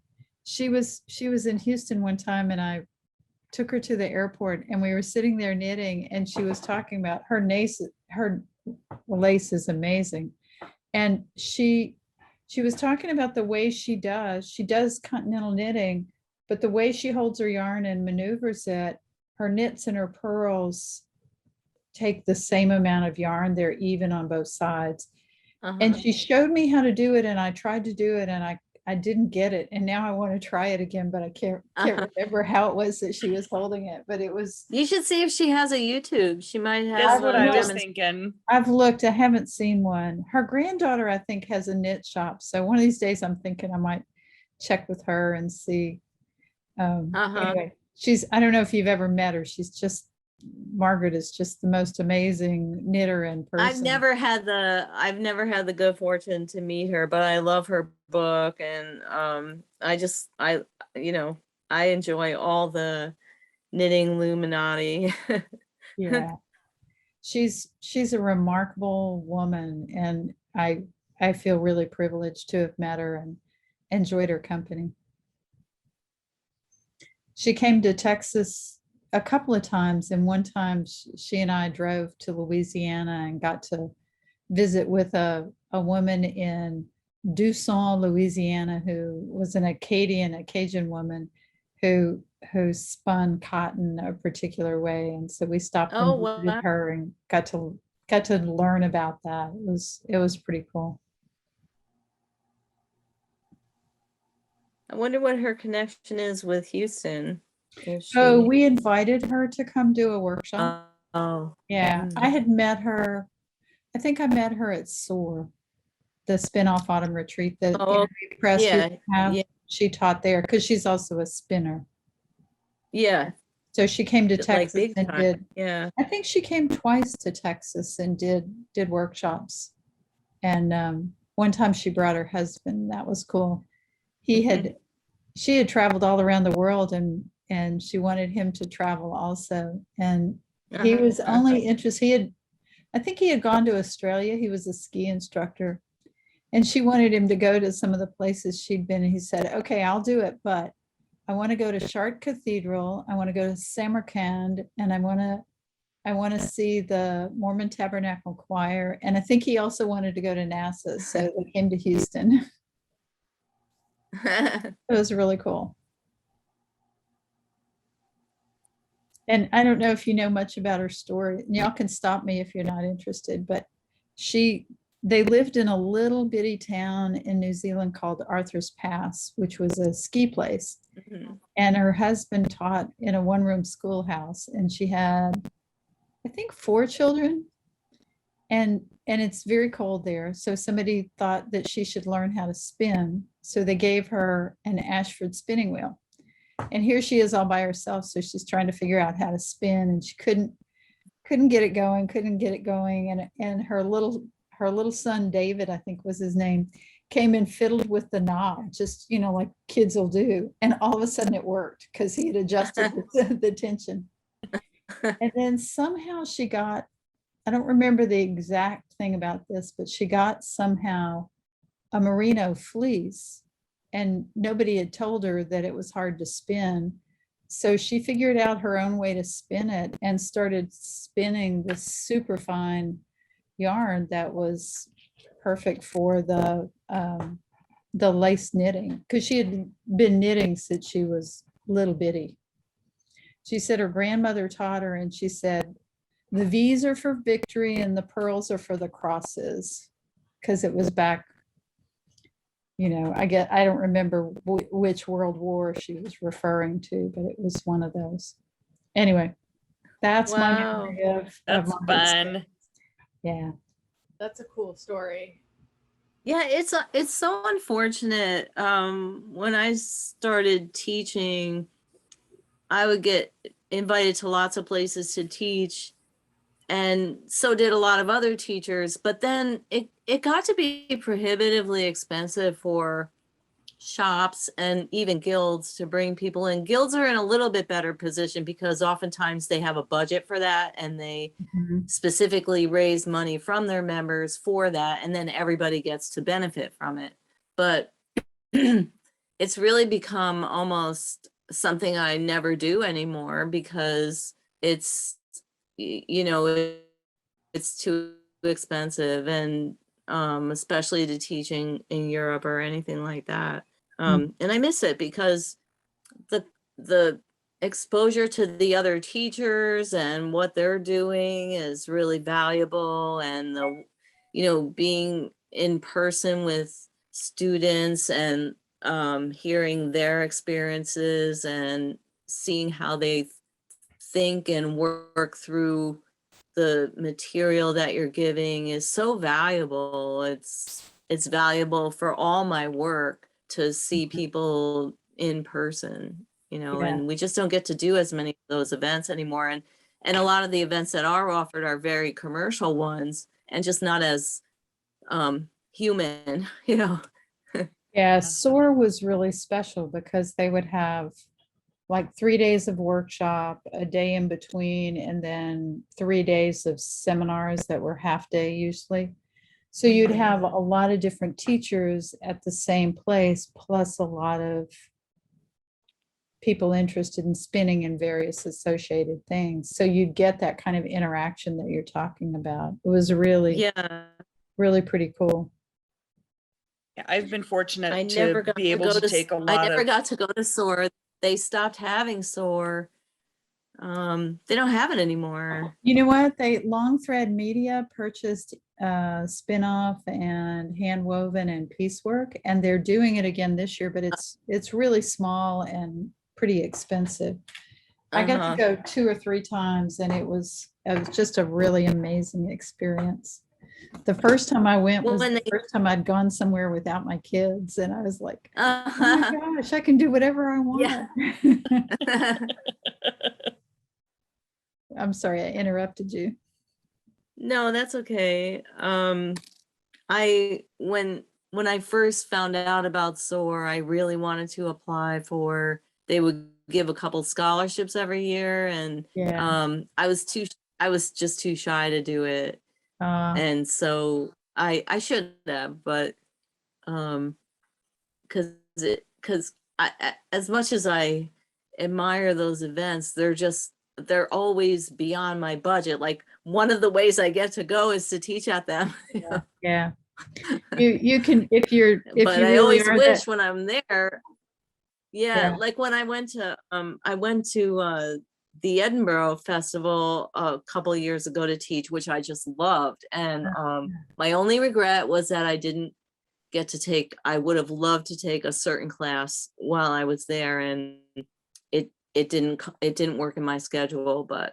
she was in Houston one time and I took her to the airport and we were sitting there knitting and she was talking about her lace is amazing. And she was talking about the way she does continental knitting, but the way she holds her yarn and maneuvers it, her knits and her purls take the same amount of yarn. They're even on both sides. And she showed me how to do it and I tried to do it and I didn't get it. And now I want to try it again, but I can't remember how it was that she was holding it, but it was. You should see if she has a YouTube. She might have. That's what I was demonstration. thinking. I've looked, I haven't seen one. Her granddaughter, I think, has a knit shop. So one of these days I'm thinking I might check with her and see. Anyway, I don't know if you've ever met her. Margaret is just the most amazing knitter in person. I've never had the good fortune to meet her, but I love her book and I enjoy all the knitting Illuminati. Yeah. She's a remarkable woman and I feel really privileged to have met her and enjoyed her company. She came to Texas a couple of times, and one time she and I drove to Louisiana and got to visit with a woman in Dusson, Louisiana, who was an Cajun woman who spun cotton a particular way. And so we stopped and visited her and got to learn about that. It was pretty cool. I wonder what her connection is with Houston. So we invited her to come do a workshop. Yeah. I had met her. I think I met her at SOAR, the spin-off autumn retreat that press she taught there because she's also a spinner. Yeah. So she came to Texas big and time. did. Yeah. I think she came twice to Texas and did workshops. And one time she brought her husband. That was cool. She had traveled all around the world and she wanted him to travel also. And he was only interested, I think he had gone to Australia. He was a ski instructor. And she wanted him to go to some of the places she'd been. And he said, okay, I'll do it. But I want to go to Chartres Cathedral. I want to go to Samarkand. And I want to see the Mormon Tabernacle Choir. And I think he also wanted to go to NASA. So they came to Houston. It was really cool. And I don't know if you know much about her story. Y'all can stop me if you're not interested, but they lived in a little bitty town in New Zealand called Arthur's Pass, which was a ski place. And her husband taught in a one-room schoolhouse, and she had, I think, 4 children. And it's very cold there. So somebody thought that she should learn how to spin. So they gave her an Ashford spinning wheel. And here she is all by herself. So she's trying to figure out how to spin, and she couldn't get it going. And her little son, David, I think was his name, came and fiddled with the knob, just, like kids will do. And all of a sudden it worked because he had adjusted the tension. And then somehow she got, I don't remember the exact thing about this, but she got somehow a merino fleece, and nobody had told her that it was hard to spin. So she figured out her own way to spin it and started spinning this super fine yarn that was perfect for the lace knitting, because she had been knitting since she was little bitty. She said her grandmother taught her, and she said, the V's are for victory and the pearls are for the crosses, because it was back, I don't remember which World War she was referring to, but it was one of those. Anyway, that's my memory of That's Margaret's fun. Day. Yeah. That's a cool story. Yeah, it's so unfortunate. When I started teaching, I would get invited to lots of places to teach, and so did a lot of other teachers, but then it got to be prohibitively expensive for shops and even guilds to bring people in. Guilds are in a little bit better position because oftentimes they have a budget for that and they specifically raise money from their members for that, and then everybody gets to benefit from it. But it's really become almost something I never do anymore because it's, it's too expensive, and especially to teaching in Europe or anything like that. And I miss it because the exposure to the other teachers and what they're doing is really valuable, and being in person with students and hearing their experiences and seeing how they think and work through the material that you're giving is so valuable. It's valuable for all my work to see people in person, Yeah. and we just don't get to do as many of those events anymore. And a lot of the events that are offered are very commercial ones and just not as human, Yeah, SOAR was really special because they would have like 3 days of workshop, a day in between, and then 3 days of seminars that were half day usually. So you'd have a lot of different teachers at the same place, plus a lot of people interested in spinning and various associated things. So you'd get that kind of interaction that you're talking about. It was really, really pretty cool. Yeah, I've been fortunate I to never got be to able go to to take a I lot never of. got to go to SOAR. They stopped having SOAR. They don't have it anymore. You know what? Long Thread Media purchased Spinoff and Handwoven and Piecework, and they're doing it again this year, but it's really small and pretty expensive. I got to go 2 or 3 times, and it was just a really amazing experience. The first time I went was the first time I'd gone somewhere without my kids, and I was like, oh my gosh, I can do whatever I want. I'm sorry, I interrupted you. No, that's okay. When I first found out about SOAR, I really wanted to apply for. They would give a couple scholarships every year, and I was just too shy to do it, and so I should have, but because as much as I admire those events, they're always beyond my budget. Like, one of the ways I get to go is to teach at them. Yeah. You can, if you I really always are wish that. when I'm there. Yeah. Like when I went to the Edinburgh Festival a couple of years ago to teach, which I just loved. And my only regret was that I didn't get to take, I would have loved to take a certain class while I was there, and it didn't work in my schedule, but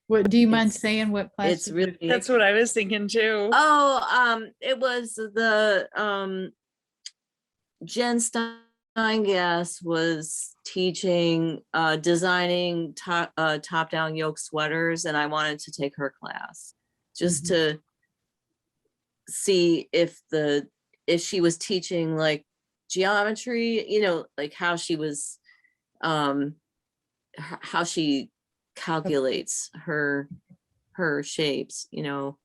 What do you mind saying? What class? It's really, That's what I was thinking too. It was the Jen Steingass was teaching designing top-down yoke sweaters, and I wanted to take her class just to see if she was teaching like geometry, like how she was how she calculates her shapes, because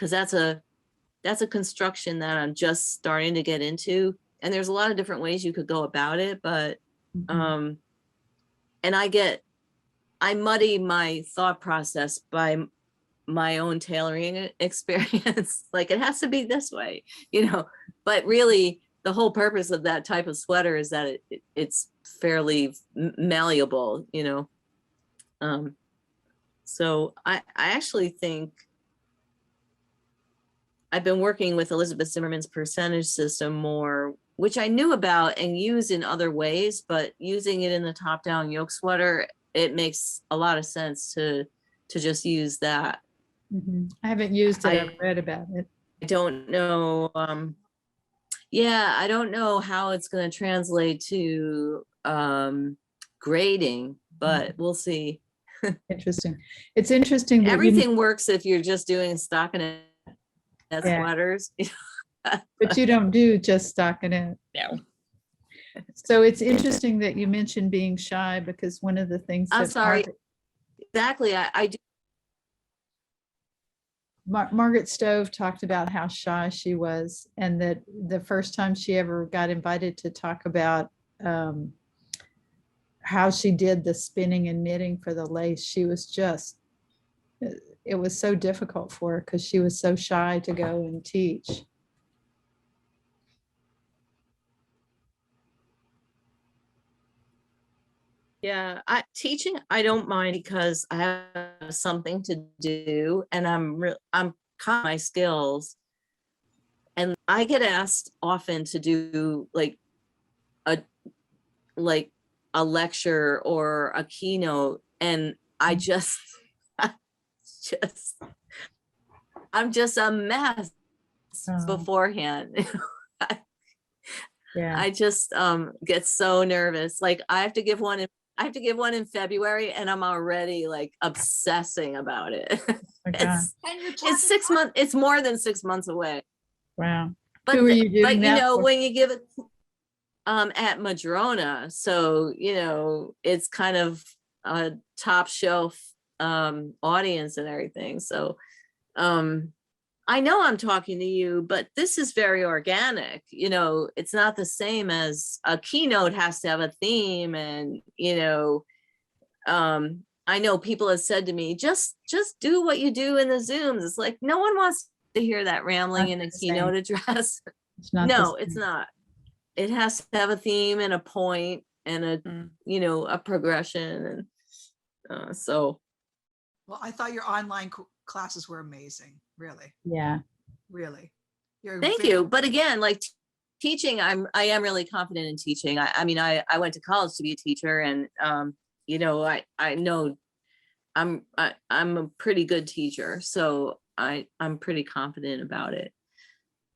that's a construction that I'm just starting to get into, and there's a lot of different ways you could go about it, but and I muddy my thought process by my own tailoring experience. Like, it has to be this way, but really the whole purpose of that type of sweater is that it's fairly malleable, so I actually think I've been working with Elizabeth Zimmerman's percentage system more, which I knew about and use in other ways, but using it in the top-down yoke sweater, it makes a lot of sense to just use that. I haven't used it. I've read about it. I don't know. I don't know how it's going to translate to grading, but we'll see. Interesting. It's interesting that you, Everything works if you're just doing stockinette Yeah. sweaters. but you don't do just stockinette. No. So it's interesting that you mentioned being shy, because one of the things I'm that sorry. Exactly. I do. Margaret Stove talked about how shy she was, and that the first time she ever got invited to talk about how she did the spinning and knitting for the lace, she was just, it was so difficult for her because she was so shy to go and teach. Yeah, teaching I don't mind because I have something to do, and I'm caught my skills, and I get asked often to do a like a lecture or a keynote, and I just just I'm just a mess beforehand. Yeah. I just get so nervous. Like I have to give one in February, and I'm already like obsessing about it. It's, it's 6 months, it's more than 6 months away. Wow. But Who are you doing but you that know, for? when you give it at Madrona, so you know, it's kind of a top shelf audience and everything. So I know I'm talking to you, but this is very organic. You know, it's not the same as a keynote has to have a theme, and you know, I know people have said to me, just do what you do in the Zooms. It's like no one wants to hear that rambling in a keynote address. No, it's not. It has to have a theme and a point and a you know, a progression, and so. Well, I thought your online classes were amazing. Really, Yeah. really. You're Thank very- you. But again, like teaching, I am really confident in teaching. I mean, I went to college to be a teacher, and you know, I know I'm a pretty good teacher, so I'm pretty confident about it.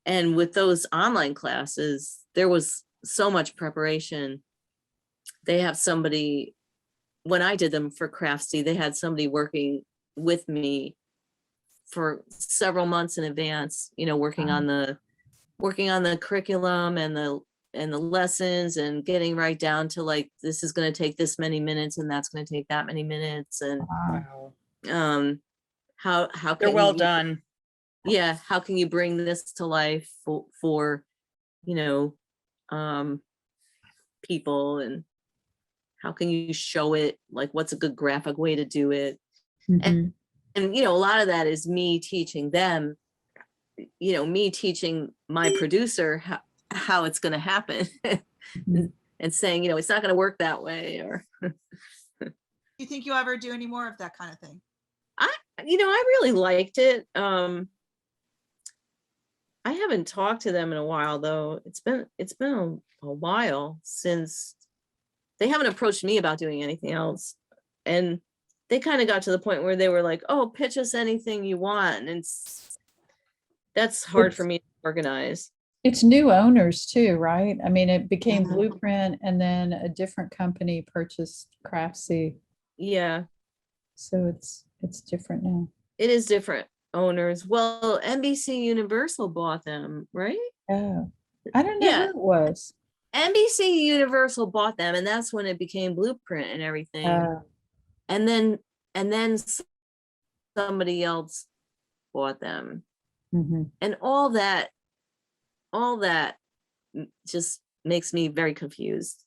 And with those online classes, there was so much preparation. They have somebody, when I did them for Craftsy, they had somebody working with me for several months in advance, you know, working on the curriculum and the lessons, and getting right down to like, this is going to take this many minutes and that's going to take that many minutes. And Wow. how They're can well you, done. yeah, how can you bring this to life for you know, people, and how can you show it, like what's a good graphic way to do it. Mhm. And you know, a lot of that is me teaching them, you know, me teaching my producer how it's going to happen. And saying, you know, it's not going to work that way, or You think you'll ever do any more of that kind of thing? you know, I really liked it. I haven't talked to them in a while though. It's been a while since they haven't approached me about doing anything else. And they kind of got to the point where they were like, oh, pitch us anything you want. And that's hard for me to organize. It's new owners too, right? I mean, it became Mhm. Blueprint, and then a different company purchased Craftsy. Yeah, So it's different now. it is different owners. Well, NBC Universal bought them, right? Oh, I don't know Yeah. who it was. NBC Universal bought them, and that's when it became Blueprint and everything. And then somebody else bought them. Mhm. And all that just makes me very confused.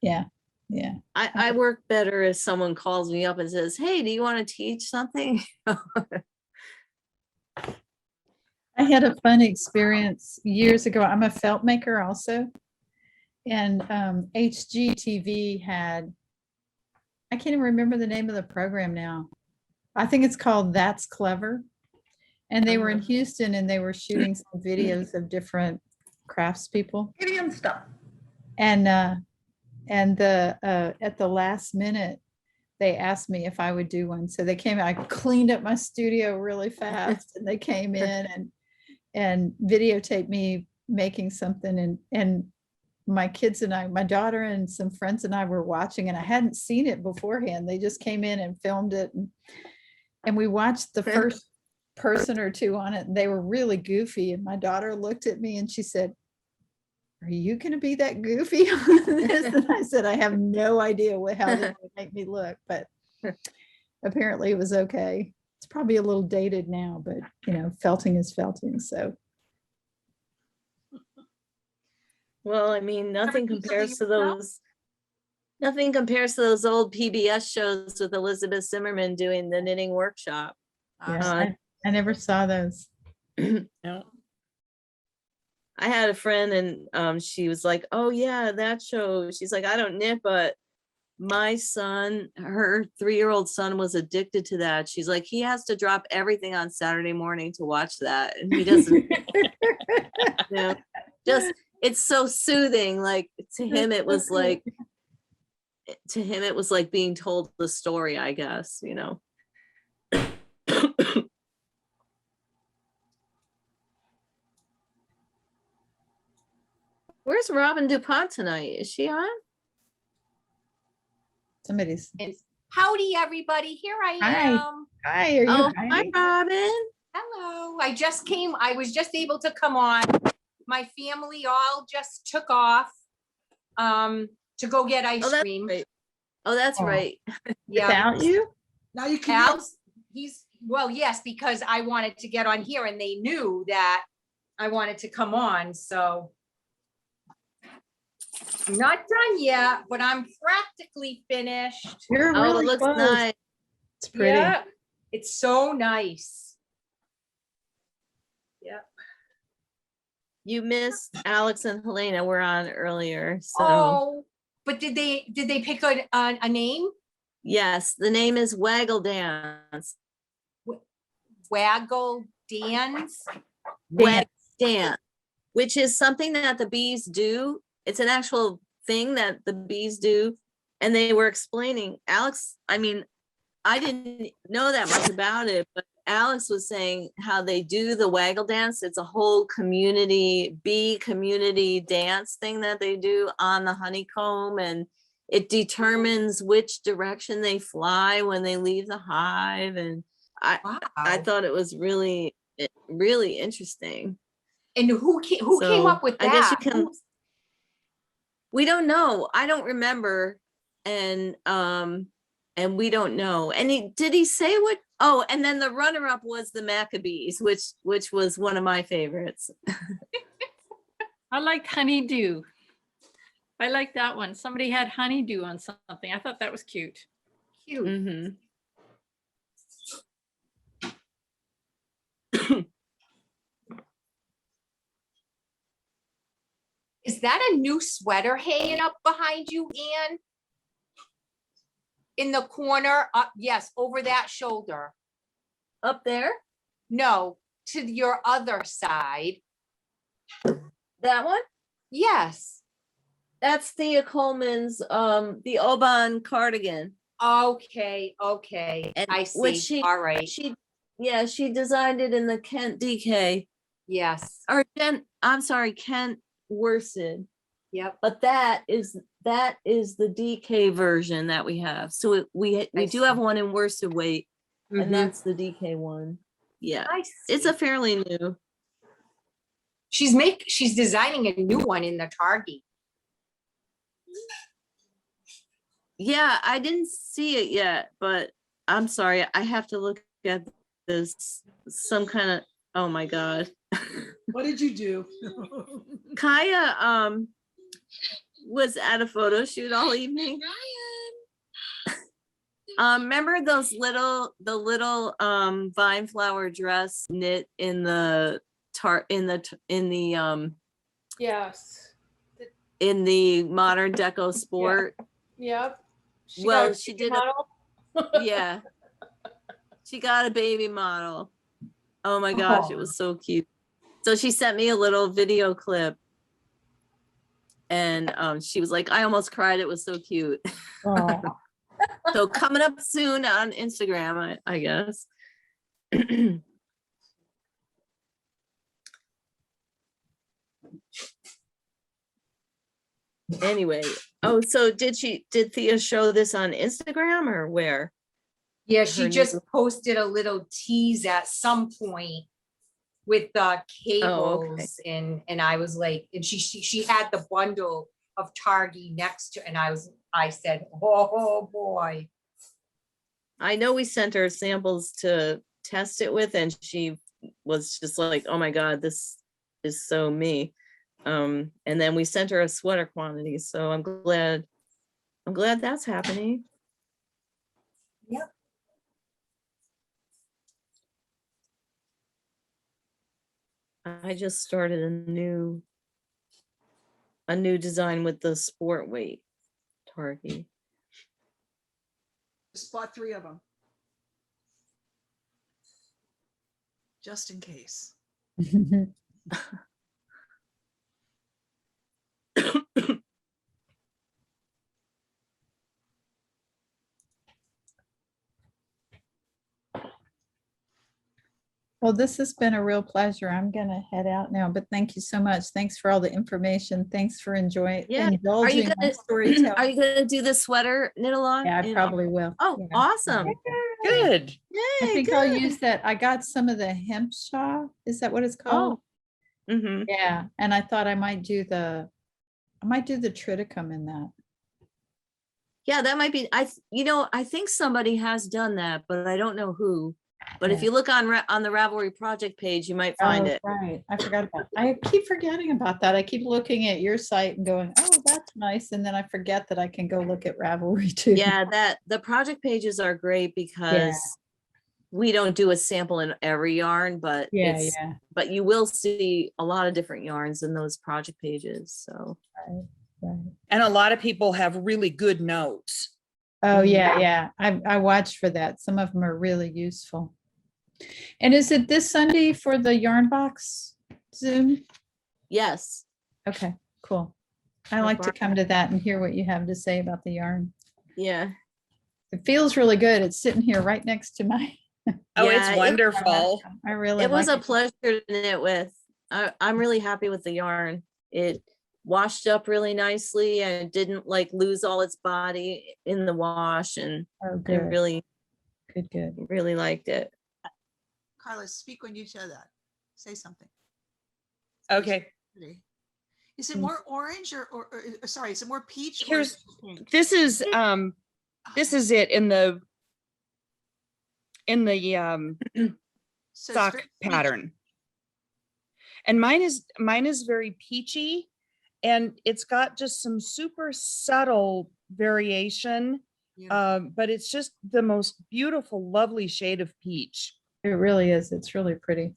Yeah. Yeah. I work better if someone calls me up and says, hey, do you want to teach something? I had a fun experience years ago. I'm a felt maker also. And HGTV had, I can't even remember the name of the program now. I think it's called That's Clever. And they were in Houston, and they were shooting some videos of different craftspeople. Idiom stuff. And the at the last minute, they asked me if I would do one. So they came, I cleaned up my studio really fast, and they came in and videotaped me making something. And my kids and I, my daughter and some friends and I were watching, and I hadn't seen it beforehand. They just came in and filmed it. And we watched the first person or two on it, and they were really goofy. And my daughter looked at me and she said, "Are you going to be that goofy on this?" And I said, "I have no idea how they would make me look," but apparently it was okay. It's probably a little dated now, but felting is felting. So. Well, I mean, nothing do something compares to yourself? nothing compares to those old PBS shows with Elizabeth Zimmerman doing the knitting workshop. Yeah, I never saw those. No. I had a friend and she was like, "Oh yeah, that show." She's like, "I don't knit, but my son, her 3-year-old son was addicted to that." She's like, "He has to drop everything on Saturday morning to watch that." And he doesn't, just, it's so soothing. Like to him, it was like being told the story, I guess, Where's Robin DuPont tonight? Is she on? Somebody's. Howdy, everybody. Here I Hi. am. Hi, are you Oh, hi, hiding? Robin. Hello. I was just able to come on. My family all just took off to go get ice cream. Right. Oh, that's Oh. right. Yeah. Without you? Now you can. Well, yes, because I wanted to get on here and they knew that I wanted to come on, so. Not done yet, but I'm practically finished. You're Oh, really it looks close. nice. It's pretty. Yeah, it's so nice. Yeah. You missed Alex and Helena were on earlier. So Oh, but did they pick a name? yes, the name is Waggle Dance. Waggle Dance? Wag Dance, which is something that the bees do. It's an actual thing that the bees do. And they were explaining, Alex, I mean, I didn't know that much about it, but Alex was saying how they do the waggle dance. It's a whole bee community dance thing that they do on the honeycomb, and it determines which direction they fly when they leave the hive. And I thought it was really, really interesting. And who came up with that? I guess you can. We don't know. I don't remember. And we don't know. And did he say what? Oh, and then the runner-up was the Maccabees, which was one of my favorites. I liked honeydew. I like that one. Somebody had honeydew on something. I thought that was cute. Cute. Mm-hmm. Is that a new sweater hanging up behind you, Anne? In the corner, up, yes, over that shoulder. Up there? No, to your other side. That one? Yes. That's Thea Coleman's the Oban cardigan. Okay. And I see. All right. She designed it in the Kent DK. Yes. Or Kent Worsted. Yep. But that is the DK version that we have. So we do have one in worsted weight, and that's the DK one. Yeah, it's a fairly new. She's designing a new one in the Target. Yeah, I didn't see it yet, but I'm sorry, I have to look at this. Some kind of, oh my God. What did you do? Kaya was at a photo shoot all evening. Remember those little vine flower dress knit in the Yes. in the modern deco sport? Yep. Well, she did yeah. She got a baby model. Oh my gosh, it was so cute. So she sent me a little video clip, and she was like, I almost cried. It was so cute. So coming up soon on Instagram, I guess. Anyway, oh, so did Thea show this on Instagram or where? Yeah, Her she new- just posted a little tease at some point with the Oh, okay. cables and I was like, and she had the bundle of Targi next to, and I said, oh boy. I know we sent her samples to test it with, and she was just like, oh my God, this is so me. And then we sent her a sweater quantity, so I'm glad that's happening. Yep. I just started a new design with the sport weight Targi. Just bought 3 of them. Just in case. Well, this has been a real pleasure. I'm gonna head out now, but thank you so much. Thanks for all the information. Thanks for Yeah. Are you indulging my gonna storytelling. are you gonna do the sweater knit along? Yeah, I probably will. Oh, Yeah. awesome. Good. I Yay, think I'll good. use that. I got some of the hemp shawl. Is that what it's called? Oh. Mm-hmm. Yeah, and I thought I might do the triticum in that. Yeah, that might be, I think somebody has done that, but I don't know who. But if Yeah. you look on the Ravelry project page, you might find Oh, it. right. I forgot about, I keep forgetting about that. I keep looking at your site and going, oh, that's nice. And then I forget that I can go look at Ravelry too. Yeah, the project pages are great because we don't do a sample in every yarn, but Yeah, it's, yeah. but you will see a lot of different yarns in those project pages. So Right, right. And a lot of people have really good notes. Oh, yeah, yeah. I watched for that. Some of them are really useful. And is it this Sunday for the Yarn Box Zoom? yes. Okay, cool. I like to come to that and hear what you have to say about the yarn. Yeah. It feels really good. It's sitting here right next to my. Oh, Yeah, it's wonderful. I really It was like a pleasure to knit with. I'm really happy with the yarn. It washed up really nicely and it didn't like lose all its body in the wash, and Oh, I good. really Good. liked it. Carla, speak when you show that. Say something. Okay. Is it more orange or sorry, is it more peach? or Here's, is it pink? this is it in the So it's sock very peachy. pattern. And mine is very peachy, and it's got just some super subtle variation. But it's just the most beautiful, lovely shade of peach. It really is. It's really pretty.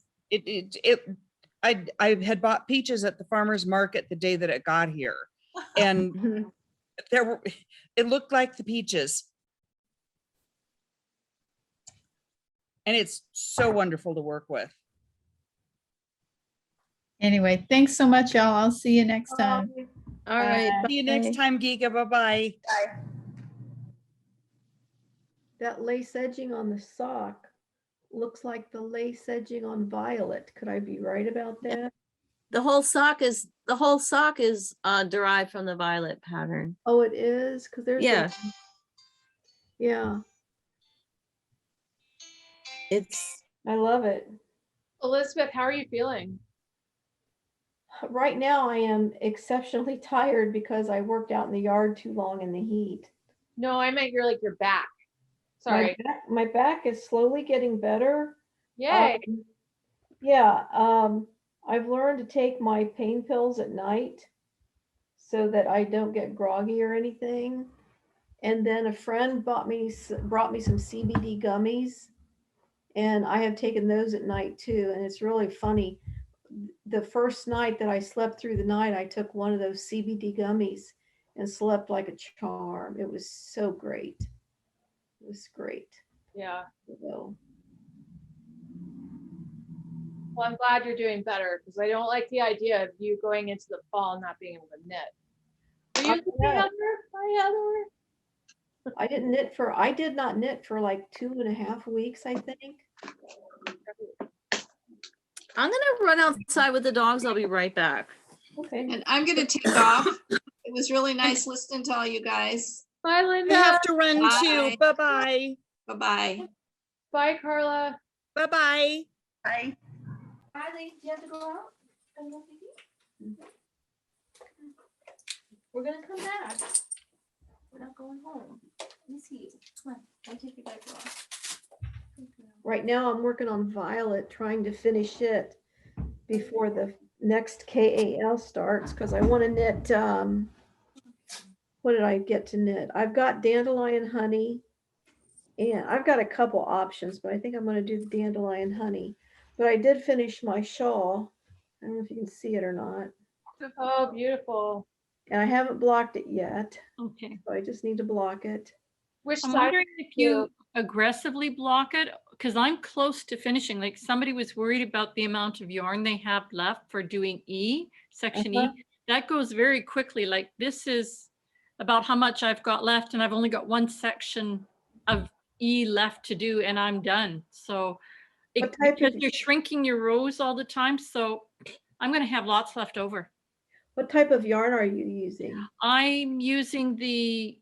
I had bought peaches at the farmer's market the day that it got here, and it looked like the peaches. And it's so wonderful to work with. Anyway, thanks so much, y'all. I'll see you next time. All right. See you next time, Giga. Bye-bye. That lace edging on the sock looks like the lace edging on Violet. Could I be right about that? The whole sock is derived from the violet pattern. Oh, it is? Because there's Yeah. Yeah, I love it. Elizabeth, how are you feeling? Right now, I am exceptionally tired because I worked out in the yard too long in the heat. No, I meant your back. Sorry. My back is slowly getting better. Yay. I've learned to take my pain pills at night so that I don't get groggy or anything. And then a friend brought me some CBD gummies, and I have taken those at night too. And it's really funny. The first night that I slept through the night, I took one of those CBD gummies and slept like a charm. It was so great. It was great. Yeah. So, Well, I'm glad you're doing better because I don't like the idea of you going into the fall and not being able to knit. Are you knitting, Heather? Hi, Heather. I did not knit for like 2.5 weeks, I think. I'm gonna run outside with the dogs. I'll be right back. Okay. And I'm gonna take off. It was really nice listening to all you guys. Bye, Linda. I have to run too. Bye. Bye-bye. Bye-bye. Bye, Carla. Bye-bye. Bye. Riley, do you have to go out? We're gonna come back. We're not going home. Let me see. Come on, I'll take your diaper off. Right now, I'm working on Violet, trying to finish it before the next KAL starts, because I want to knit, what did I get to knit? I've got dandelion honey, and I've got a couple options, but I think I'm going to do the dandelion honey. But I did finish my shawl. I don't know if you can see it or not. Oh, beautiful. And I haven't blocked it yet. Okay. So I just need to block it. Which I'm side? wondering if you aggressively block it, because I'm close to finishing. Like somebody was worried about the amount of yarn they have left for doing E, section E. That goes very quickly. Like this is about how much I've got left, and I've only got one section of E left to do, and I'm done. So because you're shrinking your rows all the time, so I'm going to have lots left over. What type of yarn are you using? I'm using the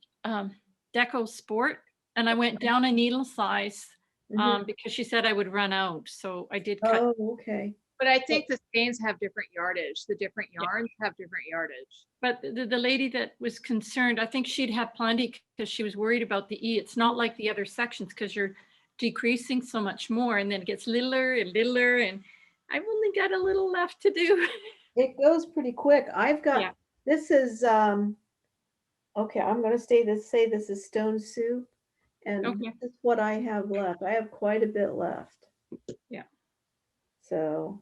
Deco Sport, and I went down a needle size because she said I would run out. So I did cut. Oh, okay. But I think the skeins have different yardage. The different yarns have different yardage. But the lady that was concerned, I think she'd have plenty because she was worried about the E. It's not like the other sections because you're decreasing so much more, and then it gets littler and littler, and I've only got a little left to do. It goes pretty quick. I've got, this is, okay, I'm going to say this is stone soup. And this is what I have left. I have quite a bit left. Yeah. So.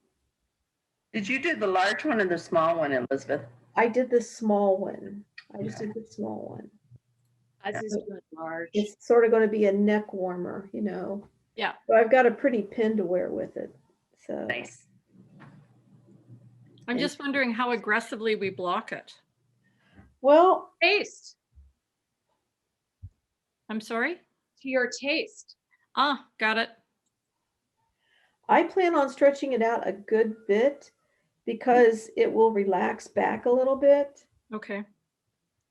Did you do the large one or the small one, Elizabeth? I did the small one. I just did the small one. I just doing large. It's sort of going to be a neck warmer, you know. Yeah. But I've got a pretty pin to wear with it. So. Nice. I'm just wondering how aggressively we block it. Well, taste. I'm sorry? To your taste. Ah, got it. I plan on stretching it out a good bit because it will relax back a little bit. Okay.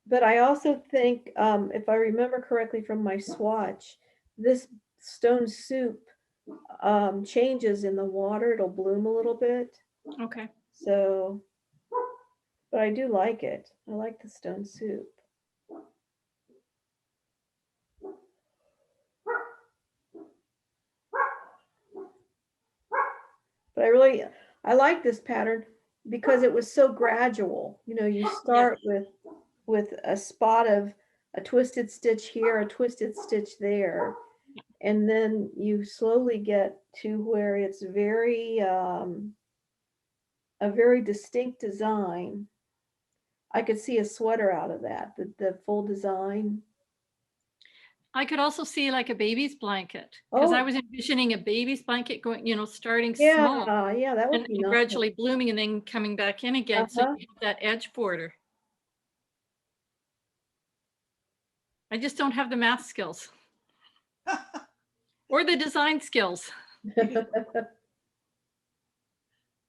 But I also think, if I remember correctly from my swatch, this stone soup changes in the water. It'll bloom a little bit. Okay. So, but I do like it. I like the stone soup. But I like this pattern because it was so gradual. You know, you start with a spot of a twisted stitch here, a twisted stitch there, and then you slowly get to where it's very a very distinct design. I could see a sweater out of that, the full design. I could also see like a baby's blanket because I was envisioning a baby's blanket going, you know, starting small. Yeah, that would and be nice. gradually blooming and then coming back in again. So you have that edge border. I just don't have the math skills or the design skills.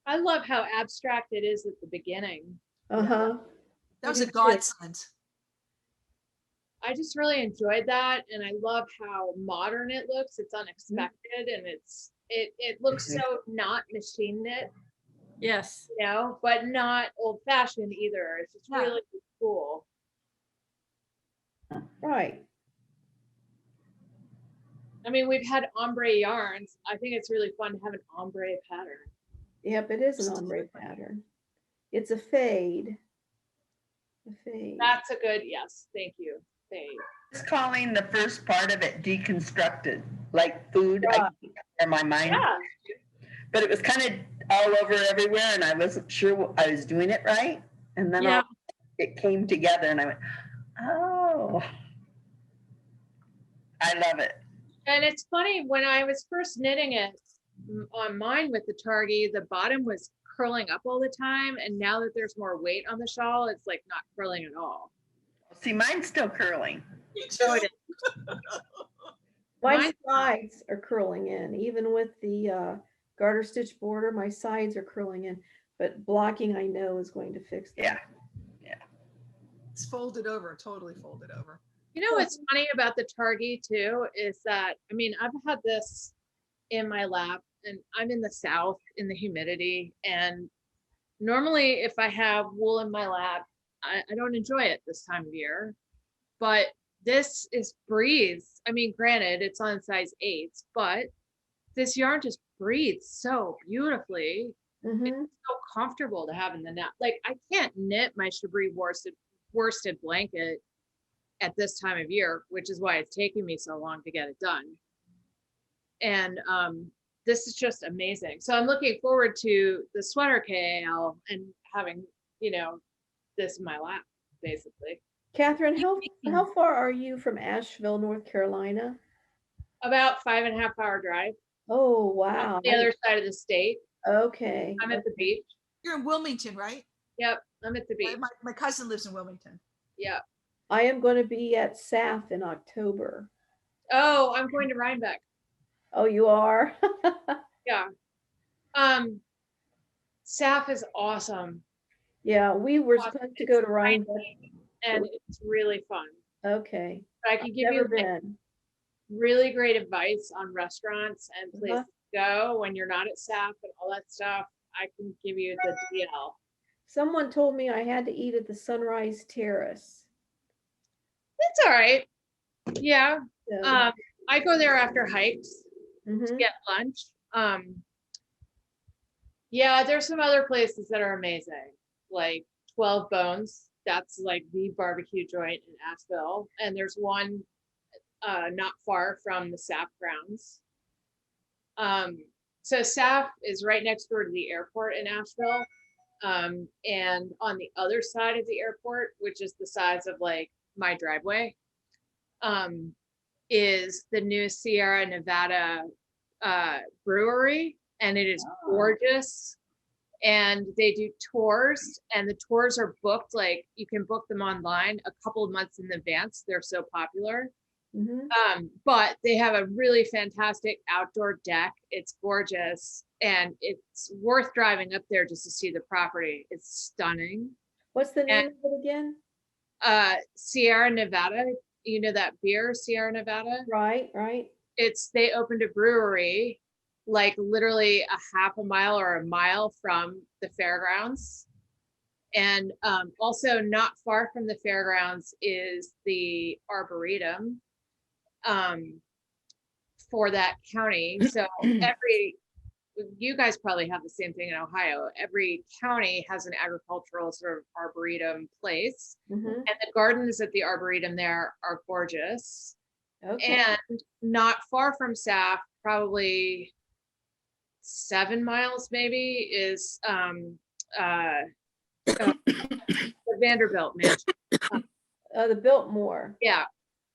I love how abstract it is at the beginning. That was a godsend. I just really enjoyed that, and I love how modern it looks. It's unexpected, and it looks so not machine knit. Yes. You know, but not old fashioned either. It's just really cool. Right. I mean, we've had ombre yarns. I think it's really fun to have an ombre pattern. Yep, it is an ombre pattern. It's a fade. A fade. That's a good, yes, thank you. Fade. Just calling the first part of it deconstructed, like food. I in my mind. Yeah. But it was kind of all over everywhere, and I wasn't sure I was doing it right. And then it came together, and I went, "Oh, I love it." And it's funny, when I was first knitting it on mine with the Targhee, the bottom was curling up all the time, and now that there's more weight on the shawl, it's like not curling at all. See, mine's still curling. So it is. My sides are curling in, even with the garter stitch border, my sides are curling in, but blocking I know is going to fix that. Yeah. It's folded over, totally folded over. You know what's funny about the Targhee too is that, I mean, I've had this in my lap and I'm in the South in the humidity. And normally if I have wool in my lap, I don't enjoy it this time of year. But this is breathes. I mean, granted, it's on size 8s, but this yarn just breathes so beautifully. Mhm. It's so comfortable to have in the nap. Like I can't knit my Chabris worsted blanket at this time of year, which is why it's taking me so long to get it done. And this is just amazing. So I'm looking forward to the sweater KAL and having, you know, this in my lap, basically. Catherine, how far are you from Asheville, North Carolina? About 5.5 hour drive. Oh, wow. On the other side of the state. Okay. I'm at the beach. You're in Wilmington, right? Yep, I'm at the beach. My cousin lives in Wilmington. Yeah. I am going to be at SAF in October. Oh, I'm going to Rhinebeck. Oh, you are? Yeah. SAF is awesome. Yeah, we were supposed to go to Rhinebeck. And it's really fun. Okay. But I can give you Never been. really great advice on restaurants and Uh-huh. places to go when you're not at SAF and all that stuff. I can give you the DL. Someone told me I had to eat at the Sunrise Terrace. It's all right. Yeah. So- I go there after hikes to Mhm. get lunch. Yeah, there's some other places that are amazing, like 12 Bones. That's like the barbecue joint in Asheville. And there's one not far from the SAF grounds. So SAF is right next door to the airport in Asheville. And on the other side of the airport, which is the size of like my driveway, is the new Sierra Nevada brewery, and it is gorgeous. And they do tours, and the tours are booked, like you can book them online a couple of months in advance. They're so popular. Mhm. But they have a really fantastic outdoor deck. It's gorgeous, and it's worth driving up there just to see the property. It's stunning. What's the name And, of it again? Sierra Nevada, you know that beer, Sierra Nevada? Right, right. They opened a brewery like literally a half a mile or a mile from the fairgrounds. And also not far from the fairgrounds is the Arboretum for that county. So you guys probably have the same thing in Ohio. Every county has an agricultural sort of arboretum place. Mhm. And the gardens at the Arboretum there are gorgeous. Okay. And not far from SAF, probably 7 miles maybe, is the Vanderbilt Mansion. The Biltmore. Yeah.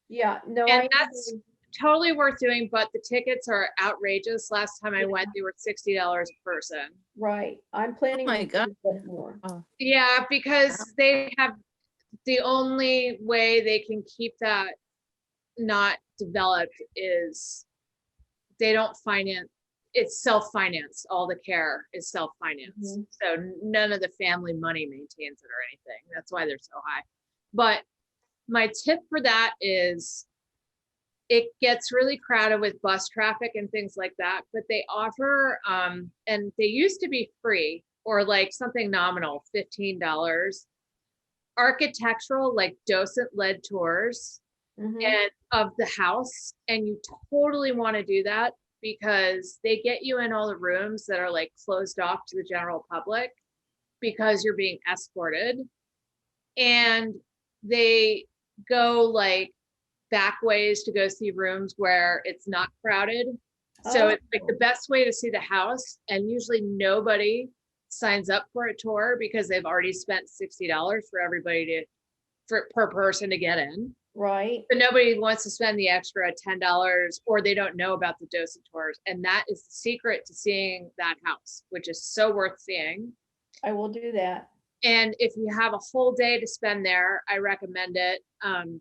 Yeah, no, And that's totally worth doing, but the tickets are outrageous. Last time I went, they were $60 a person. right. I'm planning. my to God. do Biltmore. Yeah, because they have, the only way they can keep that not developed is they don't finance, it's self-financed. All the care is self-financed. So none of the family money maintains it or anything. That's why they're so high. But my tip for that is it gets really crowded with bus traffic and things like that, but they offer, and they used to be free or like something nominal, $15, architectural, like docent-led tours and of the house. And you totally want to do that because they get you in all the rooms that are like closed off to the general public because you're being escorted. And they go like back ways to go see rooms where it's not crowded. So it's like the best way to see the house. And usually nobody signs up for a tour because they've already spent $60 for everybody per person to get in. Right. But nobody wants to spend the extra $10, or they don't know about the docent tours. And that is the secret to seeing that house, which is so worth seeing. I will do that. And if you have a whole day to spend there, I recommend it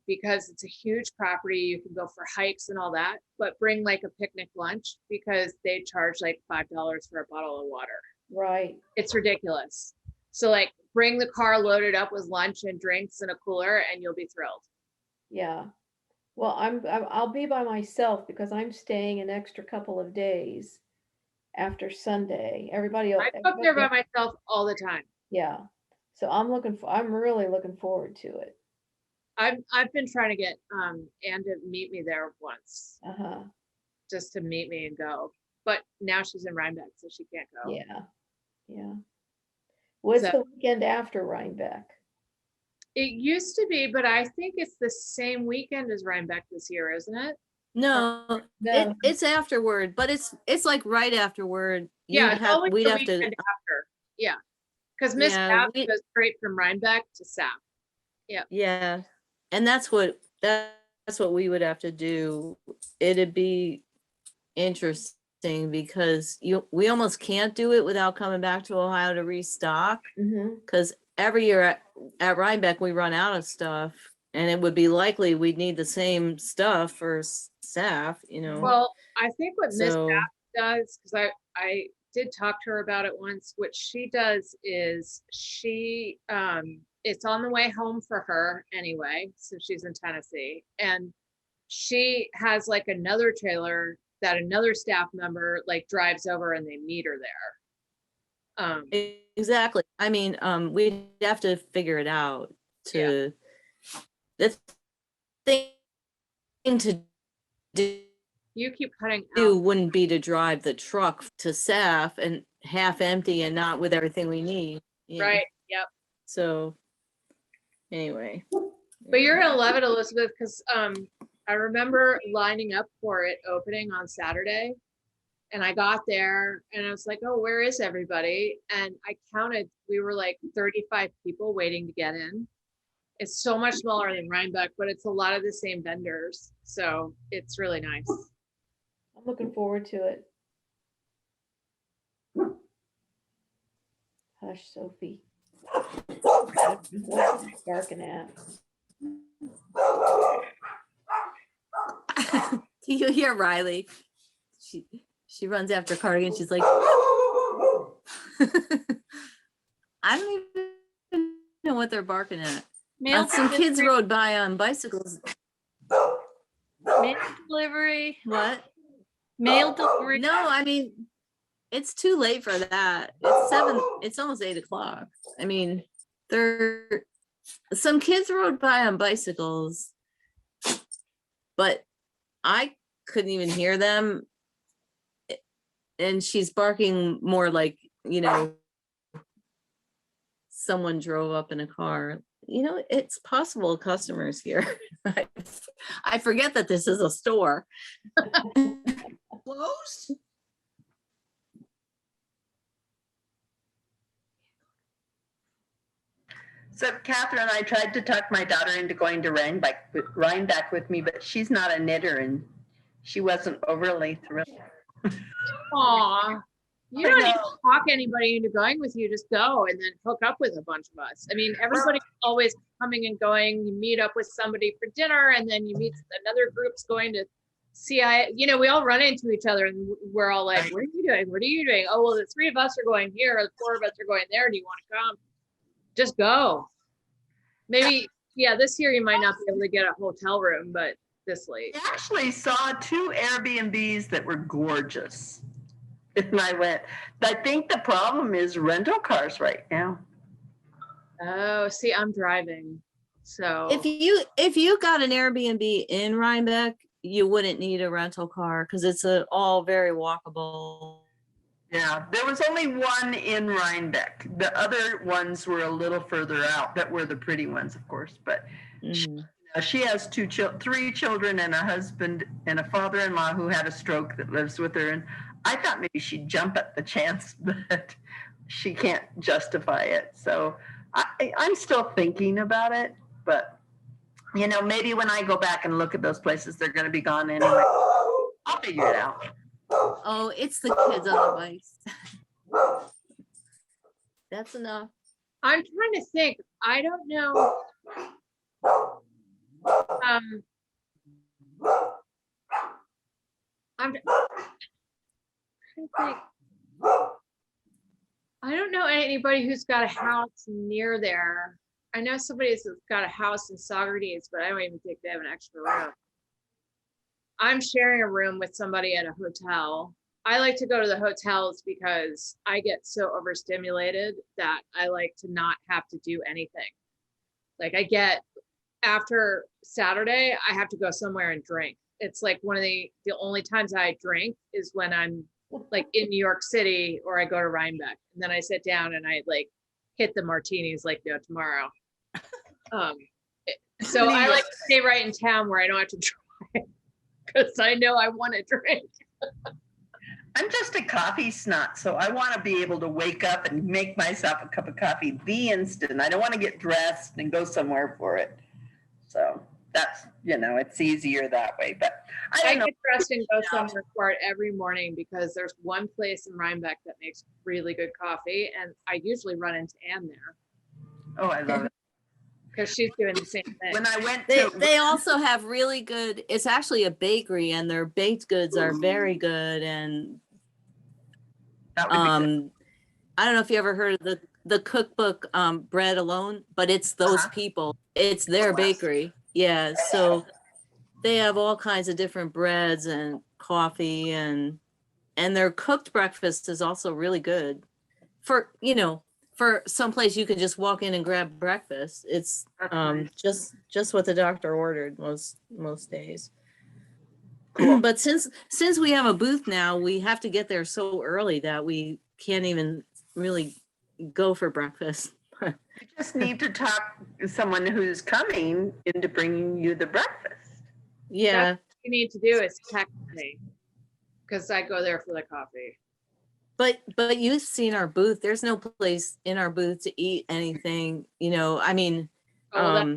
because it's a huge property. You can go for hikes and all that, but bring like a picnic lunch because they charge like $5 for a bottle of water. Right. It's ridiculous. So like bring the car loaded up with lunch and drinks and a cooler and you'll be thrilled. Yeah. Well, I'll be by myself because I'm staying an extra couple of days after Sunday. Everybody I else, go up there by myself all the time. yeah. So I'm really looking forward to it. I've been trying to get Ann to meet me there once, Uh-huh. just to meet me and go. But now she's in Rhinebeck, so she can't go. Yeah. Yeah. What's So- the weekend after Rhinebeck? It used to be, but I think it's the same weekend as Rhinebeck this year, isn't it? No, No. it's afterward, but it's like right afterward. Yeah, You'd it's have, always we'd the have to, weekend after. Yeah, because Miss Yeah, Bath we- goes straight from Rhinebeck to Sap. Yeah. yeah. And that's what we would have to do. It'd be interesting because we almost can't do it without coming back to Ohio to restock. Mm-hmm. Because every year at Rhinebeck, we run out of stuff, and it would be likely we'd need the same stuff for staff, you know. Well, I think what Miss So- Bath does, because I did talk to her about it once, what she does is she it's on the way home for her anyway, since she's in Tennessee. And she has like another trailer that another staff member like drives over and they meet her there. Exactly. I mean, we'd have to figure it out to, the thing to You keep cutting do out. wouldn't be to drive the truck to SAF and half empty and not with everything we need. you know. Right. Yep. So anyway. But you're gonna love it, Elizabeth, because I remember lining up for it opening on Saturday. And I got there and I was like, oh, where is everybody? And I counted, we were like 35 people waiting to get in. It's so much smaller than Rhinebeck, but it's a lot of the same vendors. So it's really nice. I'm looking forward to it. Hush, Sophie. What's it barking at? You hear Riley. She runs after Cardigan. She's like, I don't even know what they're barking at. Mail Some kids delivery- rode by on bicycles. Mail delivery. What? Mail delivery. No, I mean, it's too late for that. It's 7, it's almost 8 o'clock. I mean, some kids rode by on bicycles, but I couldn't even hear them. And she's barking more like, someone drove up in a car. It's possible customers here. I forget that this is a store. Closed? So Catherine, I tried to talk my daughter into going to Rhinebeck with me, but she's not a knitter and she wasn't overly thrilled. Aw, you I don't need to know. talk anybody into going with you. Just go and then hook up with a bunch of us. I mean, everybody's always coming and going. You meet up with somebody for dinner and then you meet another group's going to CI. We all run into each other and we're all like, what are you doing? What are you doing? Oh, well, the 3 of us are going here. The 4 of us are going there. Do you want to come? Just go. Maybe, yeah, this year you might not be able to get a hotel room, but this late. I actually saw 2 Airbnbs that were gorgeous. And I went, I think the problem is rental cars right now. Oh, see, I'm driving. So If you got an Airbnb in Rhinebeck, you wouldn't need a rental car because it's all very walkable. Yeah, there was only one in Rhinebeck. The other ones were a little further out. That were the pretty ones, of course. But she has 3 children and a husband and a father-in-law who had a stroke that lives with her. And I thought maybe she'd jump at the chance, but she can't justify it. So I'm still thinking about it. But, maybe when I go back and look at those places, they're going to be gone anyway. I'll figure it out. Oh, it's the kids on the bikes. That's enough. I'm trying to think. I don't know. I'm trying to think. I don't know anybody who's got a house near there. I know somebody who's got a house in Saugerties, but I don't even think they have an extra room. I'm sharing a room with somebody at a hotel. I like to go to the hotels because I get so overstimulated that I like to not have to do anything. Like I get, after Saturday, I have to go somewhere and drink. It's like one of the only times I drink is when I'm like in New York City or I go to Rhinebeck, and then I sit down and I like hit the martinis like no tomorrow. So I like to stay right in town where I don't have to drive because I know I want to drink. I'm just a coffee snot, so I want to be able to wake up and make myself a cup of coffee the instant. I don't want to get dressed and go somewhere for it. So that's, it's easier that way. But I get dressed and go somewhere for it every morning because there's one place in Rhinebeck that makes really good coffee, and I usually run into Anne there. Oh, I love it. Because she's doing the same thing. When I went They also have really good, it's actually a bakery and their baked goods are very good. And that would be good. I don't know if you ever heard of the cookbook Bread Alone, but it's those people. It's their bakery. Yeah. So they have all kinds of different breads and coffee, and their cooked breakfast is also really good for, for someplace you could just walk in and grab breakfast. It's just what the doctor ordered most days. But since we have a booth now, we have to get there so early that we can't even really go for breakfast. You just need to talk to someone who's coming into bringing you the breakfast. Yeah. That's what you need to do is text me because I go there for the coffee. But you've seen our booth. There's no place in our booth to eat anything, I mean, that's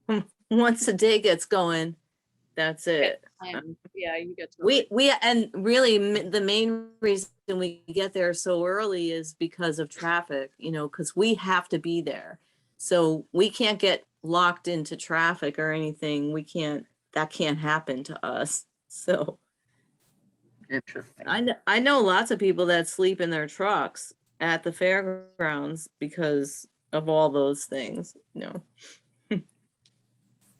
true. Once the day gets going, that's it. Yeah, you get to We and really the main reason we get there so early is because of traffic, because we have to be there. So we can't get locked into traffic or anything. That can't happen to us. So interesting. I know lots of people that sleep in their trucks at the fairgrounds because of all those things,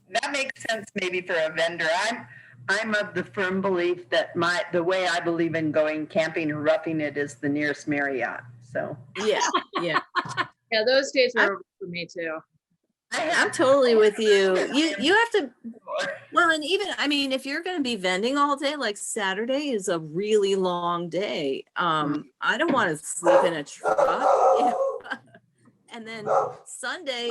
That makes sense maybe for a vendor. I'm of the firm belief that the way I believe in going camping or roughing it is the nearest Marriott. So yeah. Yeah, those days were over for me too. I'm totally with you. You have to, well, and even, I mean, if you're going to be vending all day, like Saturday is a really long day. I don't want to sleep in a truck. And then Sunday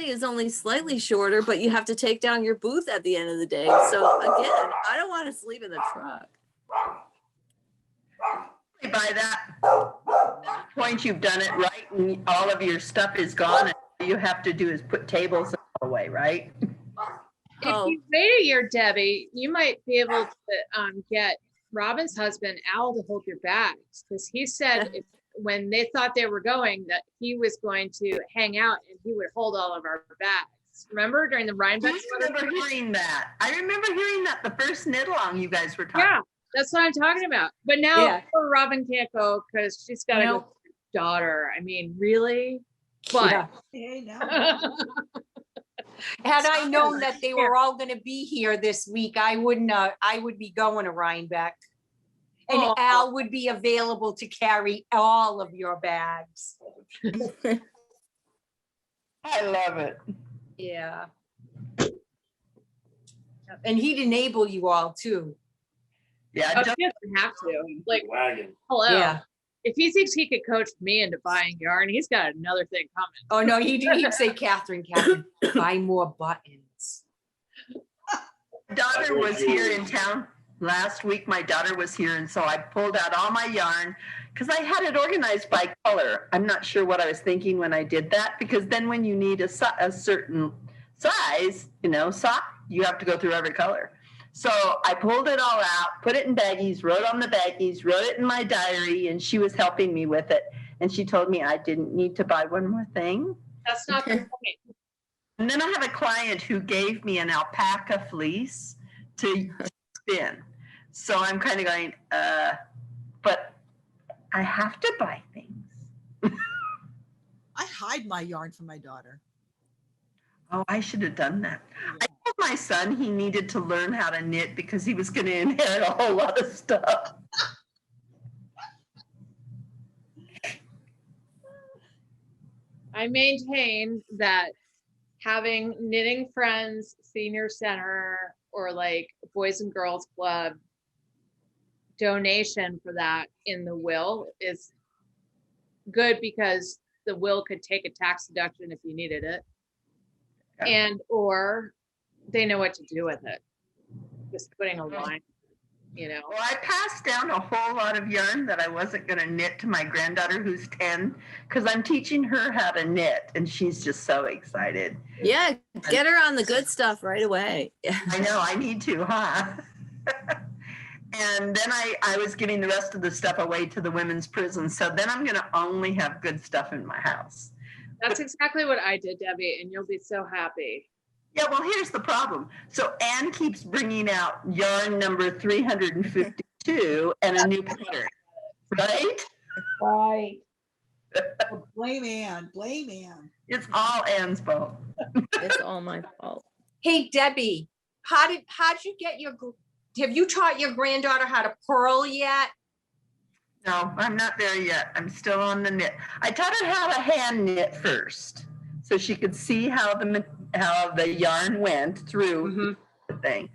is only slightly shorter, but you have to take down your booth at the end of the day. So again, I don't want to sleep in the truck. By that point, you've done it right, and all of your stuff is gone, and all you have to do is put tables away, right? If you wait a year, Debbie, you might be able to get Robin's husband, Al, to hold your bags, because he said when they thought they were going, that he was going to hang out and he would hold all of our bags. Remember during the Rhinebeck? I remember hearing that. I remember hearing that the first knit along you guys were talking. Yeah, that's what I'm talking about. But now poor Robin can't go because she's got a daughter. I mean, really? But had I known that they were all going to be here this week, I would be going to Rhinebeck. And Al would be available to carry all of your bags. I love it. Yeah. And he'd enable you all too. Yeah, he doesn't have to. Like, hello. Yeah. If he thinks he could coach me into buying yarn, he's got another thing coming. Oh no, he'd say, Catherine, buy more buttons. Daughter was here in town last week. My daughter was here, and so I pulled out all my yarn because I had it organized by color. I'm not sure what I was thinking when I did that, because then when you need a certain size, sock, you have to go through every color. So I pulled it all out, put it in baggies, wrote on the baggies, wrote it in my diary, and she was helping me with it. And she told me I didn't need to buy one more thing. That's not the point. And then I have a client who gave me an alpaca fleece to spin. So I'm kind of going, but I have to buy things. I hide my yarn from my daughter. Oh, I should have done that. I told my son he needed to learn how to knit because he was going to inherit a whole lot of stuff. I maintain that having Knitting Friends Senior Center or like Boys and Girls Club donation for that in the will is good because the will could take a tax deduction if you needed it. And or they know what to do with it. Just putting a line, you know. Well, I passed down a whole lot of yarn that I wasn't going to knit to my granddaughter who's 10 because I'm teaching her how to knit and she's just so excited. Yeah, get her on the good stuff right away. I know, I need to, huh? And then I was giving the rest of the stuff away to the women's prison. So then I'm going to only have good stuff in my house. That's exactly what I did, Debbie, and you'll be so happy. Yeah, well, here's the problem. So Anne keeps bringing out yarn number 352 and a new pattern, right? Right. Oh, blame Anne. Blame Anne. It's all Anne's fault. It's all my fault. Hey, Debbie, how did you get have you taught your granddaughter how to purl yet? No, I'm not there yet. I'm still on the knit. I taught her how to hand knit first, so she could see how the yarn went through the thing.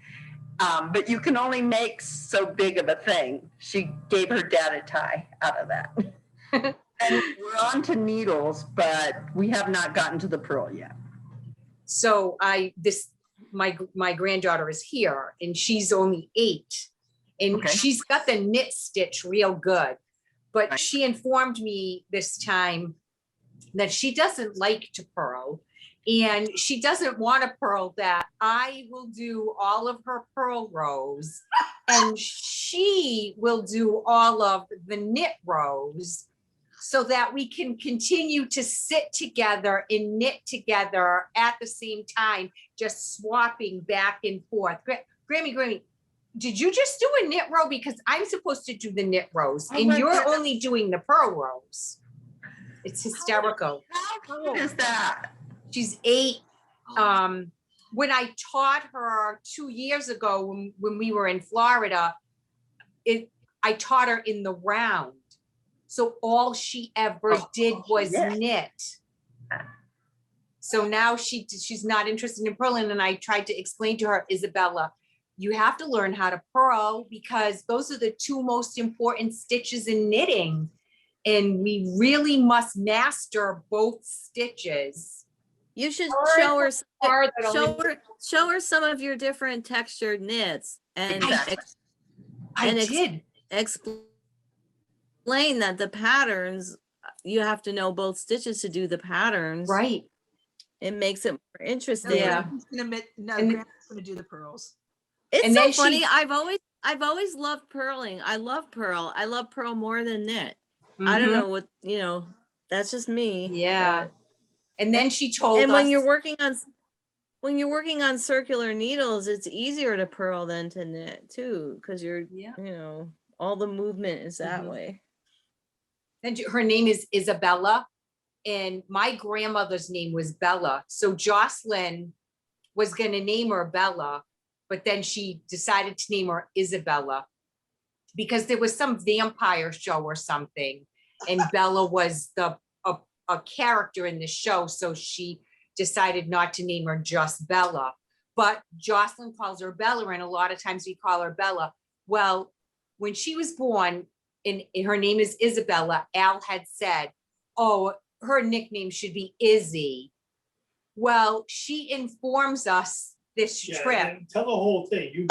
But you can only make so big of a thing. She gave her dad a tie out of that. And we're on to needles, but we have not gotten to the purl yet. So my granddaughter is here and she's only 8 and she's got the knit stitch real good, but she informed me this time that she doesn't like to purl and she doesn't want to purl, that I will do all of her purl rows and she will do all of the knit rows so that we can continue to sit together and knit together at the same time, just swapping back and forth. Grammy, did you just do a knit row? Because I'm supposed to do the knit rows and you're only doing the purl rows. It's hysterical. How cute is that? She's 8. When I taught her 2 years ago when we were in Florida, I taught her in the round. So all she ever did was knit. So now she's not interested in purling. And I tried to explain to her, Isabella, you have to learn how to purl because those are the 2 most important stitches in knitting. And we really must master both stitches. You should show her some of your different textured knits and explain that the patterns, you have to know both stitches to do the patterns. Right. It makes it more interesting. Yeah. Grant's gonna do the pearls. It's so funny. I've always loved purling. I love purl. I love purl more than knit. I don't know what, that's just me. Yeah. And then she told us. And when you're working on circular needles, it's easier to purl than to knit too, because you're, all the movement is that way. And her name is Isabella, and my grandmother's name was Bella. So Jocelyn was going to name her Bella, but then she decided to name her Isabella because there was some vampire show or something, and Bella was a character in the show. So she decided not to name her just Bella, but Jocelyn calls her Bella, and a lot of times we call her Bella. Well, when she was born, and her name is Isabella, Al had said, oh, her nickname should be Izzy. Well, she informs us this trip. Tell the whole thing. You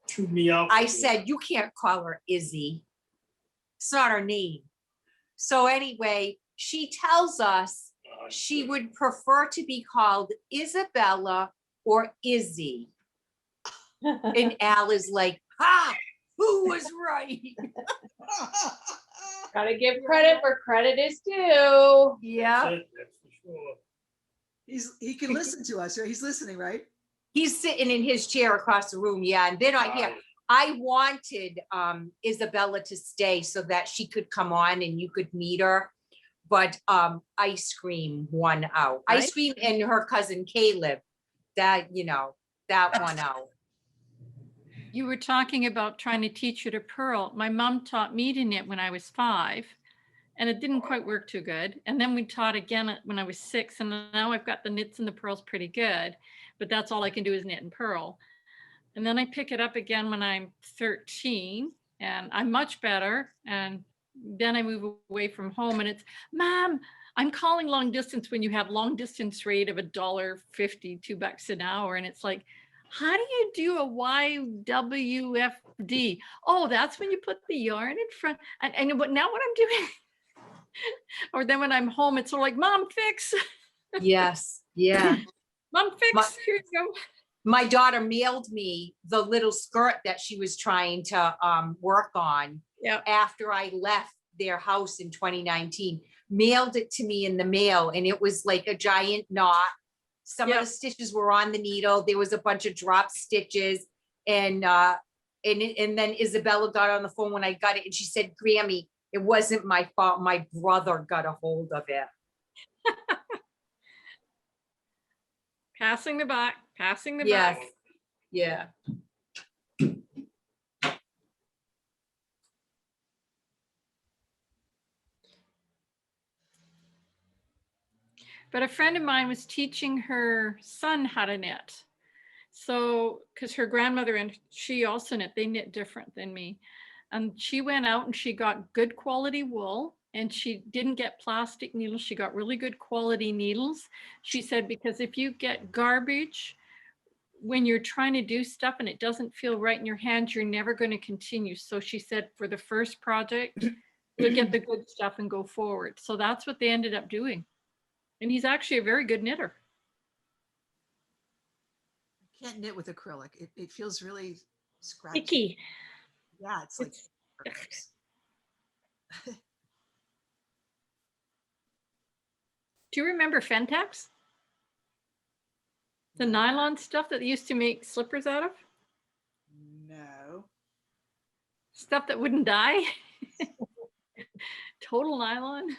chewed me out. I said, you can't call her Izzy. It's not her name. So anyway, she tells us she would prefer to be called Isabella or Izzy. And Al is like, who was right? Gotta give credit where credit is due. Yeah. He can listen to us, right? He's listening, right? He's sitting in his chair across the room, yeah, and they're not here. I wanted Isabella to stay so that she could come on and you could meet her. But Ice Cream won out. Ice Right. Cream and her cousin Caleb, that, you know, that won out. You were talking about trying to teach her to purl. My mom taught me to knit when I was 5, and it didn't quite work too good. And then we taught again when I was 6, and now I've got the knits and the purls pretty good, but that's all I can do is knit and purl. And then I pick it up again when I'm 13, and I'm much better. And then I move away from home, and it's, Mom, I'm calling long distance when you have long distance rate of $1.50, $2 an hour. And it's like, how do you do a YWFD? Oh, that's when you put the yarn in front. And what now what I'm doing, or then when I'm home, it's sort of like, Mom, fix. Yes, yeah. Mom, fix, here you go. My daughter mailed me the little skirt that she was trying to work on after I left their house in 2019, mailed it to me in the mail, and it was like a giant knot. Some of the stitches were on the needle. There was a bunch of drop stitches, and then Isabella got on the phone when I got it, and she said, Grammy, it wasn't my fault. My brother got a hold of it. Passing the back, passing the Yes. back. Yeah. But a friend of mine was teaching her son how to knit. So, because her grandmother and she also knit, they knit different than me. And she went out and she got good quality wool, and she didn't get plastic needles. She got really good quality needles. She said, because if you get garbage when you're trying to do stuff and it doesn't feel right in your hands, you're never going to continue. So she said, for the first project, you'll get the good stuff and go forward. So that's what they ended up doing. And he's actually a very good knitter. Can't knit with acrylic. It feels really scratchy. Icky. Yeah, it's like. Do you remember Fentex? The nylon stuff that they used to make slippers out of? No. Stuff that wouldn't die? Total nylon?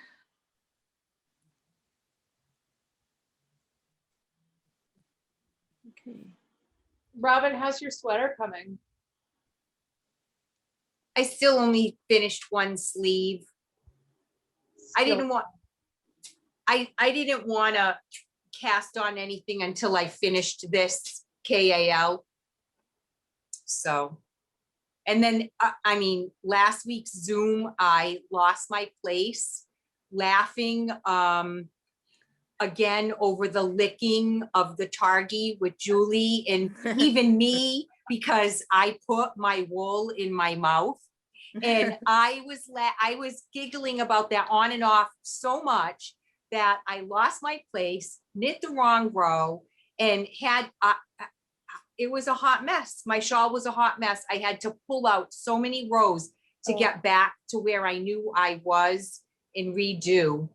Okay. Robin, how's your sweater coming? I still only finished one sleeve. I didn't want to cast on anything until I finished this KAL. So, and then, I mean, last week's Zoom, I lost my place laughing again over the licking of the targhee with Julie and even me, because I put my wool in my mouth. And I was giggling about that on and off so much that I lost my place, knit the wrong row, and had, it was a hot mess. My shawl was a hot mess. I had to pull out so many rows to get back to where I knew I was and redo.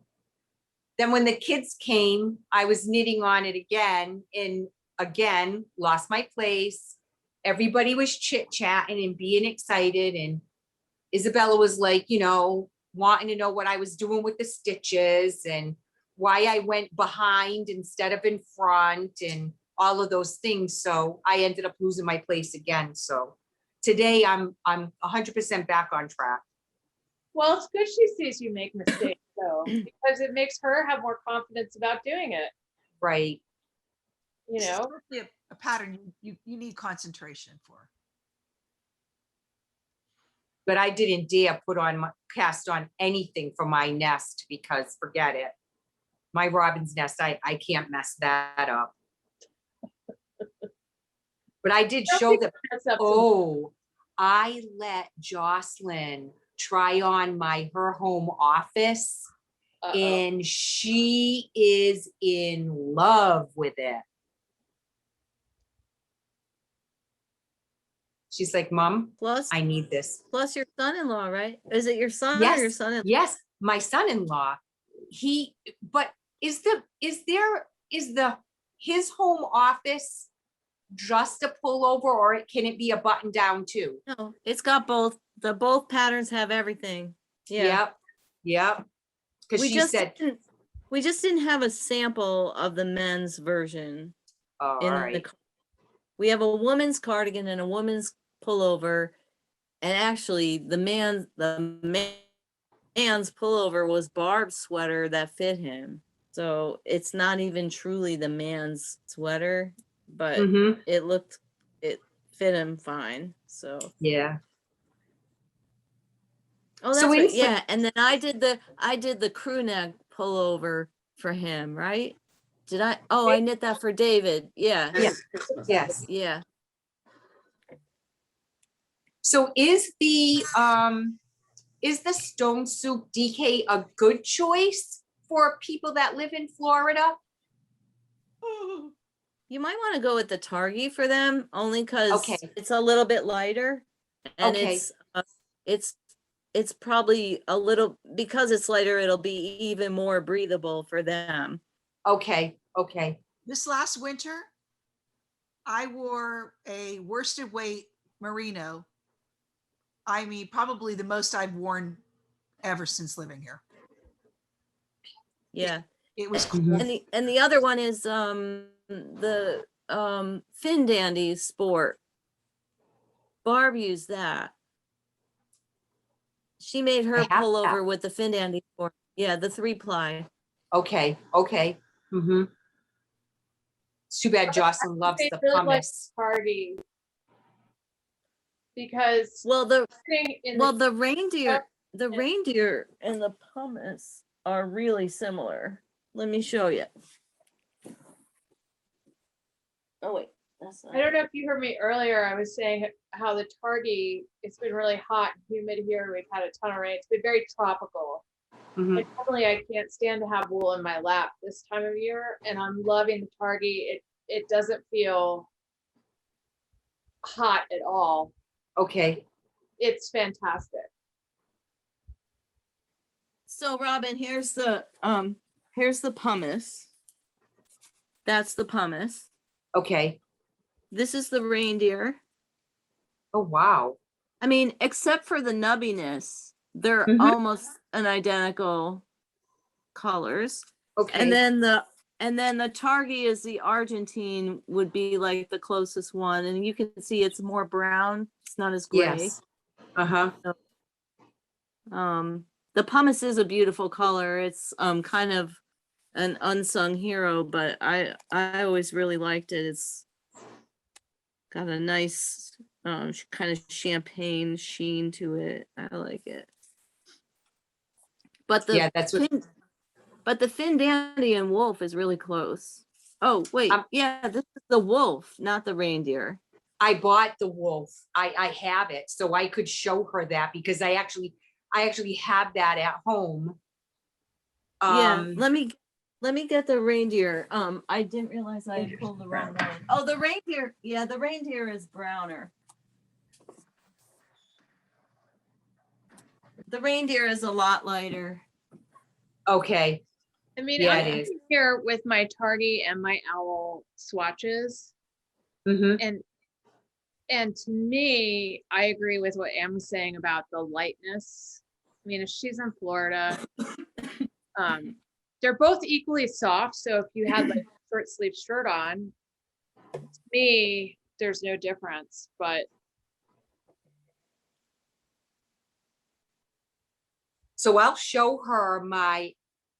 Then when the kids came, I was knitting on it again, and again, lost my place. Everybody was chit-chatting and being excited, and Isabella was like, you know, wanting to know what I was doing with the stitches and why I went behind instead of in front and all of those things. So I ended up losing my place again. So today I'm 100% back on track. Well, it's good she sees you make mistakes though, because it makes her have more confidence about doing it. Right. You know, Especially a pattern you need concentration for. But I didn't dare cast on anything for my nest because forget it. My robin's nest, I can't mess that up. But I did show them, I let Jocelyn try on her home office, and she is in love with it. She's like, Mom, plus I need this. Plus your son-in-law, right? Is it your son Yes, or your son-in-law? yes, my son-in-law. But is his home office just a pullover or can it be a button down too? No, it's got both. Both patterns have everything. Yeah. Yep. Because We she just said, we just didn't have a sample of the men's version. oh, all in right. the We have a woman's cardigan and a woman's pullover, and actually the man's pullover was Barb's sweater that fit him. So it's not even truly the man's sweater, but Mhm. it fit him fine. So Yeah. oh, So that's right. in- Yeah, and then I did the crew neck pullover for him, right? Did I? Oh, I knit that for David. Yeah. Yes. Yeah. So is the stone soup DK a good choice for people that live in Florida? You might want to go with the Targhee for them, only because Okay. it's a little bit lighter, and Okay. it's probably a little, because it's lighter, it'll be even more breathable for them. Okay. This last winter, I wore a worsted weight merino. I mean, probably the most I've worn ever since living here. Yeah. It was Mm-hmm. cool. And the other one is the Fin Dandy Sport. Barb used that. She made her I have pullover that. with the Fin Dandy Sport. Yeah, the 3-ply. Okay. Mm-hmm. It's too bad Jocelyn loves They the really like pumice. party because The Yep. reindeer and the pumice are really similar. Let me show you. Oh wait, that's not I don't know if you heard me earlier. I was saying how the Targhee, it's been really hot and humid here. We've had a ton of rain. It's been very tropical. Mhm. And normally I can't stand to have wool in my lap this time of year, and I'm loving the Targhee. It doesn't feel hot at all. Okay. It's fantastic. So Robin, here's the pumice. That's the pumice. Okay. This is the reindeer. Oh wow. I mean, except for the nubbiness, they're Mhm. almost an identical colors. Okay. And then the Targhee is the Argentine, would be like the closest one, and you can see it's more brown. It's not as gray. Yes. Uh-huh. The pumice is a beautiful color. It's kind of an unsung hero, but I always really liked it. It's got a nice kind of champagne sheen to it. I like it. But the Yeah, that's what. But the Fin Dandy and wolf is really close. Oh wait, yeah, this is the wolf, not the reindeer. I bought the wolf. I have it, so I could show her that because I actually have that at home. Yeah, let me get the reindeer. I didn't realize I had pulled the wrong one. Oh, the reindeer. Yeah, the reindeer is browner. The reindeer is a lot lighter. Okay. I mean, Yeah, I'm it is. here with my Targhee and my owl swatches. Mm-hmm. And to me, I agree with what Anne was saying about the lightness. I mean, if she's in Florida, they're both equally soft. So if you had like a short sleeve shirt on, to me, there's no difference. But So I'll show her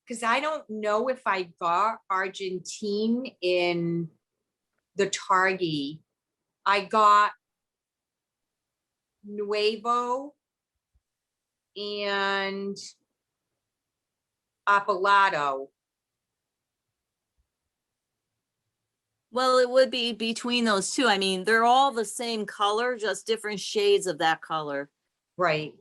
because I don't know if I got Argentine in the Targhee. I got Nuevo and Apolado. Well, it would be between those two. I mean, they're all the same color, just different shades of that color. Right.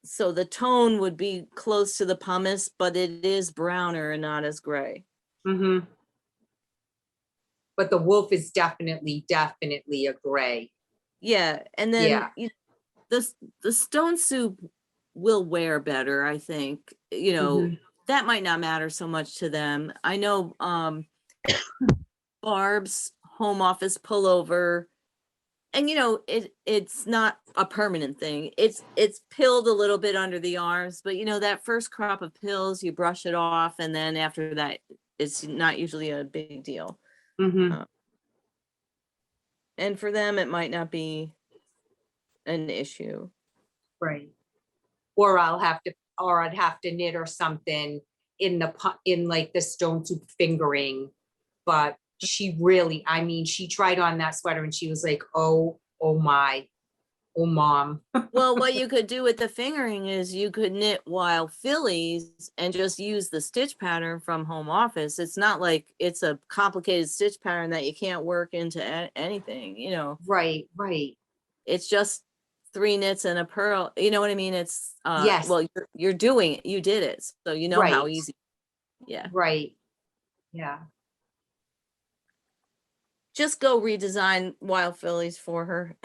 So the tone would be close to the pumice, but it is browner and not as gray. Mm-hmm. But the wolf is definitely a gray. Yeah, and then the stone soup will wear better, I think. You know, that might not matter so much to them. I know Barb's home office pullover. And it's not a permanent thing. It's pilled a little bit under the arms, but that first crop of pills, you brush it off, and then after that, it's not usually a big deal. And for them, it might not be an issue. Right. Or I'd have to knit or something in like the stone soup fingering. But she really, I mean, she tried on that sweater and she was like, oh my, oh mom. Well, what you could do with the fingering is you could knit wild fillies and just use the stitch pattern from home office. It's not like it's a complicated stitch pattern that you can't work into anything, Right. It's just 3 knits and a purl. You know what I mean? It's Yes. well, you did it, so you know how Right. easy. Yeah. Right. Yeah. Just go redesign wild fillies for her.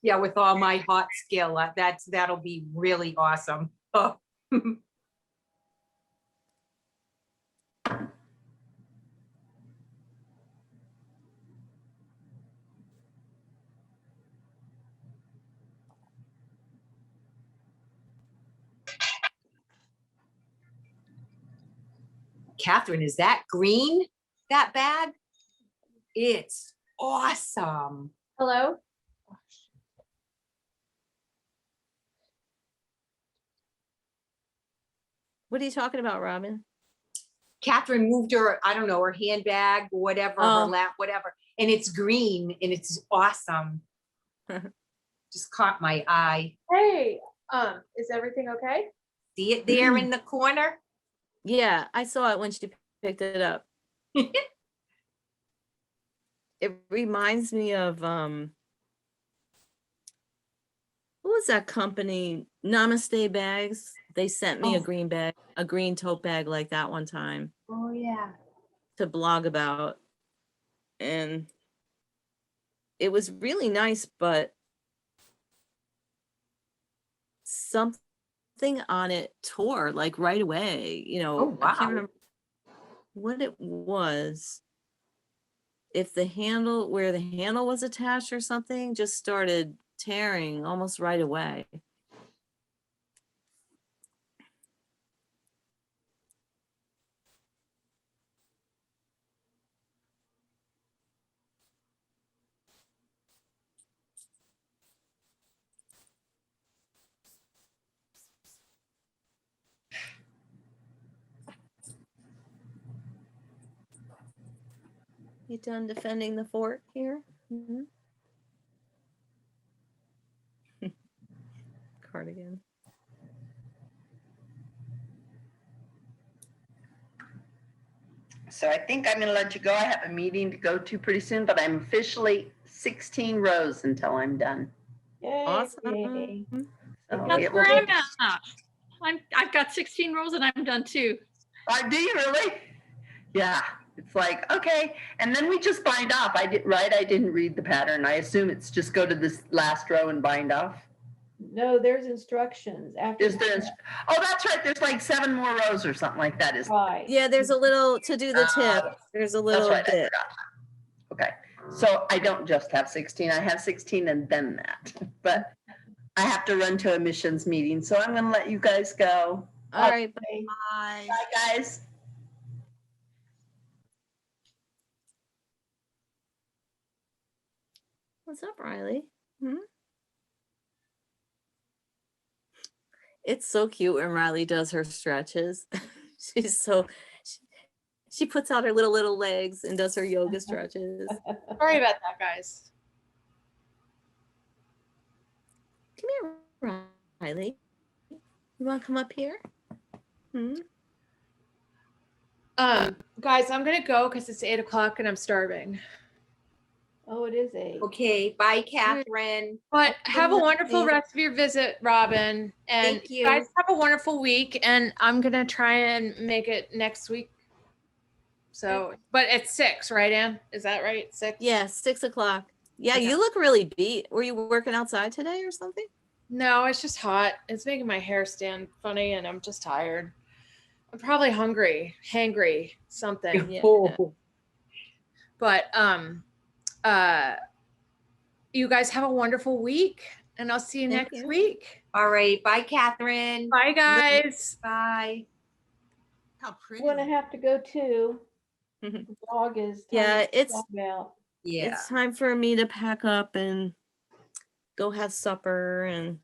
Yeah, with all my hot skill, that'll be really awesome. Oh. Catherine, is that green, that bag? It's awesome. Hello? What are you talking about, Robin? Catherine moved her, I don't know, her handbag, whatever, her Oh. lap, whatever, and it's green and it's awesome. Just caught my eye. Hey, is everything okay? See it there in the corner? Yeah, I saw it when she picked it up. It reminds me of what was that company? Namaste Bags. They sent me a green bag, a green tote bag like that one time Oh yeah. to blog about. And it was really nice, but something on it tore like right away. Oh, I can't wow. remember what it was. If the handle, where the handle was attached or something, just started tearing almost right away. You done defending the fort here? Mhm. Cardigan. So I think I'm going to let you go. I have a meeting to go to pretty soon, but I'm officially 16 rows until I'm done. Awesome. So That's it where will I'm at. I've got 16 rows and I'm done too. do you really? Yeah. It's like, okay. And then we just bind off. I didn't read the pattern. I assume it's just go to this last row and bind off. No, there's instructions after. Oh, that's right. There's like 7 more rows or something like that. Is right. Yeah, there's a little to do the tip. There's a little That's right, I bit. Okay. So I don't just have 16. I have 16 and then that. But I have to run to a missions meeting. So I'm going to let you guys go. All right. Bye. Bye, guys. What's up, Riley? It's so cute when Riley does her stretches. She puts out her little legs and does her yoga stretches. Sorry about that, guys. Come here, Riley. You want to come up here? Guys, I'm gonna go because it's 8 o'clock and I'm starving. Oh, it is 8. Okay, bye, Catherine. But have a wonderful rest of your visit, Robin. And Thank you. guys, have a wonderful week. And I'm gonna try and make it next week. So, but it's 6, right, Ann? Is that right? 6? Yeah, 6 o'clock. Yeah, Okay. you look really beat. Were you working outside today or something? No, it's just hot. It's making my hair stand funny and I'm just tired. I'm probably hungry, hangry, something. Yeah. But you guys have a wonderful week, and I'll see you Thank next you. week. All right. Bye, Catherine. Bye, guys. Bye. How I'm pretty. gonna have to go too. The dog is. time Yeah, to it's dog out. Yeah. it's time for me to pack up and go have supper and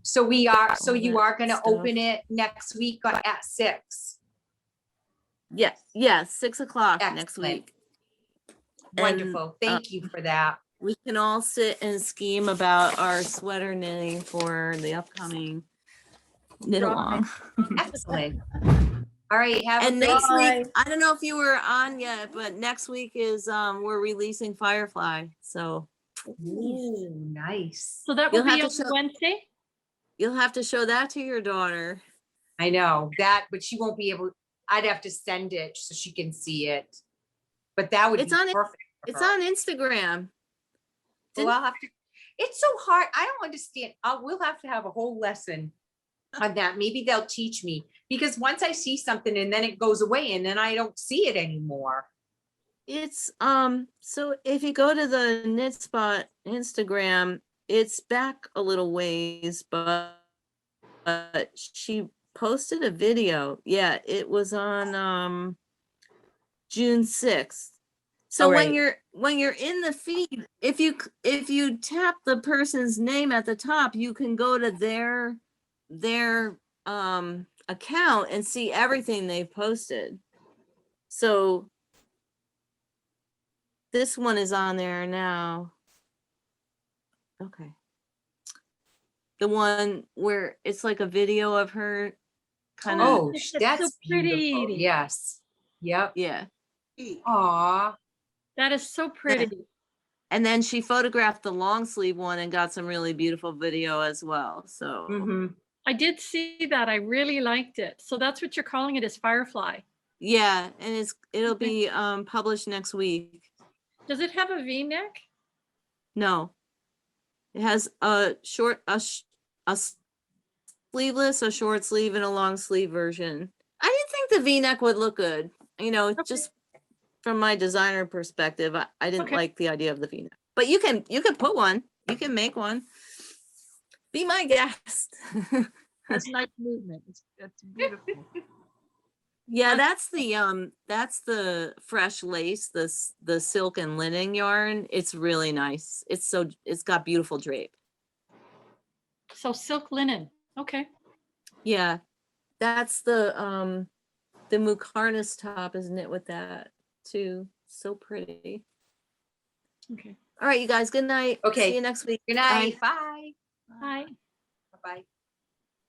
So we are, so all you that are gonna stuff. open it next week at 6. yeah, 6 o'clock next Excellent. week. Wonderful. Thank you for that. We can all sit and scheme about our sweater knitting for the upcoming knit along. Excellent. All right. Have And a great next Bye. week, I don't know if you were on yet, but next week is we're releasing Firefly. So Ooh, nice. So that You'll will be have on to show- Wednesday? you'll have to show that to your daughter. I know that, but she won't be able, I'd have to send it so she can see it. But that would It's be on it- perfect. for It's her. on Instagram. Well, I'll have to, it's so hard. I don't understand. We'll have to have a whole lesson on that. Maybe they'll teach me, because once I see something and then it goes away and then I don't see it anymore. It's so if you go to the Knit Spot Instagram, it's back a little ways, but she posted a video. Yeah, it was on June 6th. So All when right. you're in the feed, if you tap the person's name at the top, you can go to their account and see everything they've posted. So this one is on there now. Okay. The one where it's like a video of her kind of. Oh, That's so that's beautiful. pretty. Yes. Yep. Yeah. Aw. That is so pretty. And then she photographed the long sleeve one and got some really beautiful video as well. So Mhm. I did see that. I really liked it. So that's what you're calling it, is Firefly. yeah, and it'll Okay. be published next week. Does it have a V-neck? No. It has a short sleeveless, a short sleeve, and a long sleeve version. I didn't think the V-neck would look good. You know, just from my designer perspective, I didn't Okay. like the idea of the V-neck. But you can put one. You can make one. Be my guest. That's nice movement. It's beautiful. Yeah, that's the fresh lace, the silk and linen yarn. It's really nice. It's got beautiful drape. So silk linen. Okay. Yeah. That's the Mukarnas top is knit with that too. So pretty. Okay. All right, you guys, good night. Okay. See you next week. Good night. Bye. Bye. Bye.